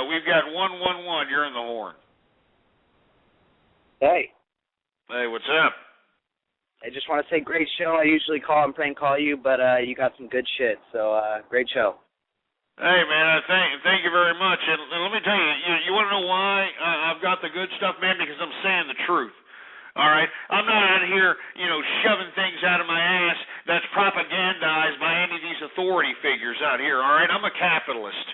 Speaker 7: We've got 111. You're in the horn.
Speaker 1: Hey.
Speaker 7: Hey, what's up?
Speaker 1: I just want to say great show. I usually call and prank call you, but you got some good shit. So great show.
Speaker 7: Hey, man, thank you very much. And let me tell you, you want to know why I've got the good stuff, man? Because I'm saying the truth. All right? I'm not out here, shoving things out of my ass that's propagandized by any of these authority figures out here. All right? I'm a capitalist.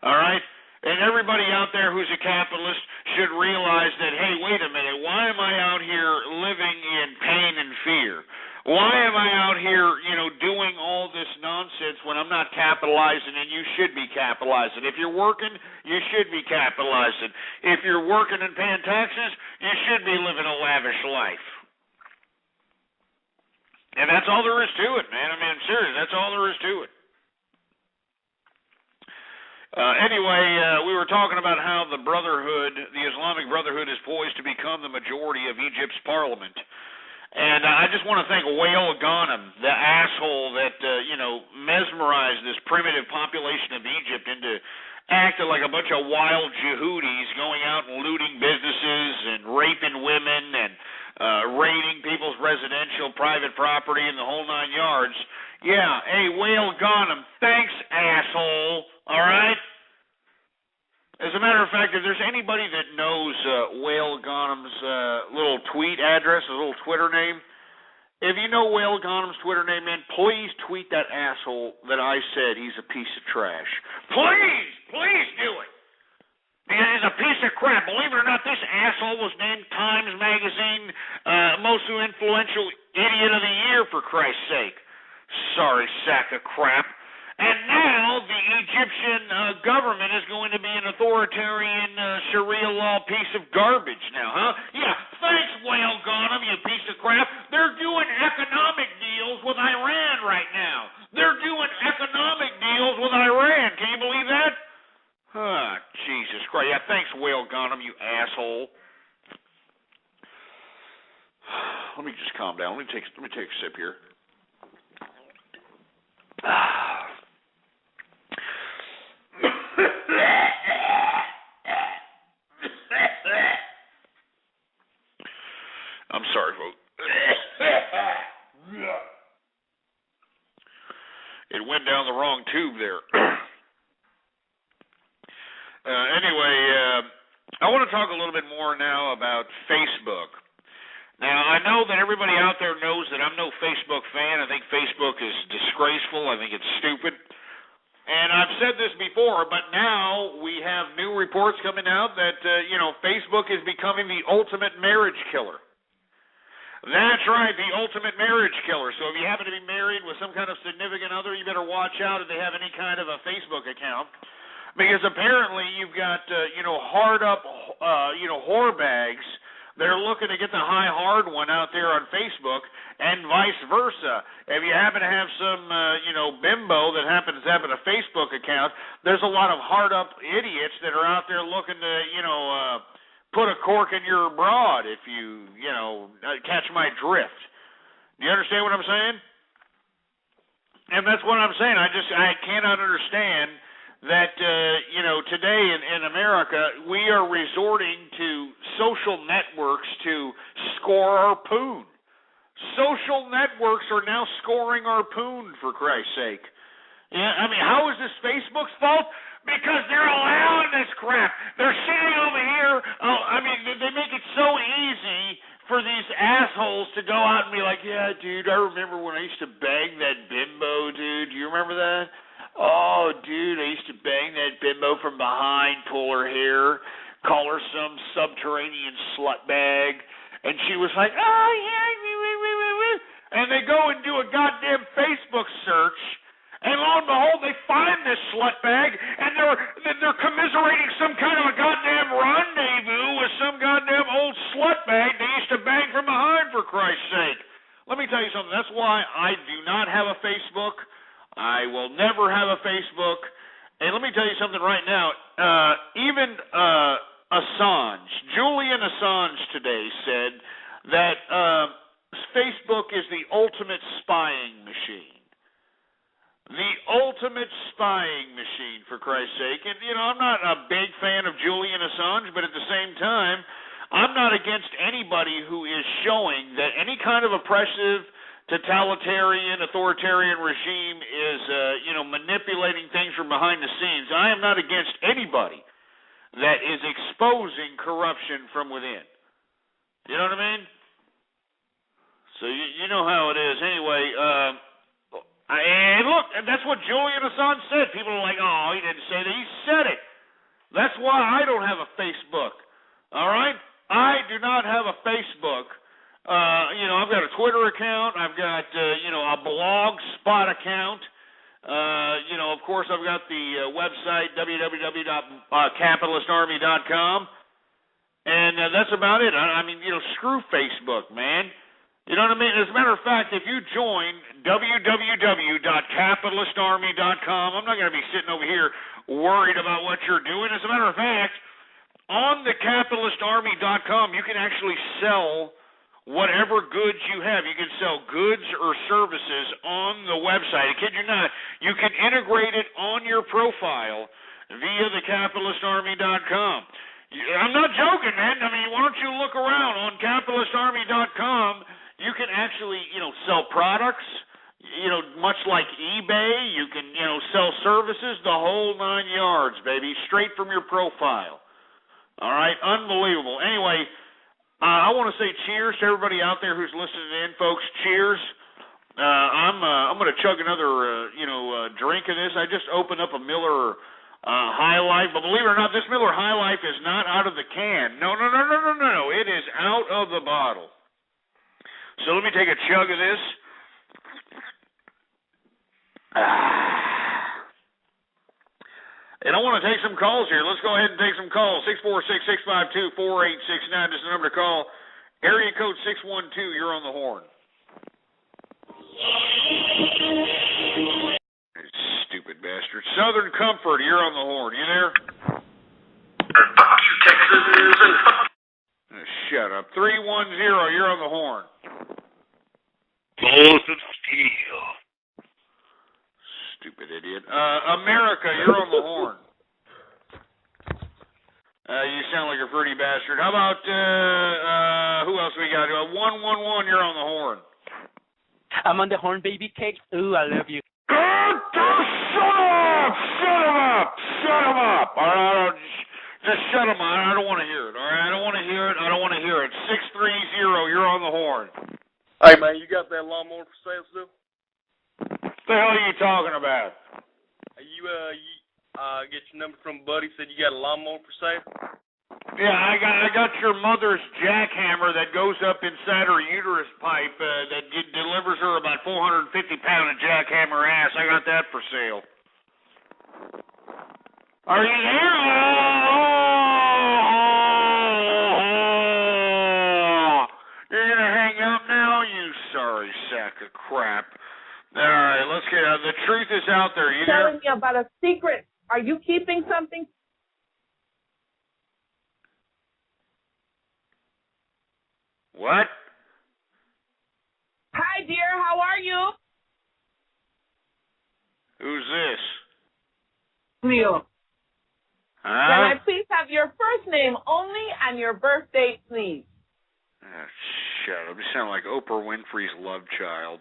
Speaker 7: All right? And everybody out there who's a capitalist should realize that, hey, wait a minute, why am I out here living in pain and fear? Why am I out here, doing all this nonsense when I'm not capitalizing and you should be capitalizing? If you're working, you should be capitalizing. If you're working and paying taxes, you should be living a lavish life. And that's all there is to it, man. I mean, I'm serious. That's all there is to it. Anyway, we were talking about how the Brotherhood, the Islamic Brotherhood, is poised to become the majority of Egypt's parliament. And I just want to thank Wael Ghanem, the asshole that, mesmerized this primitive population of Egypt into acting like a bunch of wild Yehudis going out and looting businesses and raping women and raiding people's residential private property and the whole 9 yards. Yeah, hey, Wael Ghanem, thanks, asshole, all right? As a matter of fact, if there's anybody that knows Wael Ghanem's little tweet address, his little Twitter name, if you know Wael Ghanem's Twitter name, man, please tweet that asshole that I said he's a piece of trash. Please do it. He's a piece of crap. Believe it or not, this asshole was named Times Magazine most influential idiot of the year, for Christ's sake. Sorry sack of crap. And now the Egyptian government is going to be an authoritarian Sharia law piece of garbage now, huh? Yeah, thanks, Wael Ghanem, you piece of crap. They're doing economic deals with Iran right now. They're doing economic deals with Iran. Can you believe that? Jesus Christ. Yeah, thanks, Wael Ghanem, you asshole. Let me just calm down. Let me take a sip here. I'm sorry, folks. It went down the wrong tube there. Anyway, I want to talk a little bit more now about Facebook. Now, I know that everybody out there knows that I'm no Facebook fan. I think Facebook is disgraceful. I think it's stupid. And I've said this before, but now we have new reports coming out that, Facebook is becoming the ultimate marriage killer. That's right, the ultimate marriage killer. So if you happen to be married with some kind of significant other, you better watch out if they have any kind of a Facebook account. Because apparently you've got, hard up, whore bags. They're looking to get the high hard one out there on Facebook, and vice versa. If you happen to have some, bimbo that happens to have a Facebook account, there's a lot of hard up idiots that are out there looking to, put a cork in your broad, if you, catch my drift. Do you understand what I'm saying? And that's what I'm saying. I cannot understand that, today in America, we are resorting to social networks to score our poon. Social networks are now scoring our poon, for Christ's sake. Yeah, I mean, how is this Facebook's fault? Because they're allowing this crap. They're sitting over here. They make it so easy for these assholes to go out and be like, yeah, dude, I remember when I used to bang that bimbo, dude. Do you remember that? Oh, dude, I used to bang that bimbo from behind, pull her hair, call her some subterranean slut bag. And she was like, oh, yeah. And they go and do a goddamn Facebook search. And lo and behold, they find this slut bag, and they're commiserating some kind of a goddamn rendezvous with some goddamn old slut bag they used to bang from behind, for Christ's sake. Let me tell you something. That's why I do not have a Facebook. I will never have a Facebook. And let me tell you something right now. Even Assange, Julian Assange today said that Facebook is the ultimate spying machine. The ultimate spying machine, for Christ's sake. And, I'm not a big fan of Julian Assange, but at the same time, I'm not against anybody who is showing that any kind of oppressive, totalitarian, authoritarian regime is, manipulating things from behind the scenes. I am not against anybody that is exposing corruption from within. You know what I mean? So you know how it is. Anyway, and look, that's what Julian Assange said. People are like, oh, he didn't say that. He said it. That's why I don't have a Facebook. All right? I do not have a Facebook. I've got a Twitter account. I've got, a blog spot account. Of course, I've got the website, www.capitalistarmy.com. And that's about it. I mean, screw Facebook, man. You know what I mean? As a matter of fact, if you join www.capitalistarmy.com, I'm not going to be sitting over here worried about what you're doing. As a matter of fact, on the capitalistarmy.com, you can actually sell whatever goods you have. You can sell goods or services on the website. I kid you not. You can integrate it on your profile via the capitalistarmy.com. I'm not joking, man. I mean, why don't you look around on capitalistarmy.com? You can actually, sell products, much like eBay. You can, sell services, the whole 9 yards, baby, straight from your profile. All right, unbelievable. Anyway, I want to say cheers to everybody out there who's listening in, folks. Cheers. I'm going to chug another, drink of this. I just opened up a Miller High Life, but believe it or not, this Miller High Life is not out of the can. No. It is out of the bottle. So let me take a chug of this. And I want to take some calls here. Let's go ahead and take some calls. 646-652-4869 is the number to call. Area code 612, you're on the horn. Stupid bastard. Southern Comfort, you're on the horn. You there?
Speaker 2: Fuck you, Texas.
Speaker 7: Shut up. 310, you're on the horn.
Speaker 17: Balls of steel.
Speaker 7: Stupid idiot. America, you're on the horn. You sound like a fruity bastard. How about, who else we got? 111, you're on the horn.
Speaker 19: I'm on the horn, baby cake. Ooh, I love you.
Speaker 7: Shut him up. All right, just shut him up. I don't want to hear it. All right, I don't want to hear it. 630, you're on the horn.
Speaker 15: Hey, man, you got that lawnmower for sale still?
Speaker 7: What the hell are you talking about?
Speaker 15: You get your number from Buddy, said you got a lawnmower for sale?
Speaker 7: Yeah, I got your mother's jackhammer that goes up inside her uterus pipe that delivers her about 450 pound of jackhammer ass. I got that for sale. Are you there? You're gonna hang up now, you sorry sack of crap. All right, let's get out. The truth is out there. You
Speaker 18: telling me about a secret. Are you keeping something?
Speaker 7: What?
Speaker 18: Hi, dear. How are you?
Speaker 7: Who's this?
Speaker 18: Neil.
Speaker 7: Huh?
Speaker 18: Can I please have your first name only and your birth date, please?
Speaker 7: Oh, shut up. You sound like Oprah Winfrey's love child.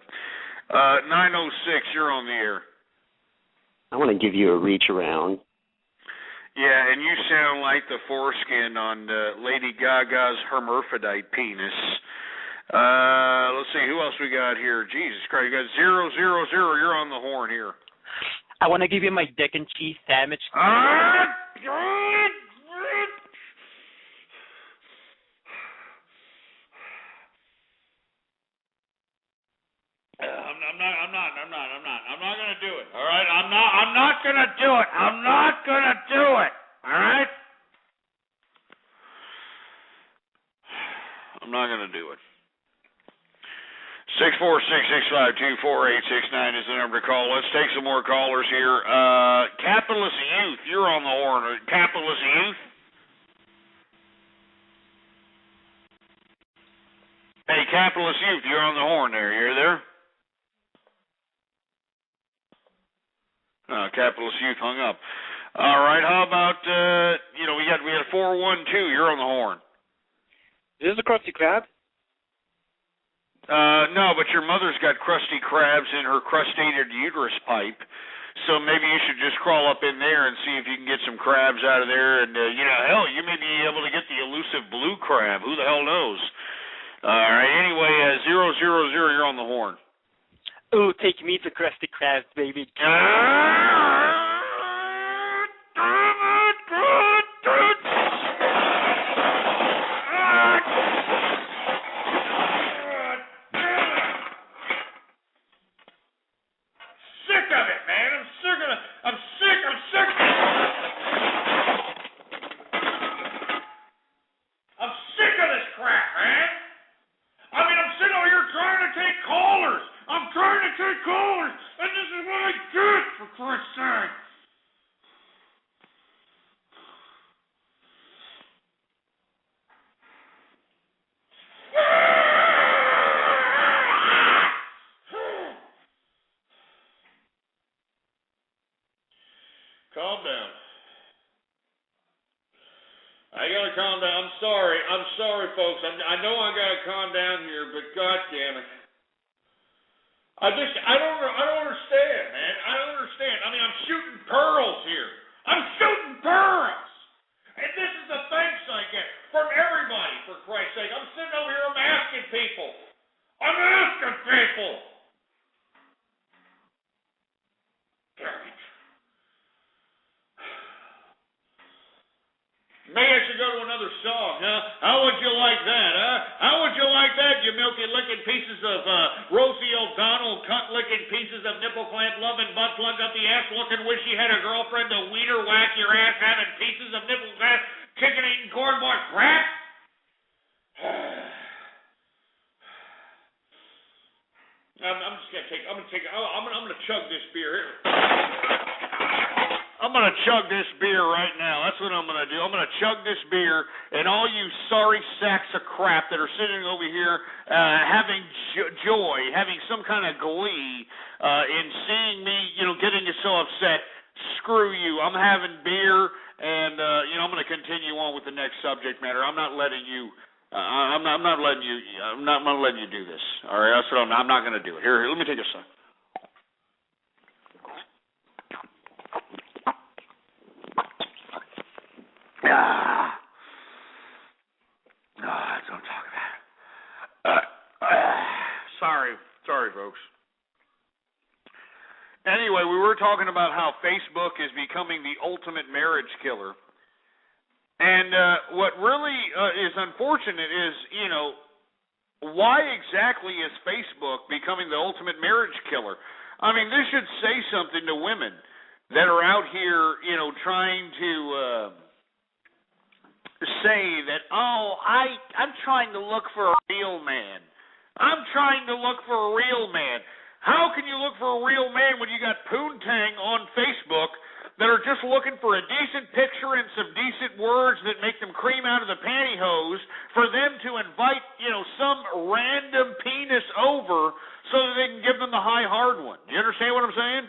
Speaker 7: 906, you're on the air.
Speaker 23: I want to give you a reach around.
Speaker 7: Yeah, and you sound like the foreskin on Lady Gaga's hermaphrodite penis. Let's see, who else we got here? Jesus Christ, you got 000, you're on the horn here.
Speaker 19: I want to give you my dick and cheese sandwich.
Speaker 7: I'm not gonna do it. All right, I'm not gonna do it. I'm not gonna do it. All right. I'm not gonna do it. 646-652-4869 is the number to call. Let's take some more callers here. Capitalist Youth, you're on the horn. Capitalist Youth. Hey, Capitalist Youth, you're on the horn there. You're there? Capitalist Youth hung up. All right, how about we had 412. You're on the horn.
Speaker 21: Is this a Krusty Krab?
Speaker 7: No, but your mother's got crusty crabs in her crustated uterus pipe, so maybe you should just crawl up in there and see if you can get some crabs out of there, and hell, you may be able to get the elusive blue crab. Who the hell knows? All right. Anyway, 000, you're on the horn.
Speaker 21: Ooh, take me to Krusty Krabs, baby.
Speaker 7: Calm down. I gotta calm down. I'm sorry, folks. I know I gotta calm down here, but God damn it. I don't understand, man. I don't understand. I mean, I'm shooting pearls here. I'm shooting pearls. And this is the thanks I get from everybody, for Christ's sake. I'm sitting over here, I'm asking people. Damn it. Maybe I should go to another song, huh? How would you like that, huh? How would you like that, you milky-licking pieces of Rosie O'Donnell, cunt-licking pieces of nipple-clamp loving, butt-plug up the ass-looking, wish you had a girlfriend to weeder whack your ass having pieces of nipple-clamp, chicken-eating cornball crap? I'm gonna chug this beer here. I'm going to chug this beer right now. That's what I'm going to do. I'm going to chug this beer, and all you sorry sacks of crap that are sitting over here having joy, having some kind of glee in seeing me, getting you so upset, screw you. I'm having beer, and, I'm going to continue on with the next subject matter. I'm not letting you... I'm not letting you do this. All right, that's what I'm not going to do it. Here, let me take a sip. Don't talk about it. Sorry, folks. Anyway, we were talking about how Facebook is becoming the ultimate marriage killer. And what really is unfortunate is, why exactly is Facebook becoming the ultimate marriage killer? I mean, this should say something to women that are out here, trying to say that, I'm trying to look for a real man. I'm trying to look for a real man. How can you look for a real man when you got poontang on Facebook that are just looking for a decent picture and some decent words that make them cream out of the pantyhose for them to invite, some random penis over so that they can give them the high hard one? You understand what I'm saying?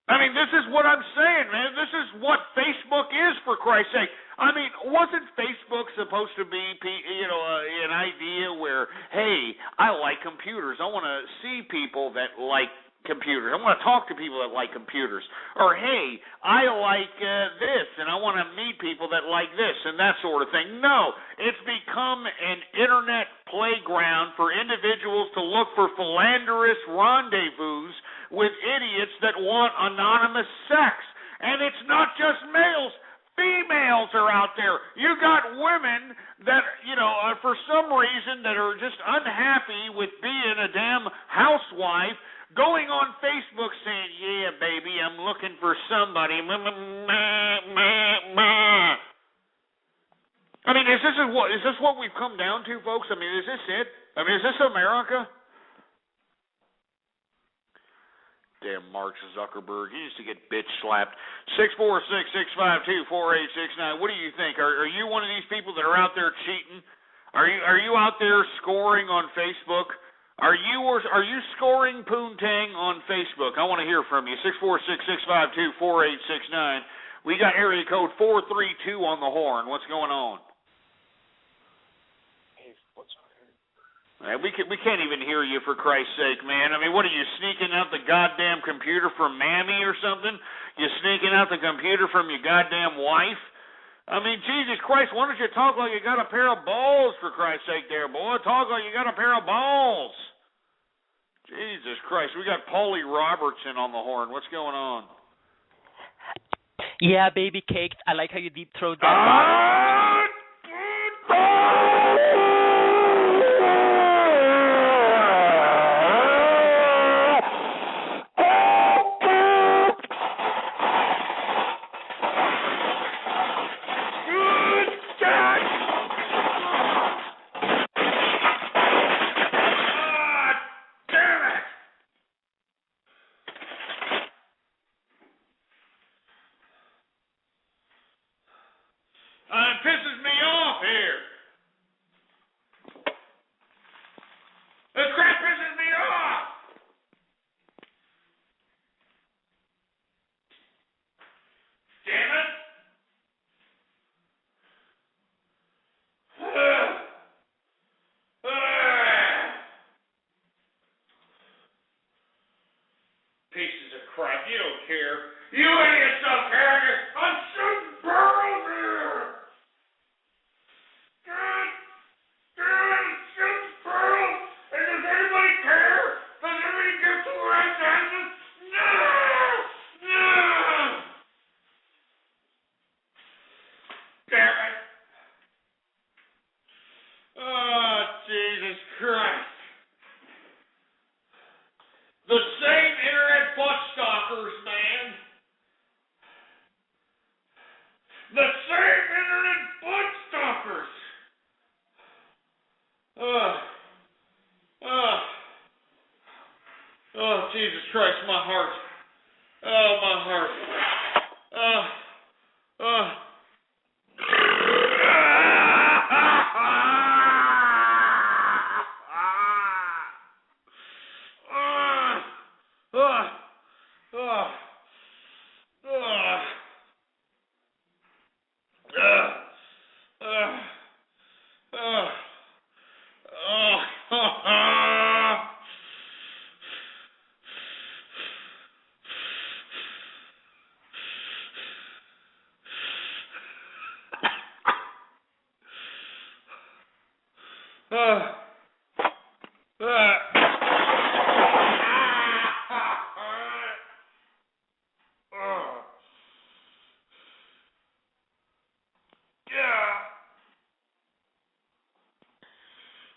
Speaker 7: I mean, this is what I'm saying, man. This is what Facebook is, for Christ's sake. I mean, wasn't Facebook supposed to be, an idea where, hey, I like computers. I want to see people that like computers. I want to talk to people that like computers. Or, hey, I like this, and I want to meet people that like this, and that sort of thing. No, it's become an internet playground for individuals to look for philanderous rendezvous with idiots that want anonymous sex. And it's not just males. Females are out there. You got women that, for some reason that are just unhappy with being a damn housewife, going on Facebook saying, yeah, baby, I'm looking for somebody. I mean, is this what we've come down to, folks? I mean, is this it? I mean, is this America? Damn Mark Zuckerberg. He used to get bitch slapped. 646-652-4869. What do you think? Are you one of these people that are out there cheating? Are you out there scoring on Facebook? Are you scoring Poontang on Facebook? I want to hear from you. 646-652-4869. We got area code 432 on the horn. What's going on? We can't even hear you, for Christ's sake, man. I mean, what are you, sneaking out the goddamn computer from Mammy or something? You sneaking out the computer from your goddamn wife? I mean, Jesus Christ, why don't you talk like you got a pair of balls, for Christ's sake there, boy? Talk like you got a pair of balls. Jesus Christ, we got Paulie Robertson on the horn. What's going on?
Speaker 19: Yeah, baby cakes. I like how you deep throat that.
Speaker 7: It pisses me off here. This crap pisses me off. Damn it. Pieces of crap. You don't care. You idiots don't care. I'm shooting barrels here. The same internet butt stalkers, man. The same internet butt stalkers. Oh, Jesus Christ, my heart. Oh, my heart.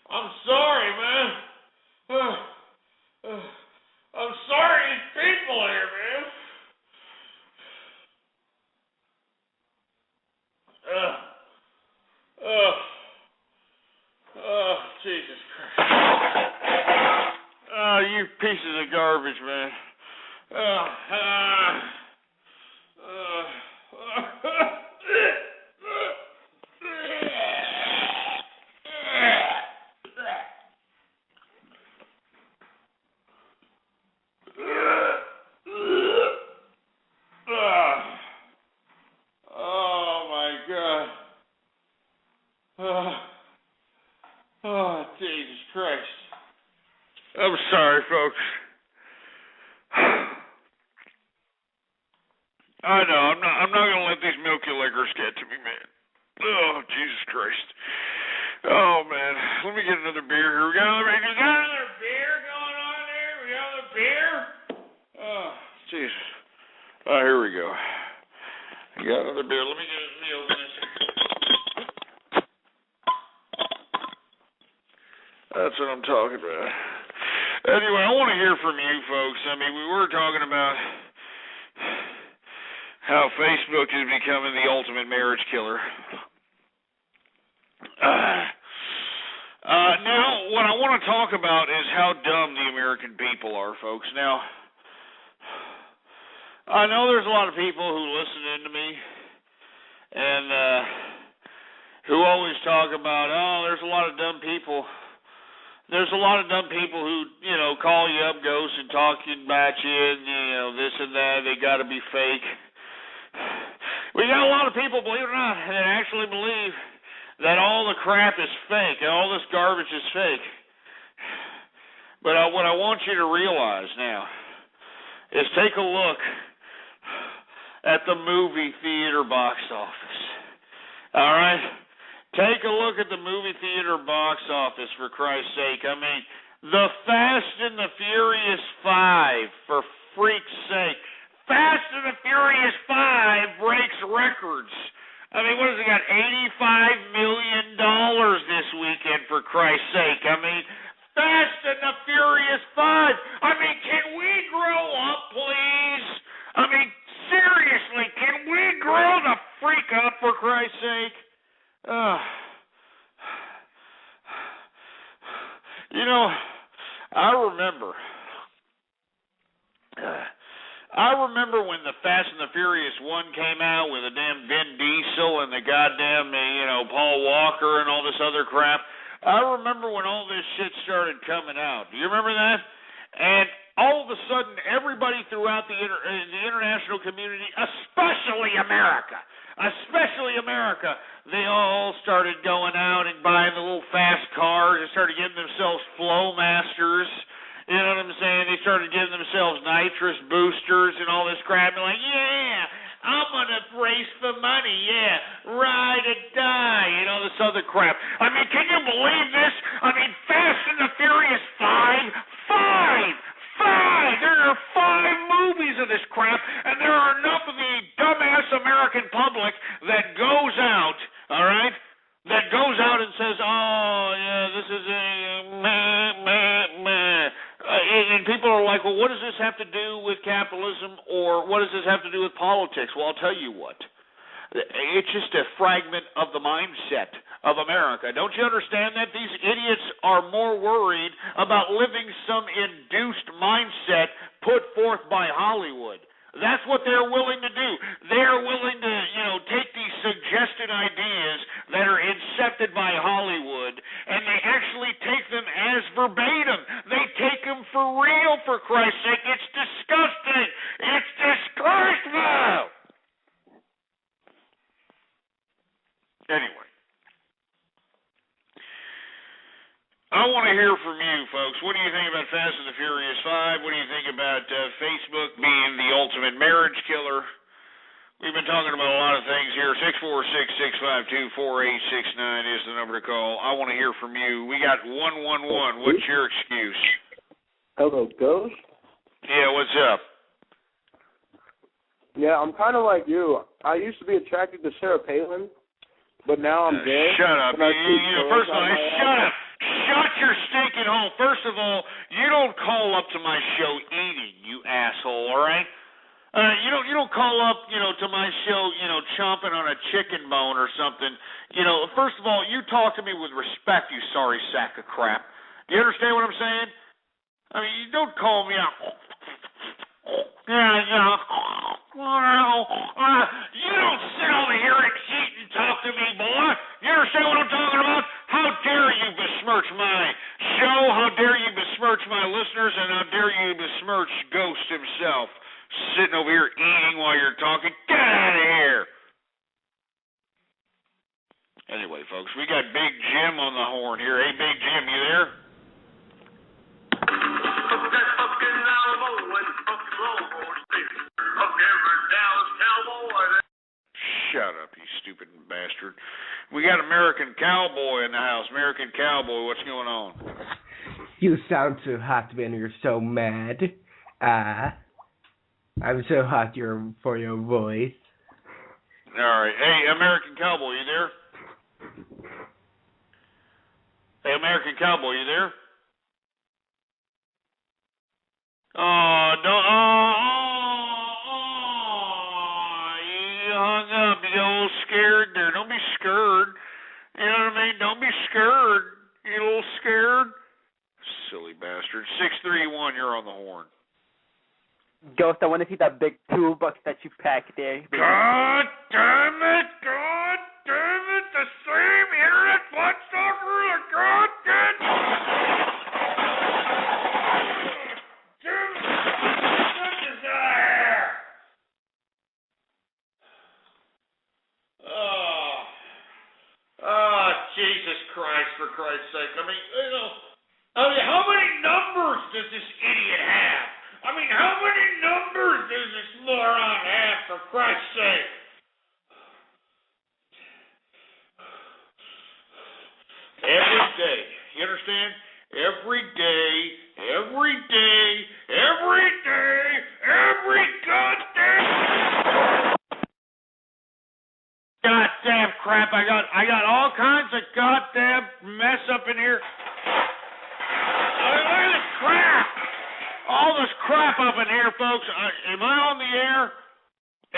Speaker 7: I'm sorry, man. I'm sorry, these people here, man. Jesus Christ. You pieces of garbage, man. Jesus Christ. I'm sorry, folks. I know, I'm not gonna let these milky liquors get to me, man. Oh, Jesus Christ. Oh, man. Let me get another beer here. We got another beer going on there? We got another beer? Oh, Jesus. Oh, here we go. We got another beer. Let me open this. That's what I'm talking about. Anyway, I want to hear from you folks. I mean, we were talking about how Facebook is becoming the ultimate marriage killer. Now, what I want to talk about is how dumb the American people are, folks. Now, I know there's a lot of people who listen in to me and who always talk about, oh, there's a lot of dumb people there's a lot of dumb people who, call you up, Ghost, and talk about you, and, this and that. They got to be fake. We got a lot of people, believe it or not, that actually believe that all the crap is fake and all this garbage is fake. But what I want you to realize now is take a look at the movie theater box office. All right? Take a look at the movie theater box office, for Christ's sake. I mean, The Fast and the Furious 5, for freak's sake. Fast and the Furious 5 breaks records. I mean, what has it got? $85 million this weekend, for Christ's sake. I mean, Fast and the Furious 5. I mean, can we grow up, please? I mean, seriously, can we grow the freak up, for Christ's sake? I remember when the Fast and the Furious 1 came out with the damn Vin Diesel and the goddamn, Paul Walker and all this other crap. I remember when all this shit started coming out. Do you remember that? And all of a sudden, everybody throughout the international community, especially America, they all started going out and buying the little fast cars and started getting themselves Flowmasters. You know what I'm saying? They started giving themselves nitrous boosters and all this crap. And like, yeah, I'm going to race for money. Yeah, ride or die. This other crap. I mean, can you believe this? I mean, Fast and the Furious 5. There are 5 movies of this crap, and there are enough of the dumbass American public that goes out, all right, that goes out and says, oh, yeah, this is a meh. And people are like, well, what does this have to do with capitalism, or what does this have to do with politics? Well, I'll tell you what. It's just a fragment of the mindset of America. Don't you understand that? These idiots are more worried about living some induced mindset put forth by Hollywood. That's what they're willing to do. They're willing to, take these suggested ideas that are incepted by Hollywood, and they actually take them as verbatim. They take them for real, for Christ's sake. It's disgusting. It's disgraceful. Anyway, I want to hear from you, folks. What do you think about Fast and the Furious 5? What do you think about Facebook being the ultimate marriage killer? We've been talking about a lot of things here. 646-652-4869 is the number to call. I want to hear from you. We got 111. What's your excuse?
Speaker 3: Hello, Ghost?
Speaker 7: Yeah, what's up?
Speaker 3: Yeah, I'm kind of like you. I used to be attracted to Sarah Palin, but now I'm gay.
Speaker 7: Shut up. First of all, shut up. Shut your stinking hole. First of all, you don't call up to my show eating, you asshole, all right? You don't call up, to my show, chomping on a chicken bone or something. First of all, you talk to me with respect, you sorry sack of crap. Do you understand what I'm saying? I mean, you don't call me out. You don't sit over here and cheat and talk to me, boy. You understand what I'm talking about? How dare you besmirch my show? How dare you besmirch my listeners? And how dare you besmirch Ghost himself? Sitting over here eating while you're talking. Get out of here. Anyway, folks, we got Big Jim on the horn here. Hey, Big Jim, you there? Shut up, you stupid bastard. We got American Cowboy in the house. American Cowboy, what's going on?
Speaker 4: You sound so hot when you're so mad. I'm so hot for your voice.
Speaker 7: All right. Hey, American Cowboy, you there? Hey, American Cowboy, you there? Oh, don't. You hung up. You got a little scared there. Don't be scared. You know what I mean? Don't be scared. You a little scared? Silly bastard. 631, you're on the horn.
Speaker 19: Ghost, I want to see that big toolbox that you packed there.
Speaker 7: God damn it! God damn it! The same internet butt sucker! God damn it! does this idiot have? I mean, how many numbers does this moron have, for Christ's sake? Every day. You understand? Every day, every day, every day, every goddamn crap. I got all kinds of goddamn mess up in here. Look at this crap. All this crap up in here, folks. Am I on the air?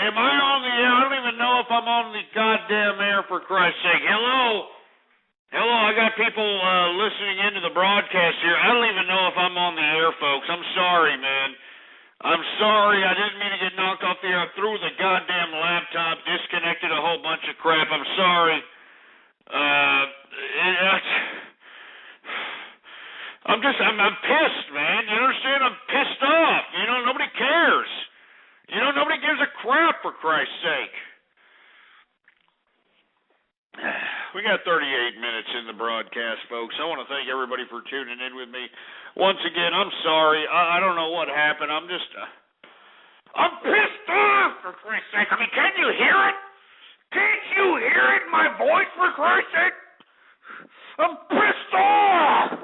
Speaker 7: Am I on the air? I don't even know if I'm on the goddamn air, for Christ's sake. Hello? Hello, I got people listening into the broadcast here. I don't even know if I'm on the air, folks. I'm sorry, man. I'm sorry. I didn't mean to get knocked off the air. I threw the goddamn laptop, disconnected a whole bunch of crap. I'm sorry. I'm pissed, man. You understand? I'm pissed off. You know, nobody cares. You know, nobody gives a crap, for Christ's sake. We got 38 minutes in the broadcast, folks. I want to thank everybody for tuning in with me. Once again, I'm sorry. I don't know what happened. I'm pissed off, for Christ's sake. I mean, can you hear it? Can't you hear it in my voice, for Christ's sake? I'm pissed off.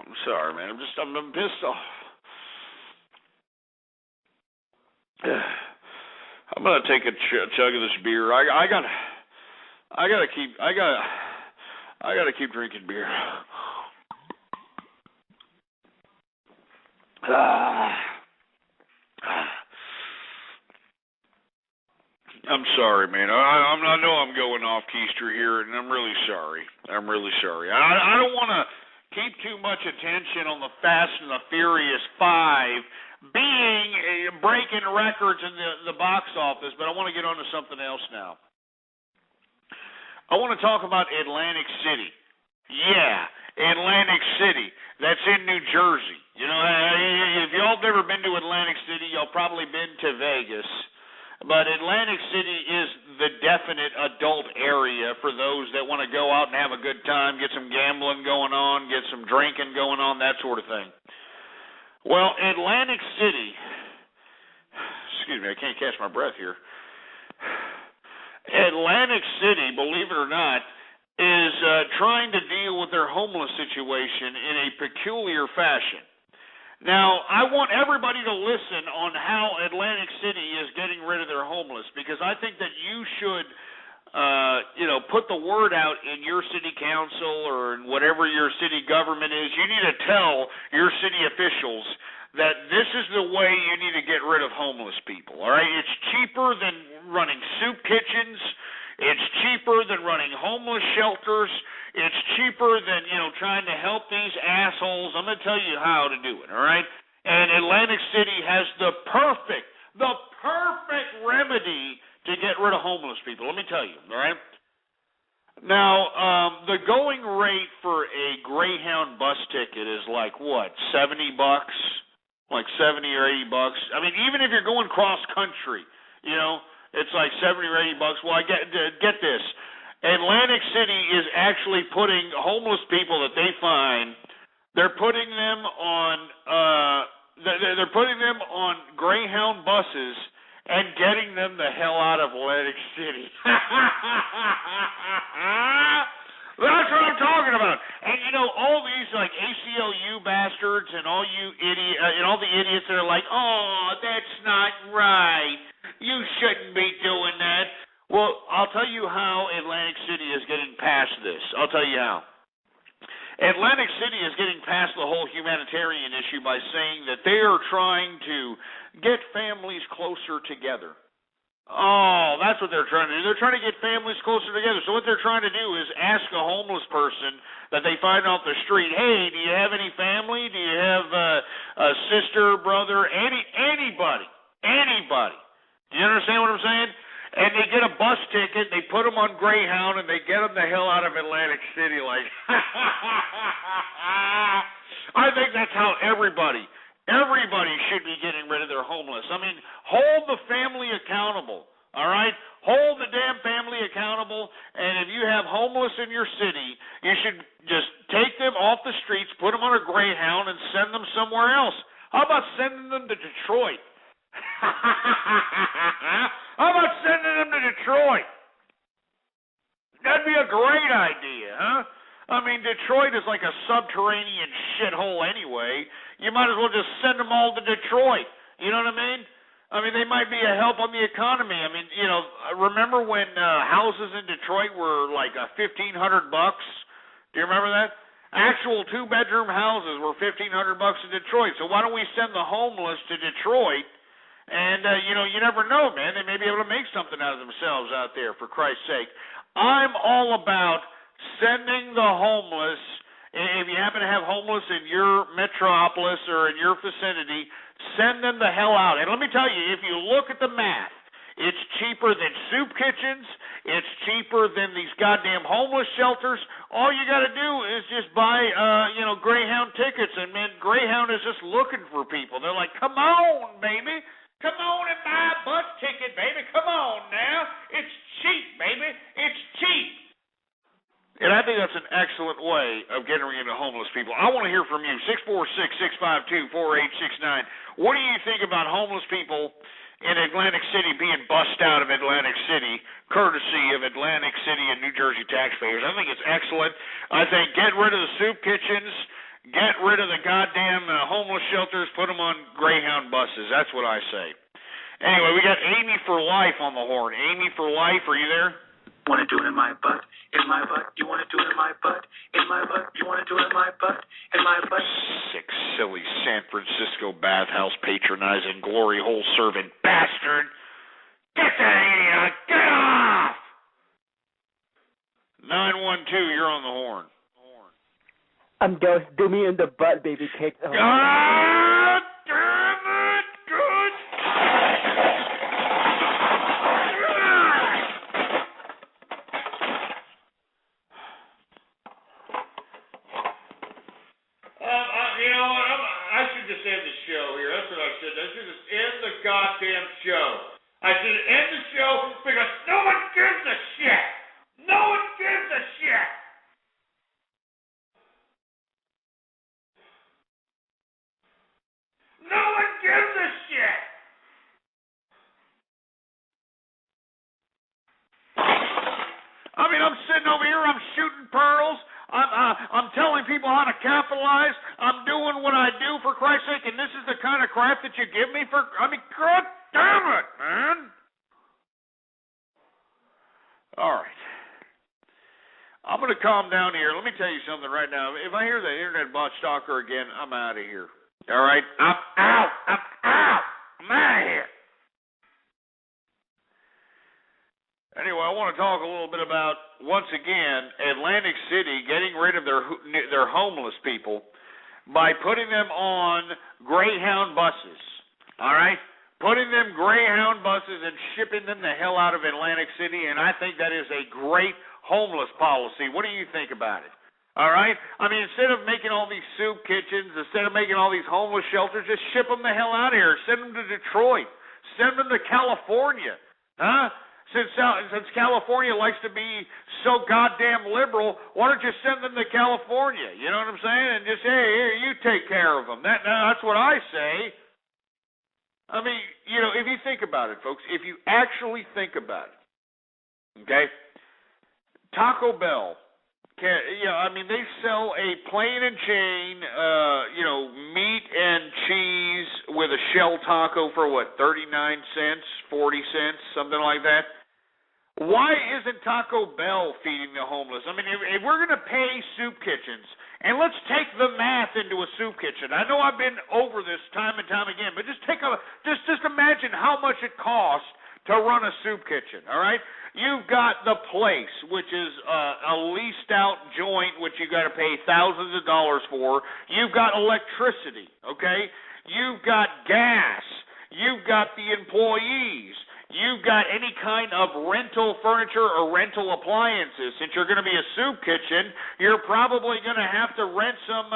Speaker 7: I'm sorry, man. I'm pissed off. I'm gonna take a chug of this beer. I gotta keep drinking beer. I'm sorry, man. I know I'm going off keister here, and I'm really sorry. I don't want to keep too much attention on the Fast and the Furious 5 breaking records in the box office, but I want to get on to something else now. I want to talk about Atlantic City. Yeah, Atlantic City. That's in New Jersey. You know, if y'all have never been to Atlantic City, y'all probably been to Vegas. But Atlantic City is the definite adult area for those that want to go out and have a good time, get some gambling going on, get some drinking going on, that sort of thing. Well, Atlantic City, excuse me, I can't catch my breath here. Atlantic City, believe it or not, is trying to deal with their homeless situation in a peculiar fashion. Now, I want everybody to listen on how Atlantic City is getting rid of their homeless, because I think that you should, put the word out in your city council or in whatever your city government is. You need to tell your city officials that this is the way you need to get rid of homeless people, all right? It's cheaper than running soup kitchens. It's cheaper than running homeless shelters. It's cheaper than, trying to help these assholes. I'm going to tell you how to do it, all right? And Atlantic City has the perfect remedy to get rid of homeless people. Let me tell you, all right? Now, the going rate for a Greyhound bus ticket is like, what, $70? Like $70 or $80. I mean, even if you're going cross country, it's like $70 or $80. Well, I get this. Atlantic City is actually putting homeless people that they find, they're putting them on Greyhound buses and getting them the hell out of Atlantic City. That's what I'm talking about. And all these like ACLU bastards and all you and all the idiots that are like, oh, that's not right. You shouldn't be doing that. Well, I'll tell you how Atlantic City is getting past this. I'll tell you how. Atlantic City is getting past the whole humanitarian issue by saying that they are trying to get families closer together. Oh, that's what they're trying to do. They're trying to get families closer together. So what they're trying to do is ask a homeless person that they find off the street, hey, do you have any family? Do you have a sister, brother, anybody? Do you understand what I'm saying? And they get a bus ticket, they put them on Greyhound, and they get them the hell out of Atlantic City. Like, I think that's how everybody should be getting rid of their homeless. I mean, hold the family accountable. all right? Hold the damn family accountable, and if you have homeless in your city, you should just take them off the streets, put them on a Greyhound, and send them somewhere else. How about sending them to Detroit? How about sending them to Detroit? That'd be a great idea, huh? I mean, Detroit is like a subterranean shithole anyway. You might as well just send them all to Detroit. You know what I mean? I mean, they might be a help on the economy. I mean, you know, remember when houses in Detroit were like $1,500? Do you remember that? Actual 2-bedroom houses were $1,500 in Detroit. So why don't we send the homeless to Detroit? And, you know, you never know, man. They may be able to make something out of themselves out there, for Christ's sake. I'm all about sending the homeless, if you happen to have homeless in your metropolis or in your vicinity, send them the hell out. And let me tell you, if you look at the math, it's cheaper than soup kitchens. It's cheaper than these goddamn homeless shelters. All you got to do is just buy, you know, Greyhound tickets. And, man, Greyhound is just looking for people. They're like, come on, baby. Come on and buy a bus ticket, baby. Come on now. It's cheap, baby. It's cheap. And I think that's an excellent way of getting rid of homeless people. I want to hear from you. 646-652-4869. What do you think about homeless people in Atlantic City being bussed out of Atlantic City, courtesy of Atlantic City and New Jersey taxpayers? I think it's excellent. I think get rid of the soup kitchens. Get rid of the goddamn homeless shelters. Put them on Greyhound buses. That's what I say. Anyway, we got Amy for Life on the horn. Amy for Life, are you there?
Speaker 5: Want to do it in my butt? In my butt? You want to do it in my butt? In my butt? You want to do it in my butt? In my butt?
Speaker 7: Sick, silly San Francisco bathhouse patronizing glory hole serving bastard. Get that idiot! Get off! 912, you're on the horn.
Speaker 19: I'm Ghost. Do me in the butt, baby cake. Oh.
Speaker 7: God damn it! Good. You know what? I should just end the show here. That's what I should. I should just end the goddamn show. I should end the show because no one gives a shit. No one gives a shit. No one gives a shit. I mean, I'm sitting over here, I'm shooting pearls, I'm telling people how to capitalize, I'm doing what I do, for Christ's sake, and this is the kind of crap that you give me for, I mean, God damn it, man. All right. I'm going to calm down here. Let me tell you something right now. If I hear the internet bot stalker again, I'm out of here. All right? I'm out. I'm out. I'm out of here. Anyway, I want to talk a little bit about, once again, Atlantic City getting rid of their homeless people by putting them on Greyhound buses. All right? Putting them Greyhound buses and shipping them the hell out of Atlantic City, and I think that is a great homeless policy. What do you think about it? All right? I mean, instead of making all these soup kitchens, instead of making all these homeless shelters, just ship them the hell out of here. Send them to Detroit. Send them to California. Huh? Since California likes to be so goddamn liberal, why don't you send them to California? You know what I'm saying? And just, hey, here, you take care of them. That's what I say. I mean, you know, if you think about it, folks, if you actually think about it, okay, Taco Bell, I mean, they sell a plain and chain, you know, meat and cheese with a shell taco for what, 39 cents, 40 cents, something like that. Why isn't Taco Bell feeding the homeless? I mean, if we're going to pay soup kitchens, and let's take the math into a soup kitchen. I know I've been over this time and time again, but just imagine how much it costs to run a soup kitchen, all right? You've got the place, which is a leased out joint, which you got to pay thousands of dollars for. You've got electricity, okay? You've got gas. You've got the employees. You've got any kind of rental furniture or rental appliances. Since you're going to be a soup kitchen, you're probably going to have to rent some,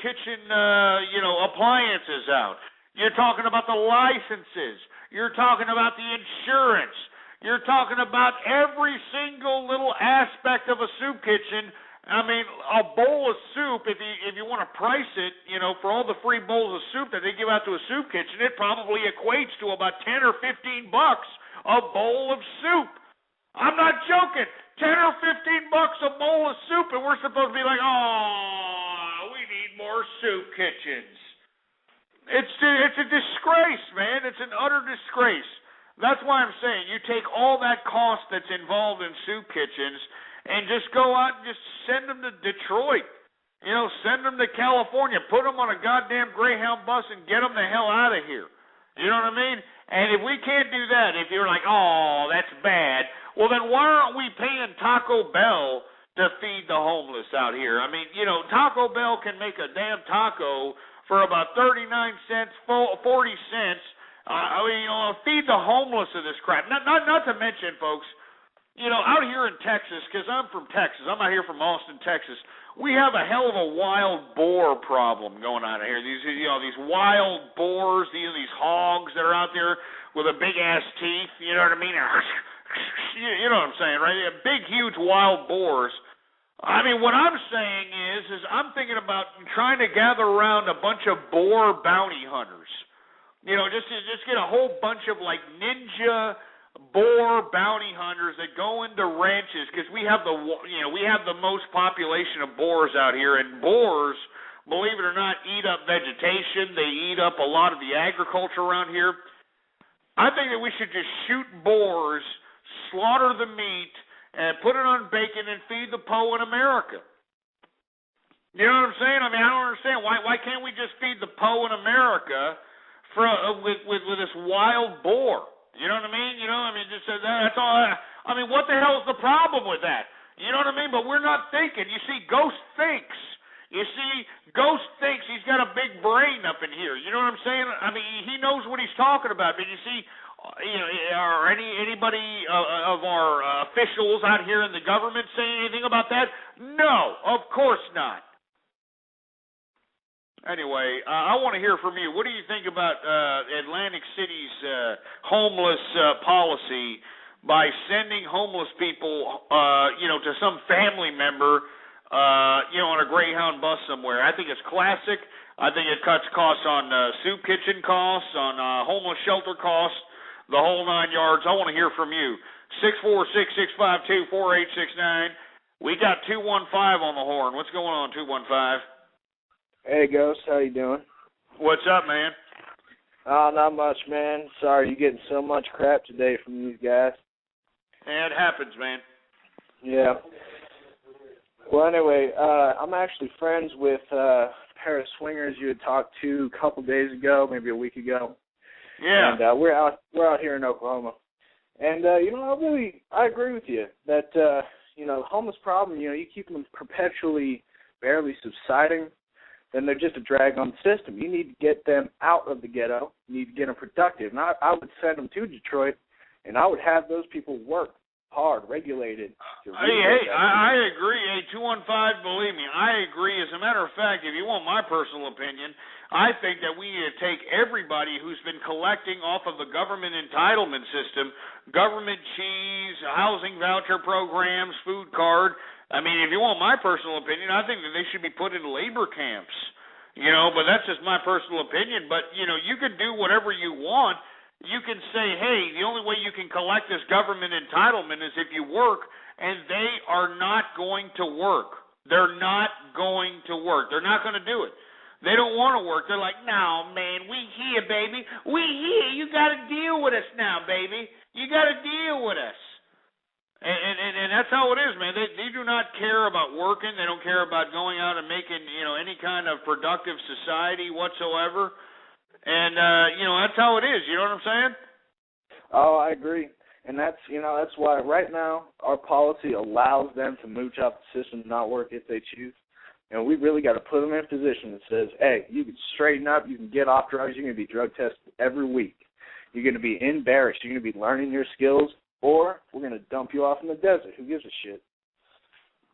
Speaker 7: kitchen, appliances out. You're talking about the licenses. You're talking about the insurance. You're talking about every single little aspect of a soup kitchen. I mean, a bowl of soup, if you want to price it, you know, for all the free bowls of soup that they give out to a soup kitchen, it probably equates to about $10 or $15 a bowl of soup. I'm not joking. $10 or $15 a bowl of soup, and we're supposed to be like, oh, we need more soup kitchens. It's a disgrace, man. It's an utter disgrace. That's why I'm saying you take all that cost that's involved in soup kitchens and just go out and just send them to Detroit. You know, send them to California. Put them on a goddamn Greyhound bus and get them the hell out of here. You know what I mean? And if we can't do that, if you're like, oh, that's bad, well, then why aren't we paying Taco Bell to feed the homeless out here? I mean, you know, Taco Bell can make a damn taco for about 39 cents, 40 cents. I mean, you know, feed the homeless of this crap. Not to mention, folks, you know, out here in Texas, because I'm from Texas, I'm out here from Austin, Texas, we have a hell of a wild boar problem going on here. These wild boars, these hogs that are out there with a big ass teeth. You know what I mean? You know what I'm saying, right? Big, huge wild boars. I mean, what I'm saying is I'm thinking about trying to gather around a bunch of boar bounty hunters. You know, just get a whole bunch of like ninja boar bounty hunters that go into ranches, because we have the most population of boars out here, and boars, believe it or not, eat up vegetation. They eat up a lot of the agriculture around here. I think that we should just shoot boars, slaughter the meat, and put it on bacon and feed the po in America. You know what I'm saying? I mean, I don't understand why can't we just feed the po in America with this wild boar? You know what I mean? You know, I mean, just that's all. I mean, what the hell is the problem with that? You know what I mean? But we're not thinking. You see, Ghost thinks. You see, Ghost thinks. He's got a big brain up in here. You know what I'm saying? I mean, he knows what he's talking about. But you see, you know, are anybody of our officials out here in the government saying anything about that? No, of course not. Anyway, I want to hear from you. What do you think about Atlantic City's homeless policy by sending homeless people, you know, to some family member, you know, on a Greyhound bus somewhere? I think it's classic. I think it cuts costs on soup kitchen costs, on homeless shelter costs, the whole 9 yards. I want to hear from you. 646-652-4869. We got 215 on the horn. What's going on, 215?
Speaker 3: Hey, Ghost, how you doing?
Speaker 7: What's up, man?
Speaker 3: Not much, man. Sorry you're getting so much crap today from these guys.
Speaker 7: Yeah, it happens, man.
Speaker 3: Yeah. Well, anyway, I'm actually friends with a pair of swingers you had talked to a couple days ago, maybe a week ago.
Speaker 7: Yeah.
Speaker 3: And we're out here in Oklahoma. And, you know, I agree with you that, you know, the homeless problem, you know, you keep them perpetually barely subsiding, then they're just a drag on the system. You need to get them out of the ghetto. You need to get them productive. And I would send them to Detroit, and I would have those people work hard, regulated.
Speaker 7: I agree. Hey, 215, believe me, I agree. As a matter of fact, if you want my personal opinion, I think that we need to take everybody who's been collecting off of the government entitlement system, government cheese, housing voucher programs, food card. I mean, if you want my personal opinion, I think that they should be put in labor camps, you know, but that's just my personal opinion. But, you know, you can do whatever you want. You can say, hey, the only way you can collect this government entitlement is if you work, and they are not going to work. They're not going to work. They're not going to do it. They don't want to work. They're like, no, man, we here, baby. We here. You got to deal with us now, baby. You got to deal with us. And that's how it is, man. They do not care about working. They don't care about going out and making, you know, any kind of productive society whatsoever. And, you know, that's how it is. You know what I'm saying?
Speaker 3: Oh, I agree. And that's, you know, that's why right now our policy allows them to mooch out the system and not work if they choose. And we really got to put them in a position that says, hey, you can straighten up, you can get off drugs, you're going to be drug tested every week. You're going to be embarrassed. You're going to be learning your skills. Or we're going to dump you off in the desert. Who gives a shit?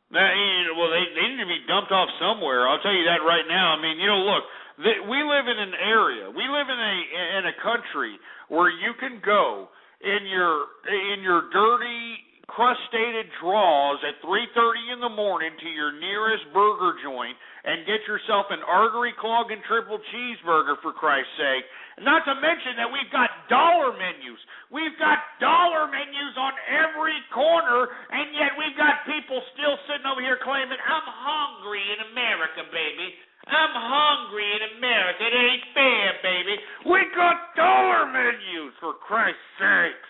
Speaker 7: Well, they need to be dumped off somewhere. I'll tell you that right now. I mean, you know, look, we live in an area. We live in a country where you can go in your dirty, crustated drawers at 3:30 in the morning to your nearest burger joint and get yourself an artery-clogging triple cheeseburger, for Christ's sake. Not to mention that we've got dollar menus. We've got dollar menus on every corner, and yet we've got people still sitting over here claiming, I'm hungry in America, baby. I'm hungry in America. It ain't fair, baby. We got dollar menus, for Christ's sake.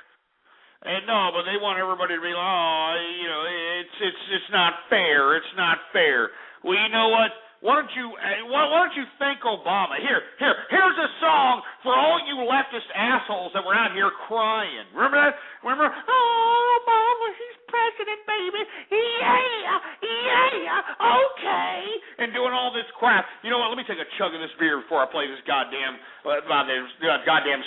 Speaker 7: And no, but they want everybody to be like, oh, you know, it's not fair. It's not fair. Well, you know what? Why don't you thank Obama? Here's a song for all you leftist assholes that were out here crying. Remember that? Remember? Oh, Obama, he's president, baby. Yeah, okay. And doing all this crap. You know what? Let me take a chug of this beer before I play this goddamn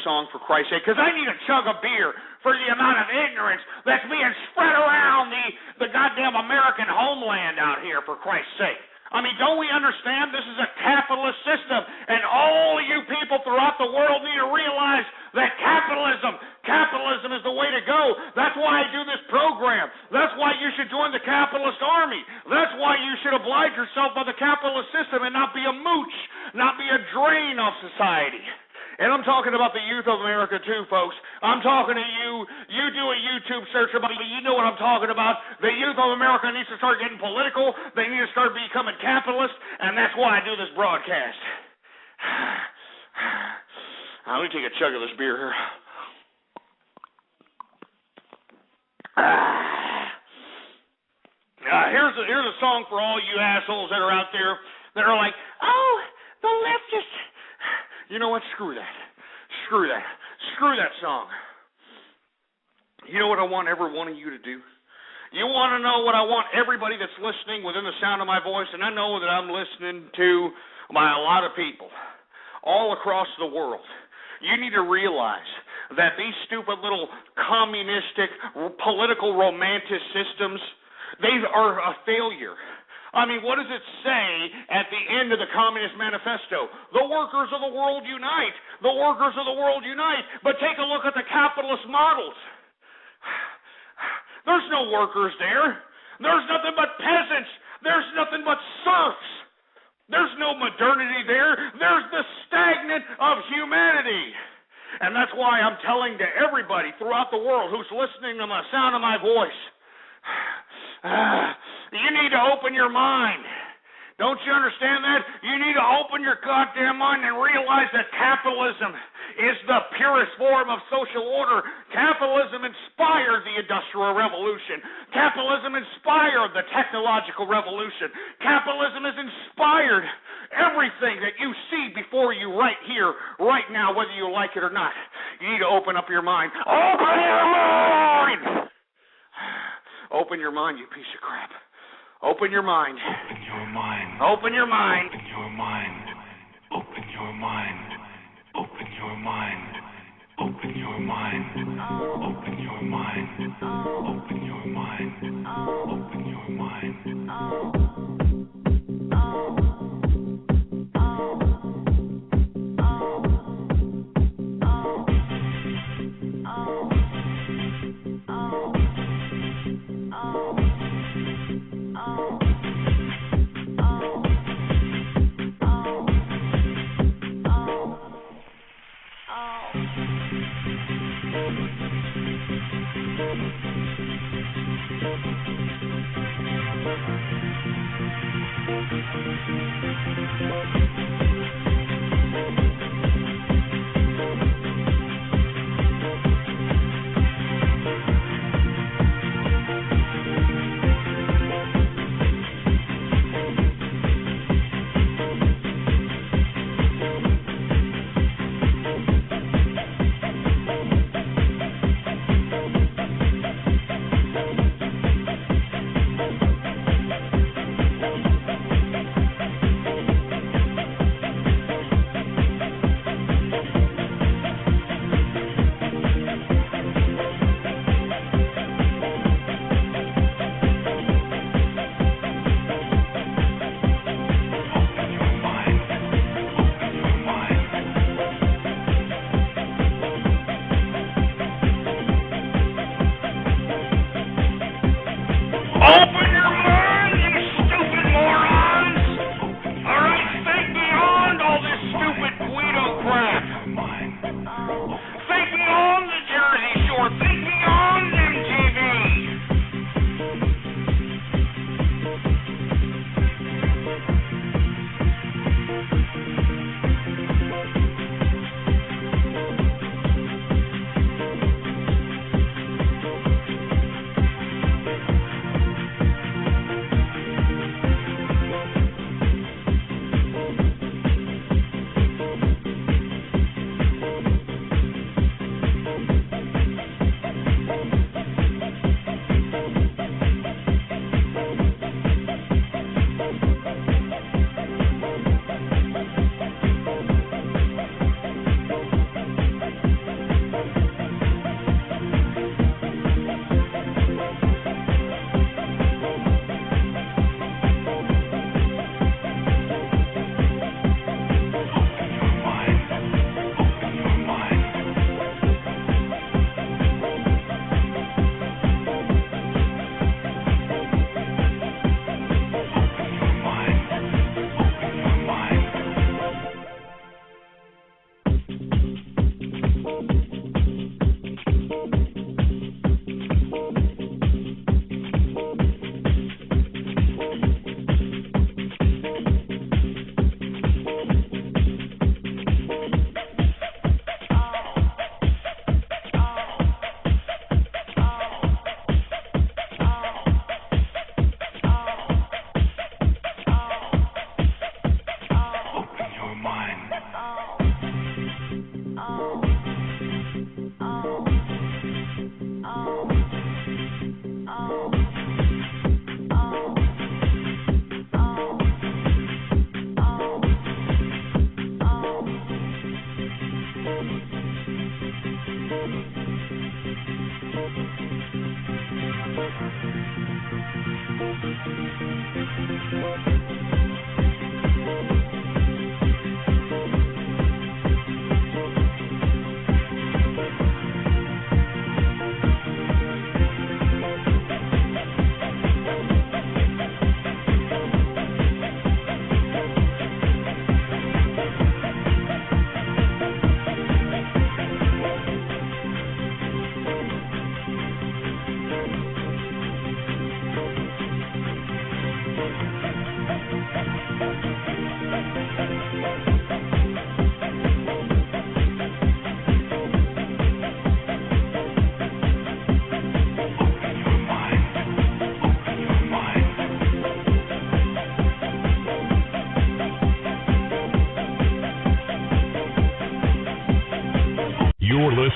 Speaker 7: song, for Christ's sake, because I need a chug of beer for the amount of ignorance that's being spread around the goddamn American homeland out here, for Christ's sake. I mean, don't we understand this is a capitalist system, and all you people throughout the world need to realize that capitalism is the way to go. That's why I do this program. That's why you should join the capitalist army. That's why you should oblige yourself by the capitalist system and not be a mooch, not be a drain of society. And I'm talking about the youth of America too, folks. I'm talking to you. You do a YouTube search about it. You know what I'm talking about. The youth of America needs to start getting political. They need to start becoming capitalist, and that's why I do this broadcast. Let me take a chug of this beer here. Here's a song for all you assholes that are out there that are like, oh, the leftists. You know what? Screw that. Screw that song. You know what I want every one of you to do? You want to know what I want everybody that's listening within the sound of my voice, and I know that I'm listening to by a lot of people all across the world. You need to realize that these stupid little communistic political romantic systems, they are a failure. I mean, what does it say at the end of the Communist Manifesto? The workers of the world unite. The workers of the world unite. But take a look at the capitalist models. There's no workers there. There's nothing but peasants. There's nothing but serfs. There's no modernity there. There's the stagnant of humanity. And that's why I'm telling to everybody throughout the world who's listening to the sound of my voice, you need to open your mind. Don't you understand that? You need to open your goddamn mind and realize that capitalism is the purest form of social order. Capitalism inspired the Industrial Revolution. Capitalism inspired the Technological Revolution. Capitalism has inspired everything that you see before you right here, right now, whether you like it or not. You need to open up your mind. Open your mind! Open your mind, you piece of crap. Open your mind.
Speaker 11: Open your mind.
Speaker 7: Open your mind.
Speaker 11: Open your mind. Open your mind. Open your mind. Open your mind. Open your mind. Open your mind. Open your mind.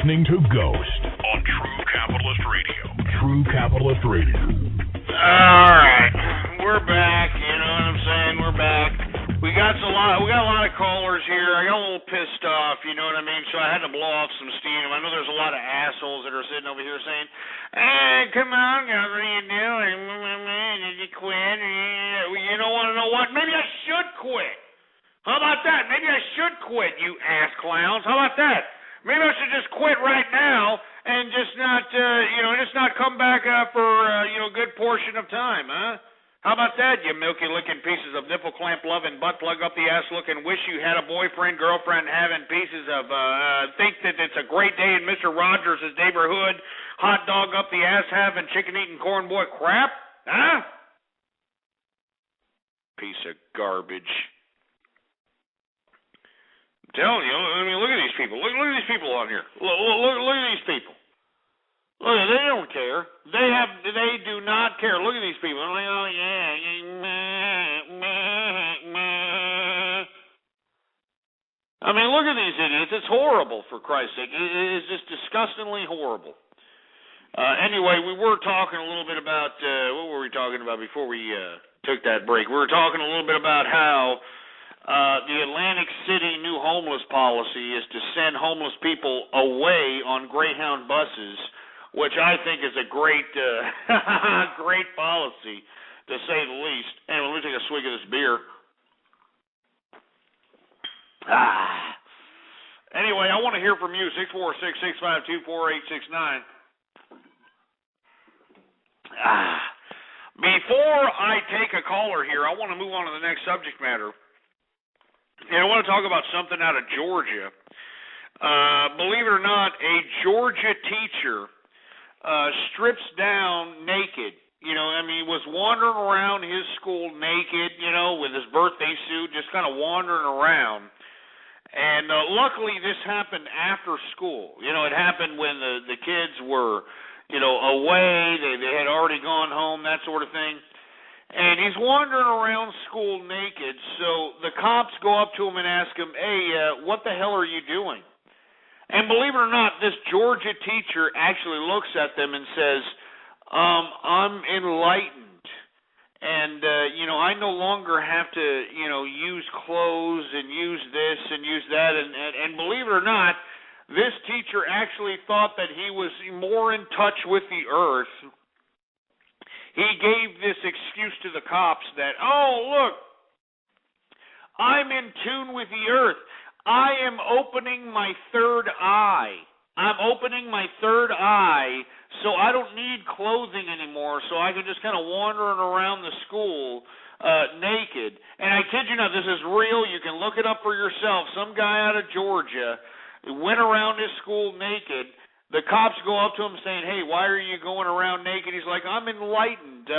Speaker 12: listening to Ghost on True Capitalist Radio. True Capitalist Radio.
Speaker 7: All right, we're back. You know what I'm saying? We're back. We got a lot of callers here. I got a little pissed off. You know what I mean? So I had to blow off some steam. I know there's a lot of assholes that are sitting over here saying, "Hey, come on, guys, what are you doing? Did you quit? You don't want to know what? Maybe I should quit. How about that? Maybe I should quit, you ass clowns. How about that? Maybe I should just quit right now and just not come back for a good portion of time, huh? How about that, you milky licking pieces of nipple clamp loving, butt plug up the ass looking, wish you had a boyfriend, girlfriend having pieces of think that it's a great day in Mr. Rogers' neighborhood, hot dog up the ass having, chicken eating corn boy crap, huh? Piece of garbage. I'm telling you, I mean, look at these people. Look at these people on here. Look at these people. Look, they don't care. They do not care. Look at these people. Like, oh yeah. I mean, look at these idiots. It's horrible, for Christ's sake. It is just disgustingly horrible. Anyway, we were talking a little bit about what were we talking about before we took that break? We were talking a little bit about how the Atlantic City new homeless policy is to send homeless people away on Greyhound buses, which I think is a great great policy, to say the least. Anyway, let me take a swig of this beer. Anyway, I want to hear from you, 646-652-4869. Before I take a caller here, I want to move on to the next subject matter. And I want to talk about something out of Georgia. Believe it or not, a Georgia teacher strips down naked. You know, I mean, he was wandering around his school naked, you know, with his birthday suit, just kind of wandering around. And luckily, this happened after school. You know, it happened when the kids were, you know, away. They had already gone home, that sort of thing. And he's wandering around school naked, so the cops go up to him and ask him, hey, what the hell are you doing? And believe it or not, this Georgia teacher actually looks at them and says, I'm enlightened. And, you know, I no longer have to, you know, use clothes and use this and use that. And believe it or not, this teacher actually thought that he was more in touch with the earth. He gave this excuse to the cops that, oh, look, I'm in tune with the earth. I am opening my third eye. I'm opening my third eye, so I don't need clothing anymore, so I can just kind of wandering around the school naked. And I kid you not, this is real. You can look it up for yourself. Some guy out of Georgia went around his school naked. The cops go up to him saying, hey, why are you going around naked? He's like, I'm enlightened.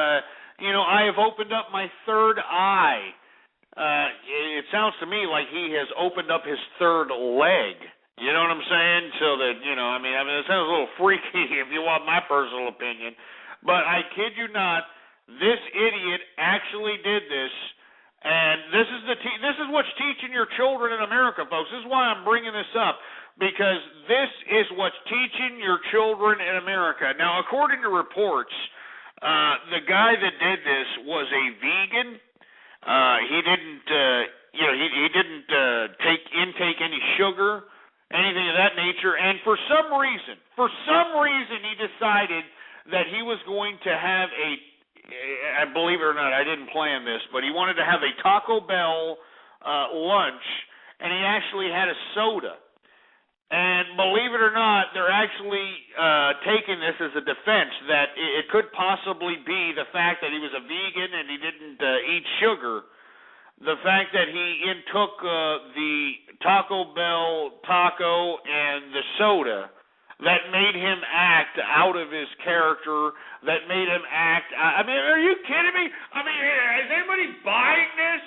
Speaker 7: You know, I have opened up my third eye. It sounds to me like he has opened up his third leg. You know what I'm saying? So that, you know, I mean, it sounds a little freaky if you want my personal opinion. But I kid you not, this idiot actually did this. And this is what's teaching your children in America, folks. This is why I'm bringing this up. Because this is what's teaching your children in America. Now, according to reports, the guy that did this was a vegan. He didn't, he didn't intake any sugar, anything of that nature. And for some reason, he decided that he was going to have believe it or not, I didn't plan this, but he wanted to have a Taco Bell lunch, and he actually had a soda. And believe it or not, they're actually taking this as a defense that it could possibly be the fact that he was a vegan and he didn't eat sugar. The fact that he intook the Taco Bell taco and the soda that made him act out of his character, that made him act... I mean, are you kidding me? I mean, is anybody buying this?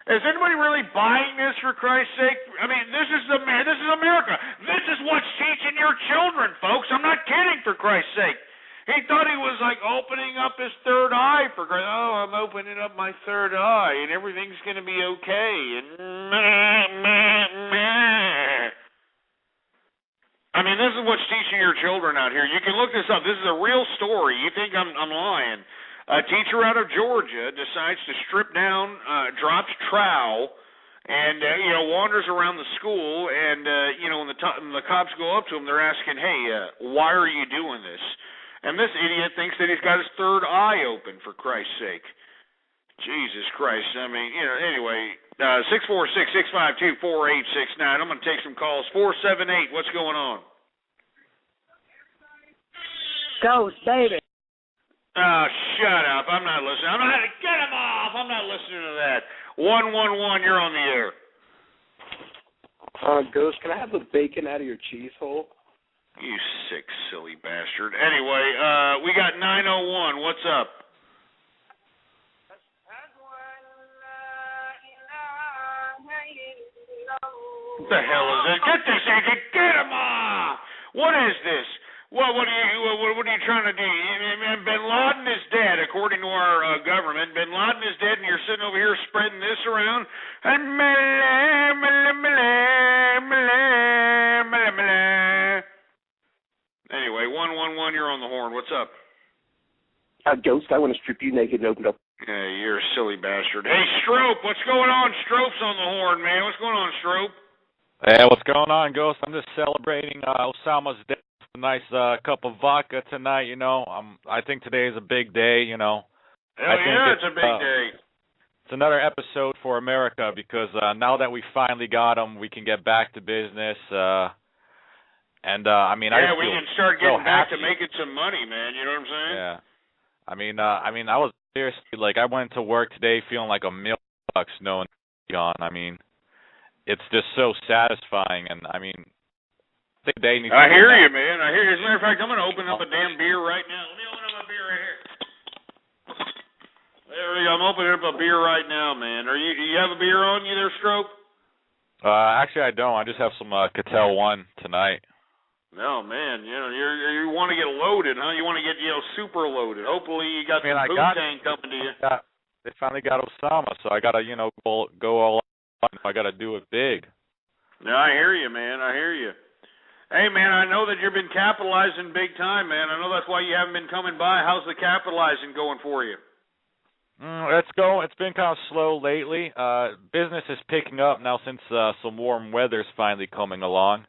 Speaker 7: Is anybody really buying this, for Christ's sake? I mean, this is America. This is what's teaching your children, folks. I'm not kidding, for Christ's sake. He thought he was like opening up his third eye for Christ. Oh, I'm opening up my third eye, and everything's going to be okay. And I mean, this is what's teaching your children out here. You can look this up. This is a real story. You think I'm lying. A teacher out of Georgia decides to strip down, drops trowel, and, wanders around the school, and, when the cops go up to him, they're asking, hey, why are you doing this? And this idiot thinks that he's got his third eye open, for Christ's sake. Jesus Christ. I mean, anyway, 646-652-4869. I'm going to take some calls. 478, what's going on?
Speaker 10: Ghost, baby.
Speaker 7: Oh, shut up. I'm not listening. Get him off. I'm not listening to that. 111, you're on the air.
Speaker 23: Ghost, can I have the bacon out of your cheese hole?
Speaker 7: You sick, silly bastard. Anyway, we got 901. What's up? What the hell is this? Get this agent. Get him off. What is this? What are you trying to do? Bin Laden is dead, according to our government. Bin Laden is dead, and you're sitting over here spreading this around. Anyway, 111, you're on the horn. What's up?
Speaker 23: Ghost, I want to strip you naked and open up.
Speaker 7: Yeah, you're a silly bastard. Hey, Strope, what's going on? Strope's on the horn, man. What's going on, Strope?
Speaker 20: Hey, what's going on, Ghost? I'm just celebrating Osama's death. A nice cup of vodka tonight, I think today is a big day,
Speaker 7: Hell yeah, it's a big day.
Speaker 20: It's another episode for America because now that we finally got him, we can get back to business. I
Speaker 7: we can start getting back to making some money, man. You know what I'm saying?
Speaker 20: Yeah. I was seriously, I went to work today feeling like $1 million knowing he's gone. It's just so satisfying, and I think they need.
Speaker 7: I hear you, man. I hear you. As a matter of fact, I'm going to open up a damn beer right now. Let me open up a beer right here. There we go. I'm opening up a beer right now, man. You have a beer on you there, Stroke?
Speaker 20: Actually, I don't. I just have some Cattell One tonight.
Speaker 7: No, man. You want to get loaded, huh? You want to get super loaded. Hopefully, you got some Wu-Tang coming to you.
Speaker 20: They finally got Osama, so I got to go all out. I got to do it big.
Speaker 7: Yeah, I hear you, man. I hear you. Hey, man, I know that you've been capitalizing big time, man. I know that's why you haven't been coming by. How's the capitalizing going for you?
Speaker 20: It's been kind of slow lately. Business is picking up now since some warm weather's finally coming along.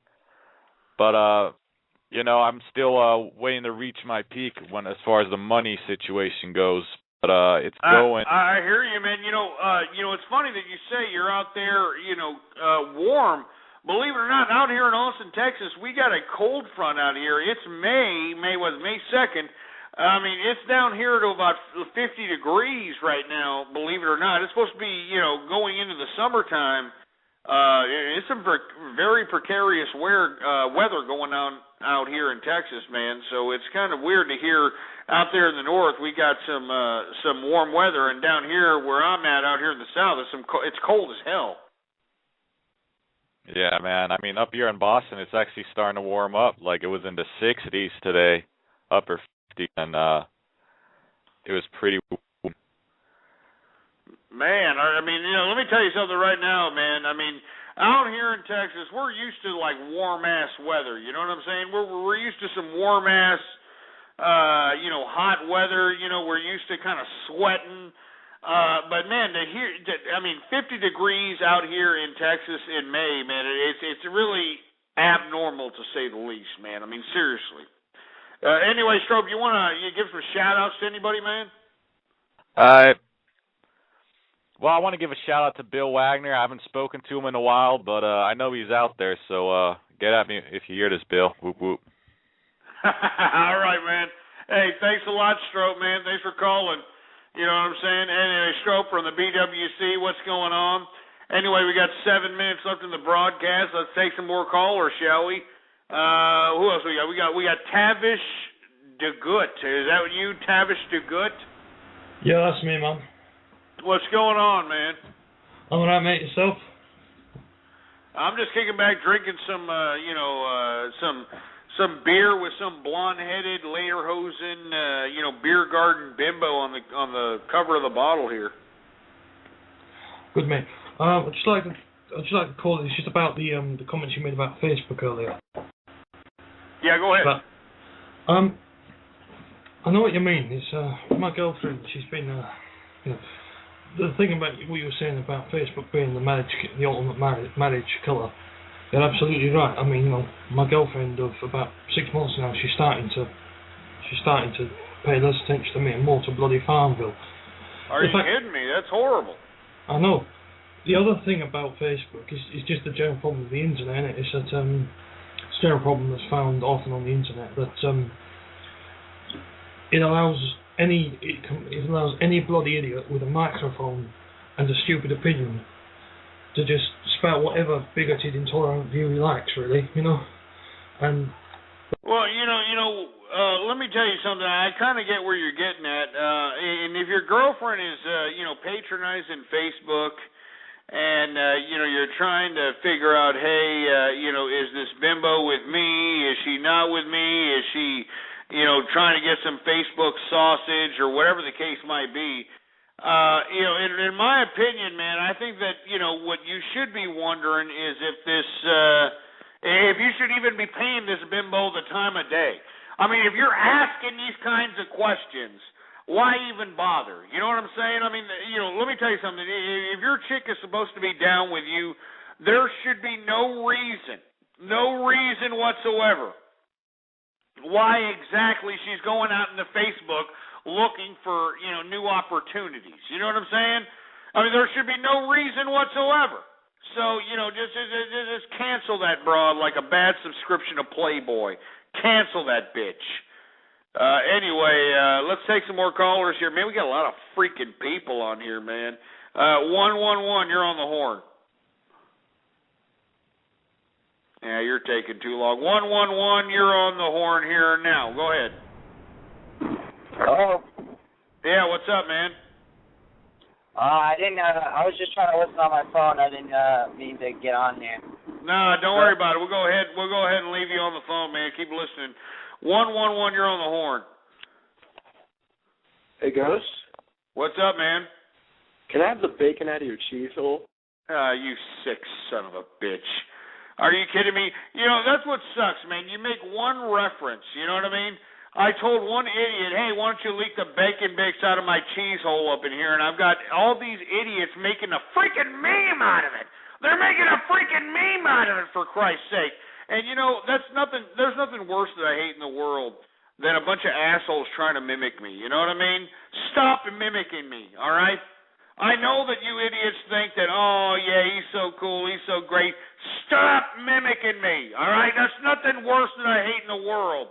Speaker 20: But, I'm still waiting to reach my peak as far as the money situation goes. But it's going.
Speaker 7: I hear you, man. It's funny that you say you're out there, warm. Believe it or not, out here in Austin, Texas, we got a cold front out here. It's May 2nd. It's down here to about 50 degrees right now, believe it or not. It's supposed to be, going into the summertime. It's some very precarious weather going on out here in Texas, man. So it's kind of weird to hear out there in the north we got some warm weather, and down here where I'm at, out here in the south, it's cold as hell.
Speaker 20: Yeah, man. Up here in Boston, it's actually starting to warm up. It was in the 60s today, upper 50s, and it was pretty.
Speaker 7: Man, let me tell you something right now, man. Out here in Texas, we're used to warm ass weather. You know what I'm saying? We're used to some warm ass, hot weather. We're used to kind of sweating. But man, 50 degrees out here in Texas in May, man, it's really abnormal to say the least, man. Seriously. Anyway, Strobe, you give some shout outs to anybody, man?
Speaker 20: Well, I want to give a shout out to Bill Wagner. I haven't spoken to him in a while, but I know he's out there, so get at me if you hear this, Bill. Whoop whoop.
Speaker 7: All right, man. Hey, thanks a lot, Strobe, man. Thanks for calling. You know what I'm saying? Anyway, Strope from the BWC, what's going on? Anyway, we got 7 minutes left in the broadcast. Let's take some more callers, shall we? Who else we got? We got Tavish DeGoot. Is that you, Tavish DeGoot?
Speaker 22: Yeah, that's me, man.
Speaker 7: What's going on, man?
Speaker 22: I'm alright, mate. Yourself?
Speaker 7: I'm just kicking back, drinking some beer with some blonde-headed, lederhosen, beer garden bimbo on the cover of the bottle here.
Speaker 22: Good, mate. I'd just like to call it. It's just about the comments you made about Facebook earlier.
Speaker 7: Yeah, go ahead.
Speaker 22: But, I know what you mean. It's my girlfriend. She's been, you know, the thing about what you were saying about Facebook being the ultimate marriage killer. You're absolutely right. I mean, you know, my girlfriend of about 6 months now, she's starting to pay less attention to me and more to bloody Farmville.
Speaker 7: Are you kidding me? That's horrible.
Speaker 22: I know. The other thing about Facebook is just the general problem with the internet, isn't it? It's that it's a general problem that's found often on the internet that it allows any bloody idiot with a microphone and a stupid opinion to just spout whatever bigoted, intolerant view he likes, really, you know. And
Speaker 7: well, let me tell you something. I kind of get where you're getting at. And if your girlfriend is, patronizing Facebook, and you're trying to figure out, hey, is this bimbo with me? Is she not with me? Is she, trying to get some Facebook sausage or whatever the case might be? In my opinion, man, I think that, what you should be wondering is if you should even be paying this bimbo the time of day. I mean, if you're asking these kinds of questions, why even bother? You know what I'm saying? I mean, let me tell you something. If your chick is supposed to be down with you, there should be no reason whatsoever why exactly she's going out into Facebook looking for, new opportunities. You know what I'm saying? I mean, there should be no reason whatsoever. So, just cancel that broad like a bad subscription to Playboy. Cancel that bitch. Anyway, let's take some more callers here. Man, we got a lot of freaking people on here, man. 111, you're on the horn. Yeah, you're taking too long. 111, you're on the horn here now. Go ahead.
Speaker 1: Hello?
Speaker 7: Yeah, what's up, man?
Speaker 1: I was just trying to listen on my phone. I didn't mean to get on there.
Speaker 7: No, don't worry about it. We'll go ahead and leave you on the phone, man. Keep listening. 111, you're on the horn.
Speaker 23: Hey, Ghost?
Speaker 7: What's up, man?
Speaker 23: Can I have the bacon out of your cheese hole?
Speaker 7: You sick son of a bitch. Are you kidding me? That's what sucks, man. You make one reference, you know what I mean? I told one idiot, hey, why don't you leak the bacon bits out of my cheese hole up in here? And I've got all these idiots making a freaking meme out of it. They're making a freaking meme out of it, for Christ's sake. And, there's nothing worse that I hate in the world than a bunch of assholes trying to mimic me. You know what I mean? Stop mimicking me, all right? I know that you idiots think that, oh, yeah, he's so cool, he's so great. Stop mimicking me, all right? That's nothing worse that I hate in the world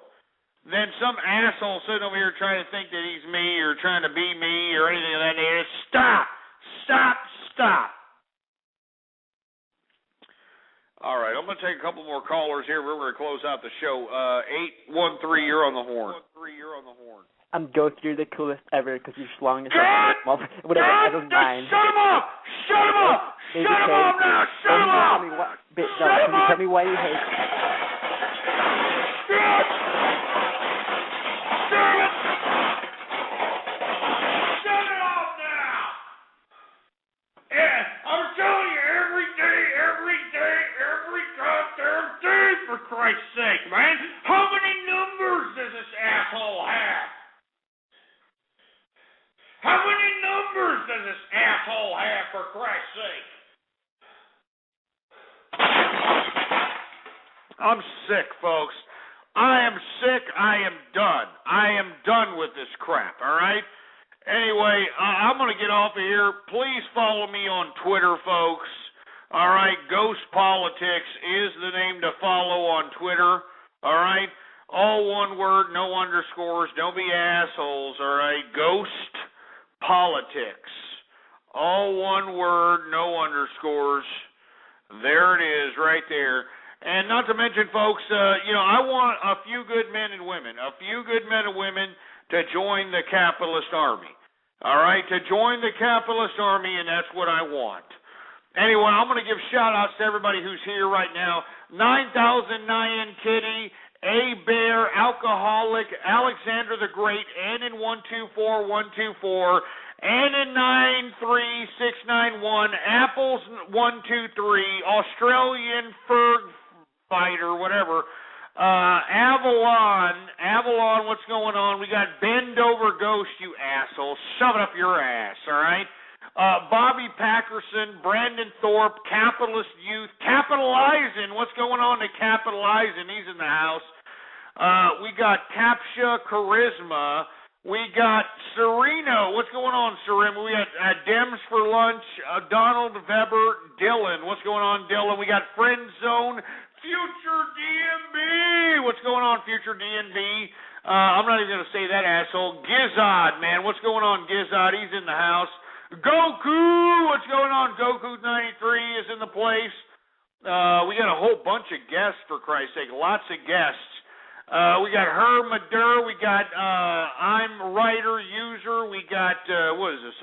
Speaker 7: than some asshole sitting over here trying to think that he's me or trying to be me or anything of that nature. Stop. All right, I'm going to take a couple more callers here. We're going to close out the show. 813, you're on the horn.
Speaker 19: I'm Ghost. You're the coolest ever because you're slung as whatever. I don't mind.
Speaker 7: Shut him up! Shut him up! Shut him up now! Shut him up!
Speaker 19: Can you tell me why you hate?
Speaker 7: Shut it off now! Yeah, I'm telling you every goddamn day, for Christ's sake, man. How many numbers does this asshole have? How many numbers does this asshole have, for Christ's sake? I'm sick, folks. I am sick. I am done. I am done with this crap, all right? Anyway, I'm going to get off of here. Please follow me on Twitter, folks. All right, Ghost Politics is the name to follow on Twitter, all right? All one word, no underscores. Don't be assholes, all right? Ghost Politics. All one word, no underscores. There it is, right there. And not to mention, folks, I want a few good men and women to join the capitalist army. All right, to join the capitalist army, and that's what I want. Anyway, I'm going to give shout-outs to everybody who's here right now. 9000 Nyan Kitty, A Bear, Alcoholic, Alexander the Great, Ann in 124124, Ann in 93691, Apples 123, Australian Ferg Fighter, whatever. Avalon, what's going on? We got Bend Over Ghost, you asshole. Shove it up your ass, all right? Bobby Packerson, Brandon Thorpe, Capitalist Youth, Capitalizing. What's going on to Capitalizing? He's in the house. We got Capsha Charisma. We got Sereno. What's going on, Sereno? We got Dems for Lunch, Donald Weber, Dylan. What's going on, Dylan? We got Friend Zone, Future DMB. What's going on, Future DMB? I'm not even going to say that, asshole. Gizzard, man. What's going on, Gizzard? He's in the house. Goku. What's going on? Goku93 is in the place. We got a whole bunch of guests, for Christ's sake. Lots of guests. We got Her Madur. We got I'm Writer User. We got, what is this?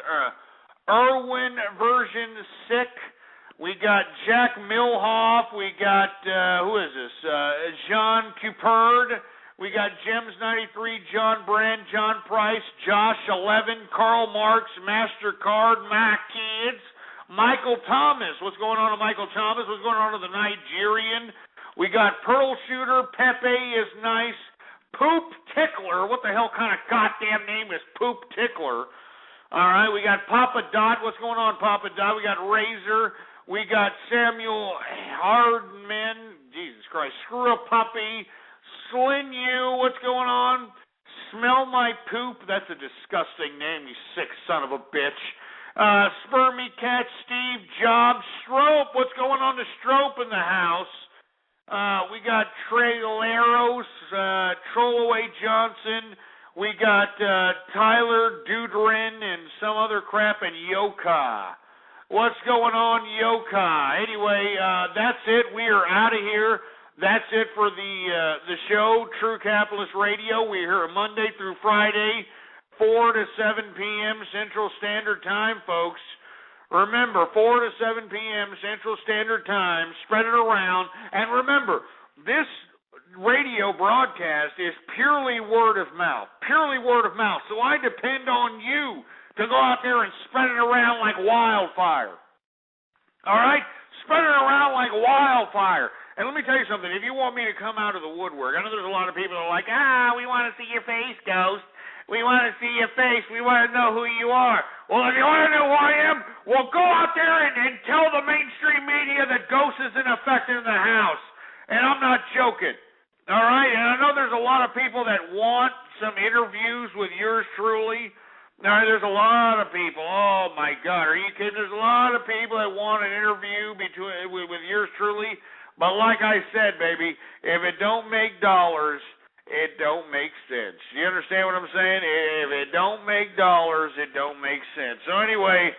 Speaker 7: Irwin Version 6. We got Jack Milhoff. We got, who is this? Jean Cuperd. We got Gems93, John Brand, John Price, Josh 11, Karl Marx, MasterCard, Mac Kids, Michael Thomas. What's going on to Michael Thomas? What's going on to the Nigerian? We got Pearl Shooter, Pepe is nice, Poop Tickler. What the hell kind of goddamn name is Poop Tickler? All right, we got Papa Dot. What's going on, Papa Dot? We got Razor. We got Samuel Hardman. Jesus Christ. Screw a Puppy. Slin You. What's going on? Smell My Poop. That's a disgusting name, you sick son of a bitch. Spermy Cat, Steve Jobs. Strope. What's going on to Strope in the house? We got Trey Laros, Trollaway Johnson. We got Tyler Dudrin and some other crap, and Yoka. What's going on, Yoka? Anyway, that's it. We are out of here. That's it for the show, True Capitalist Radio. We're here Monday through Friday, 4 to 7 p.m. Central Standard Time, folks. Remember, 4 to 7 p.m. Central Standard Time. Spread it around. And remember, this radio broadcast is purely word of mouth. Purely word of mouth. So I depend on you to go out there and spread it around like wildfire. All right? Spread it around like wildfire. And let me tell you something. If you want me to come out of the woodwork, I know there's a lot of people that are like, we want to see your face, Ghost. We want to see your face. We want to know who you are. Well, if you want to know who I am, well, go out there and tell the mainstream media that Ghost is in effect in the house. And I'm not joking. All right? And I know there's a lot of people that want some interviews with yours truly. All right, there's a lot of people. Oh, my God. Are you kidding? There's a lot of people that want an interview with yours truly. But like I said, baby, if it don't make dollars, it don't make sense. You understand what I'm saying? If it don't make dollars, it don't make sense. So anyway,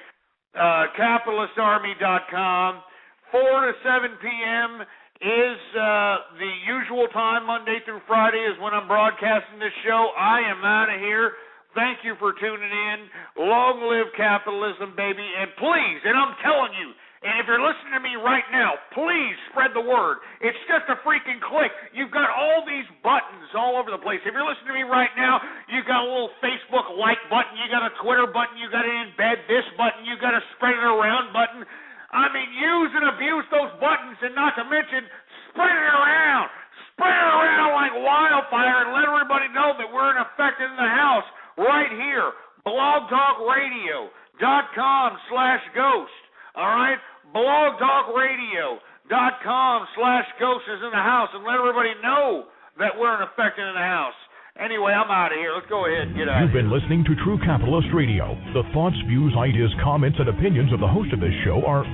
Speaker 7: CapitalistArmy.com, 4 to 7 p.m. is the usual time. Monday through Friday is when I'm broadcasting this show. I am out of here. Thank you for tuning in. Long live capitalism, baby. And please, and I'm telling you, and if you're listening to me right now, please spread the word. It's just a freaking click. You've got all these buttons all over the place. If you're listening to me right now, you've got a little Facebook like button. You got a Twitter button. You got an embed this button. You got a spread it around button. I mean, use and abuse those buttons, and not to mention spread it around. Spread it around like wildfire and let everybody know that we're in effect in the house right here. blogtalkradio.com/ghost. All right? blogtalkradio.com/ghost is in the house, and let everybody know that we're in effect in the house. Anyway, I'm out of here. Let's go ahead and get out of here.
Speaker 12: You've been listening to True Capitalist Radio. The thoughts, views, ideas, comments, and opinions of the host of this show are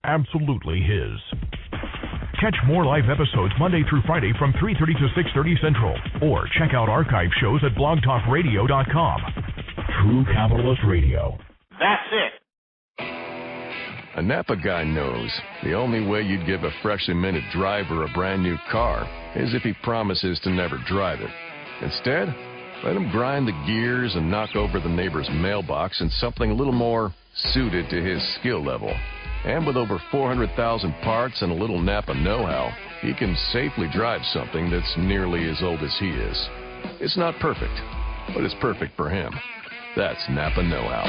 Speaker 12: absolutely his. Catch more live episodes Monday through Friday from 3:30 to 6:30 Central, or check out archive shows at blogtalkradio.com. True Capitalist Radio.
Speaker 7: That's it.
Speaker 8: A Napa guy knows the only way you'd give a freshly minted driver a brand new car is if he promises to never drive it. Instead, let him grind the gears and knock over the neighbor's mailbox in something a little more suited to his skill level. And with over 400,000 parts and a little Napa know-how, he can safely drive something that's nearly as old as he is. It's not perfect, but it's perfect for him. That's Napa know-how.